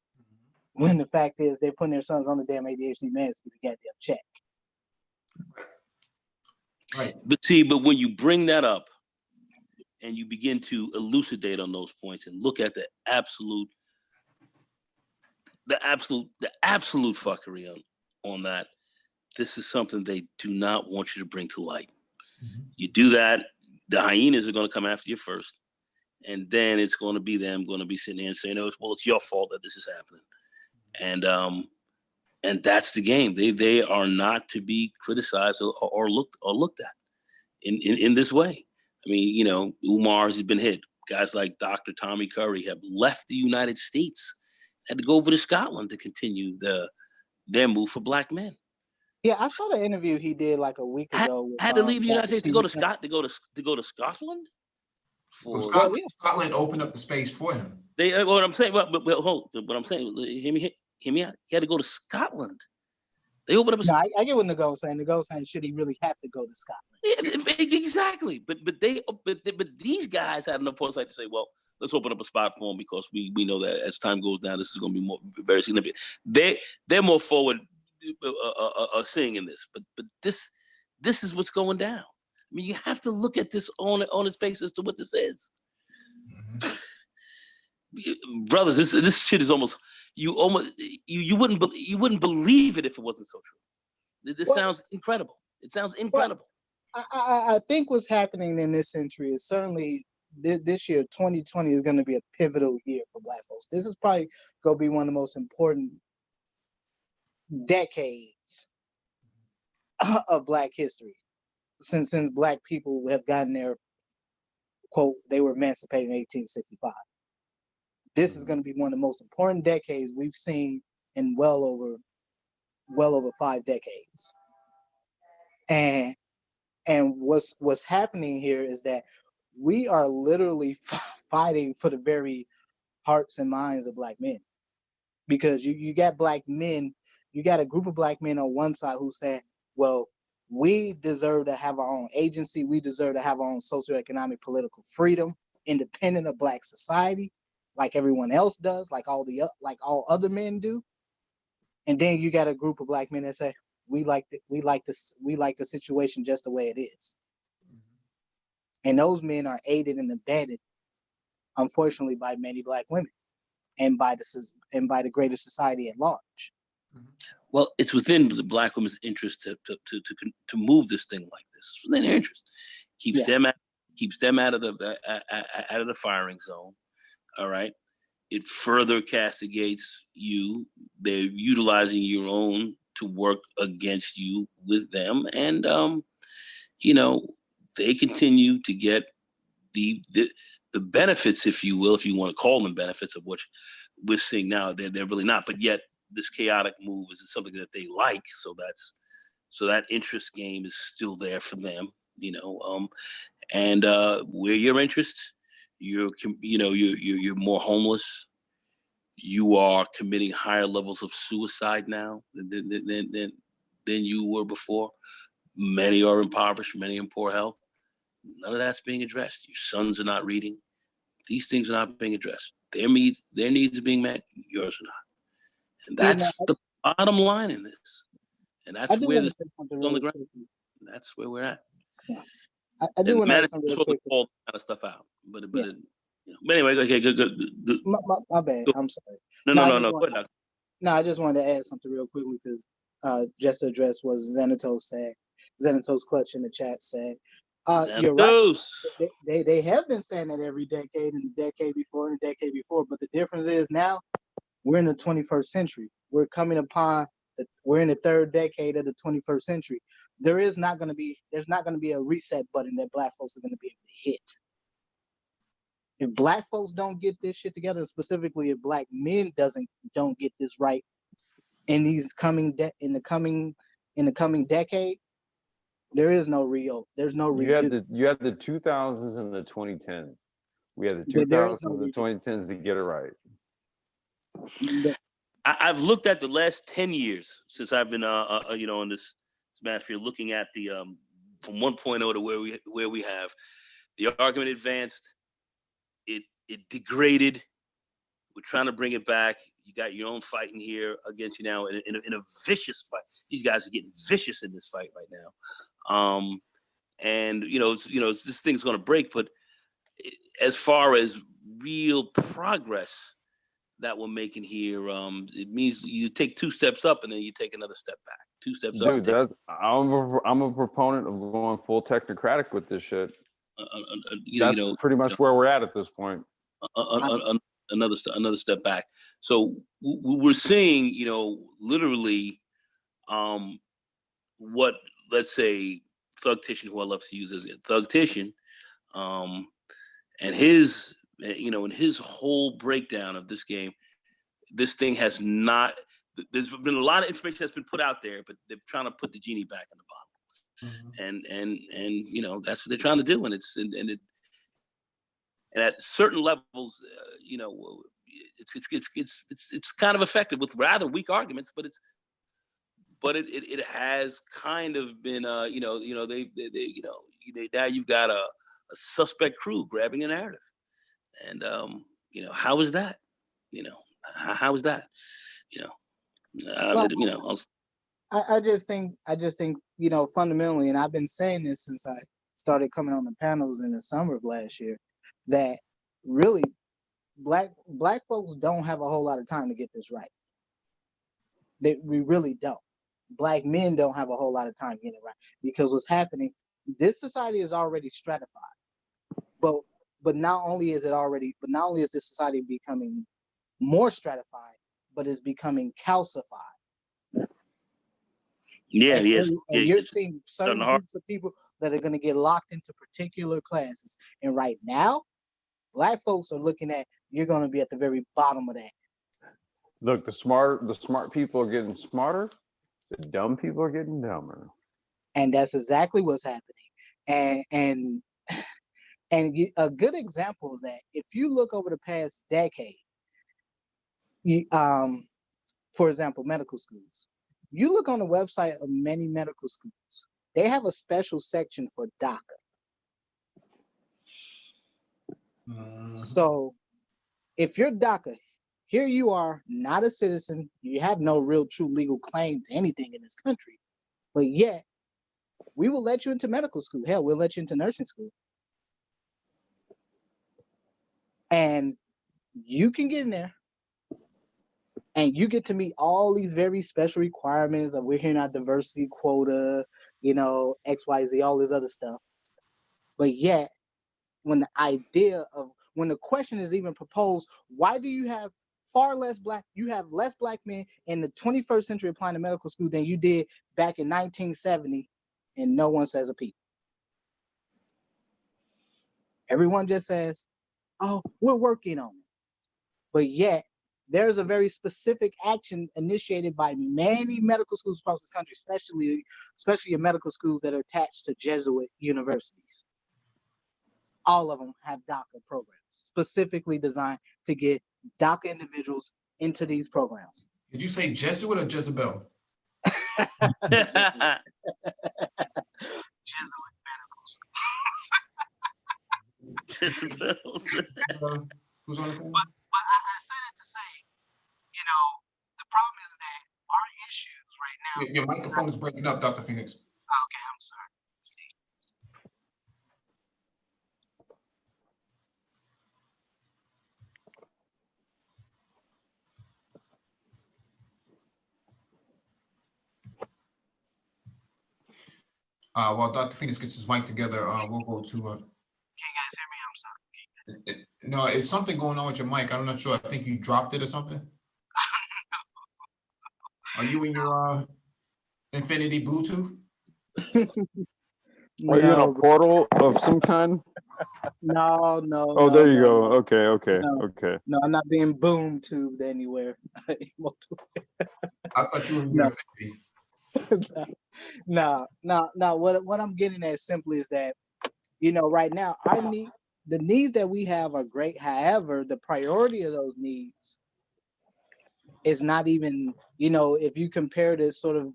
When the fact is they're putting their sons on the damn ADHD meds to get a goddamn check. Right. But when you bring that up and you begin to elucidate on those points and look at the absolute fuckery on that, this is something they do not want you to bring to light. Mm-hmm. You do that, the hyenas are going to come after you first, and then it's going to be them going to be sitting there and saying, "Oh, it's your fault that this is happening," and that's the game. They are not to be criticized or looked at in this way. I mean, Umar has been hit. Guys like Dr. Tommy Curry have left the United States, had to go over to Scotland to continue their move for Black men. Yeah, I saw the interview he did like a week ago. Had to leave the United States to go to Scotland. Scotland opened up the space for him. What I'm saying, but hold. What I'm saying, hear me out. He had to go to Scotland. They opened up. I get what Nago's saying. Nago's saying, should he really have to go to Scotland? Yeah, exactly. But these guys had enough foresight to say, well, let's open up a spot for him because we know that as time goes down, this is going to be very significant. They're more forward seeing in this, but this is what's going down. I mean, you have to look at this on its face as to what this is. Mm-hmm. Brothers, this shit is almost you wouldn't believe it if it wasn't so true. This sounds incredible. It sounds incredible. I think what's happening in this century is certainly this year, 2020, is going to be a pivotal year for Black folks. This is probably going to be one of the most important decades of Black history since Black people have gotten their quote, they were emancipated in 1865. This is going to be one of the most important decades we've seen in well over 5 decades. And what's happening here is that we are literally fighting for the very hearts and minds of Black men, because you got Black men, you got a group of Black men on one side who say, well, we deserve to have our own agency. We deserve to have our own socioeconomic political freedom, independent of Black society, like everyone else does, like all other men do. And then you got a group of Black men that say, we like the situation just the way it is. And those men are aided and abetted, unfortunately, by many Black women and by the greater society at large. Well, it's within the Black women's interest to move this thing like this. It's within their interest. Keeps them out of the firing zone. All right. It further castigates you. They're utilizing your own to work against you with them, and they continue to get the benefits, if you will, if you want to call them benefits, of what we're seeing now. They're really not, but yet this chaotic move is something that they like. So that interest game is still there for them, and where your interest you're more homeless. You are committing higher levels of suicide now than you were before. Many are impoverished, many in poor health. None of that's being addressed. Your sons are not reading. These things are not being addressed. Their needs are being met. Yours are not. And that's the bottom line in this. And that's where this is on the ground. That's where we're at. Yeah. I do want to add something real quick. All kind of stuff out, but anyway, okay, good. My bad. I'm sorry. No. No, I just wanted to add something real quickly because just to address what Xanatos said. Xanatos Clutch in the chat said, "You're right. They have been saying that every decade and the decade before and the decade before, but the difference is now we're in the 21st century. We're in the third decade of the 21st century. There's not going to be a reset button that Black folks are going to be able to hit. If Black folks don't get this shit together, specifically if Black men don't get this right in the coming decade, there's no real. You had the 2000s and the 2010s. We had the 2000s and the 2010s to get it right. I've looked at the last 10 years since I've been on this manosphere, looking at the from 1.0 to where we have the argument advanced, it degraded. We're trying to bring it back. You got your own fighting here against you now in a vicious fight. These guys are getting vicious in this fight right now. And this thing's going to break. But as far as real progress that we're making here, it means you take 2 steps up and then you take another step back. 2 steps up. Dude, I'm a proponent of going full technocratic with this shit. That's pretty much where we're at this point. Another step back. So we're seeing, literally, what, let's say, Thugtician, who I love to use as a Thugtician, and his, in his whole breakdown of this game, this thing has not. There's been a lot of information that's been put out there, but they're trying to put the genie back in the bottle, and that's what they're trying to do, and and at certain levels, it's kind of effective with rather weak arguments, but it has kind of been now you've got a suspect crew grabbing a narrative, and how is that? How is that? I just think fundamentally, and I've been saying this since I started coming on the panels in the summer of last year, that really black folks don't have a whole lot of time to get this right. We really don't. Black men don't have a whole lot of time getting it right, because what's happening, this society is already stratified. But not only is this society becoming more stratified, but it's becoming calcified. You're seeing certain groups of people that are going to get locked into particular classes. And right now, Black folks are looking at, you're going to be at the very bottom of that. Look, the smart people are getting smarter. The dumb people are getting dumber. And that's exactly what's happening. And a good example of that, if you look over the past decade, for example, medical schools. You look on the website of many medical schools, they have a special section for DACA. So if you're DACA, here you are, not a citizen, you have no real true legal claim to anything in this country, but yet we will let you into medical school. Hell, we'll let you into nursing school. And you can get in there and you get to meet all these very special requirements of, we're hearing our diversity quota, XYZ, all this other stuff. But yet, when the question is even proposed, why do you have less black men in the 21st century applying to medical school than you did back in 1970, and no one says a peep? Everyone just says, oh, we're working on it. But yet, there's a very specific action initiated by many medical schools across this country, especially your medical schools that are attached to Jesuit universities. All of them have DACA programs. specifically designed to get DACA individuals into these programs. Did you say Jesuit or Jezebel? Jesuit medicals. Who's on the panel? But I said it to say, you know, the problem is that our issues right now. Your microphone is breaking up, Dr. Phoenix. Okay, I'm sorry. Let's see. While Dr. Phoenix gets his mic together, we'll go to. Can you guys hear me? I'm sorry. No, it's something going on with your mic. I'm not sure. I think you dropped it or something. Are you in your Infinity Bluetooth? Are you in a portal of some kind? No. Oh, there you go. Okay. No, I'm not being boom tubed anywhere. I thought you were in your Infinity. No. What I'm getting at simply is that, you know, right now the needs that we have are great. However, the priority of those needs is not even, you know, if you compare this sort of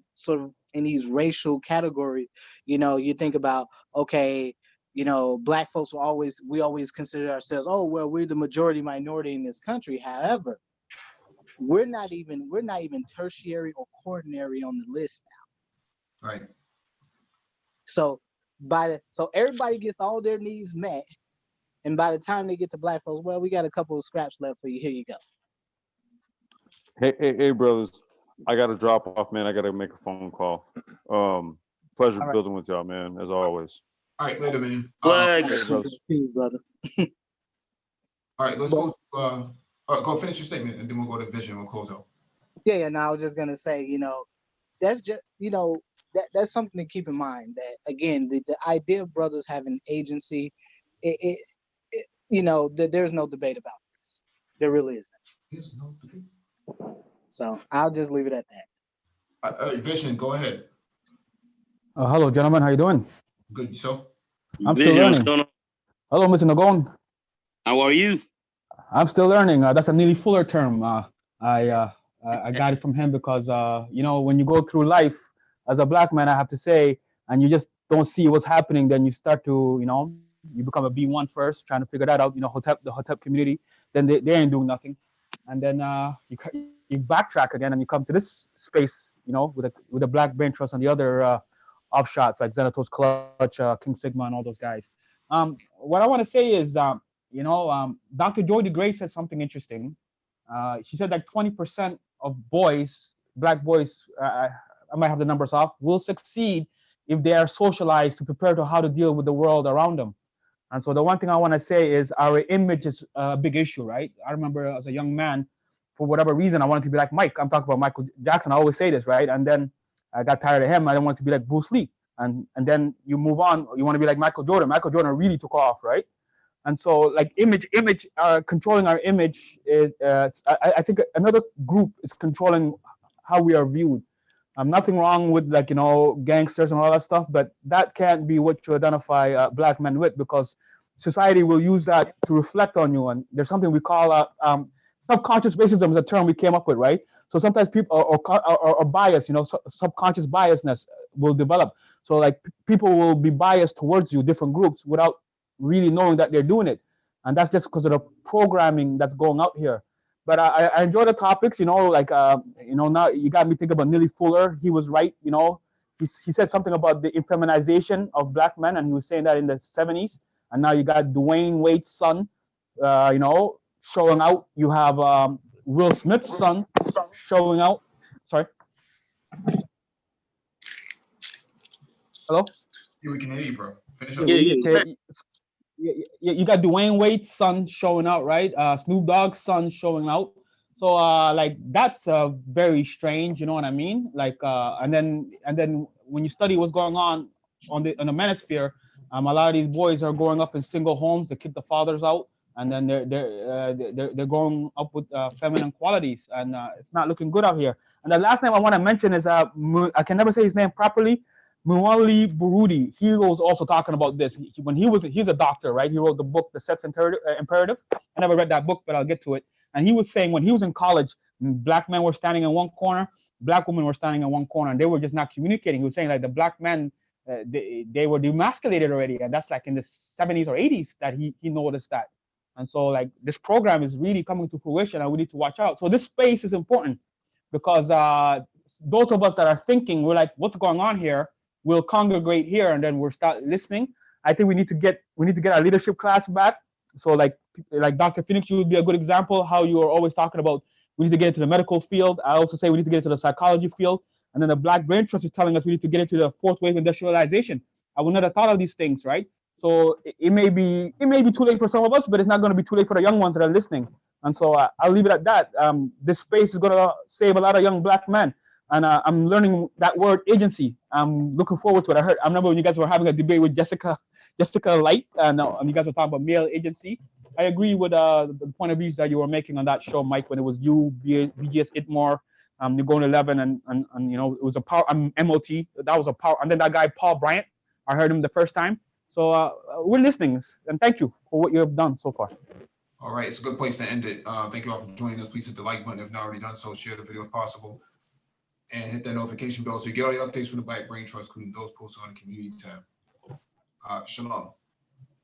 in these racial categories, you know, you think about, okay, you know, Black folks we always consider ourselves, oh, well, we're the majority minority in this country. However, we're not even tertiary or quaternary on the list now. Right. So everybody gets all their needs met, and by the time they get to Black folks, well, we got a couple of scraps left for you. Here you go. Hey, brothers. I got to drop off, man. I got to make a phone call. Pleasure building with y'all, man, as always. All right, later, man. Peace, brother. All right, let's go. Go finish your statement, and then we'll go to vision. We'll close out. Yeah. No, I was just gonna say, you know, that's just, you know, that's something to keep in mind. That again, the idea of brothers having agency, it you know, there's no debate about this. There really isn't. There's no debate. So I'll just leave it at that. Vision, go ahead. Hello, gentlemen. How you doing? Good, yourself? I'm still learning. Hello, Mr. Nagon. How are you? I'm still learning. That's a Neely Fuller term. I got it from him because, you know, when you go through life as a Black man, I have to say, and you just don't see what's happening, then you start to, you know, you become a B1 first, trying to figure that out. You know, the Hotep community, then they ain't doing nothing. And then you backtrack again and you come to this space, you know, with a Black Brain Trust and the other offshots like Xanatos Clutch, King Sigma, and all those guys. What I want to say is, you know, Dr. Joy DeGray said something interesting. She said like 20% of boys, Black boys, I might have the numbers off, will succeed if they are socialized to prepare to how to deal with the world around them. And so the one thing I want to say is our image is a big issue, right? I remember as a young man, for whatever reason, I wanted to be like Mike. I'm talking about Michael Jackson. I always say this, right? And then I got tired of him. I didn't want to be like Bruce Lee. And then you move on. You want to be like Michael Jordan. Michael Jordan really took off, right? And so like image, controlling our image, I think another group is controlling how we are viewed. Nothing wrong with like, you know, gangsters and all that stuff, but that can't be what you identify Black men with, because society will use that to reflect on you. And there's something we call subconscious racism is a term we came up with, right? So sometimes people are biased, you know, subconscious biasness will develop. So like people will be biased towards you, different groups, without really knowing that they're doing it. And that's just because of the programming that's going out here. But I enjoy the topics, you know, like, you know, now you got me thinking about Neely Fuller. He was right, you know, he said something about the infeminization of Black men, and he was saying that in the 70s. And now you got Dwayne Wade's son, you know, showing out. You have Will Smith's son showing out. Sorry. Hello? Yeah, we can hear you, bro. Finish up. Yeah, you got Dwayne Wade's son showing out, right? Snoop Dogg's son showing out. So like that's very strange, you know what I mean? Like and then when you study what's going on the manosphere, a lot of these boys are growing up in single homes. They kick the fathers out, and then they're growing up with feminine qualities, and it's not looking good out here. And the last name I want to mention is I can never say his name properly. Muwali Burudi, he was also talking about this. He's a doctor, right? He wrote the book, The Sex Imperative. I never read that book, but I'll get to it. And he was saying when he was in college, black men were standing in one corner, black women were standing in one corner, and they were just not communicating. He was saying like the black men, they were demasculated already. And that's like in the 70s or 80s that he noticed that. And so like this program is really coming to fruition and we need to watch out. So this space is important because those of us that are thinking, we're like, what's going on here? We'll congregate here and then we'll start listening. I think we need to get our leadership class back. So like Dr. Phoenix, you would be a good example how you are always talking about we need to get into the medical field. I also say we need to get into the psychology field. And then the Black Brain Trust is telling us we need to get into the fourth wave industrialization. I would not have thought of these things, right? So it may be too late for some of us, but it's not going to be too late for the young ones that are listening. And so I'll leave it at that. This space is going to save a lot of young black men. And I'm learning that word agency. I'm looking forward to it. I remember when you guys were having a debate with Jessica Light, and you guys were talking about male agency. I agree with the point of views that you were making on that show, Mike, when it was you, BGS Itmore, you're going 11, and you know, it was a power, MOT. That was a power. And then that guy, Paul Bryant, I heard him the first time. So we're listening, and thank you for what you have done so far. All right, it's a good place to end it. Thank you all for joining us. Please hit the like button if not already done so. Share the video if possible. And hit that notification bell so you get all the updates from the Black Brain Trust, including those posted on the community tab. Shalom.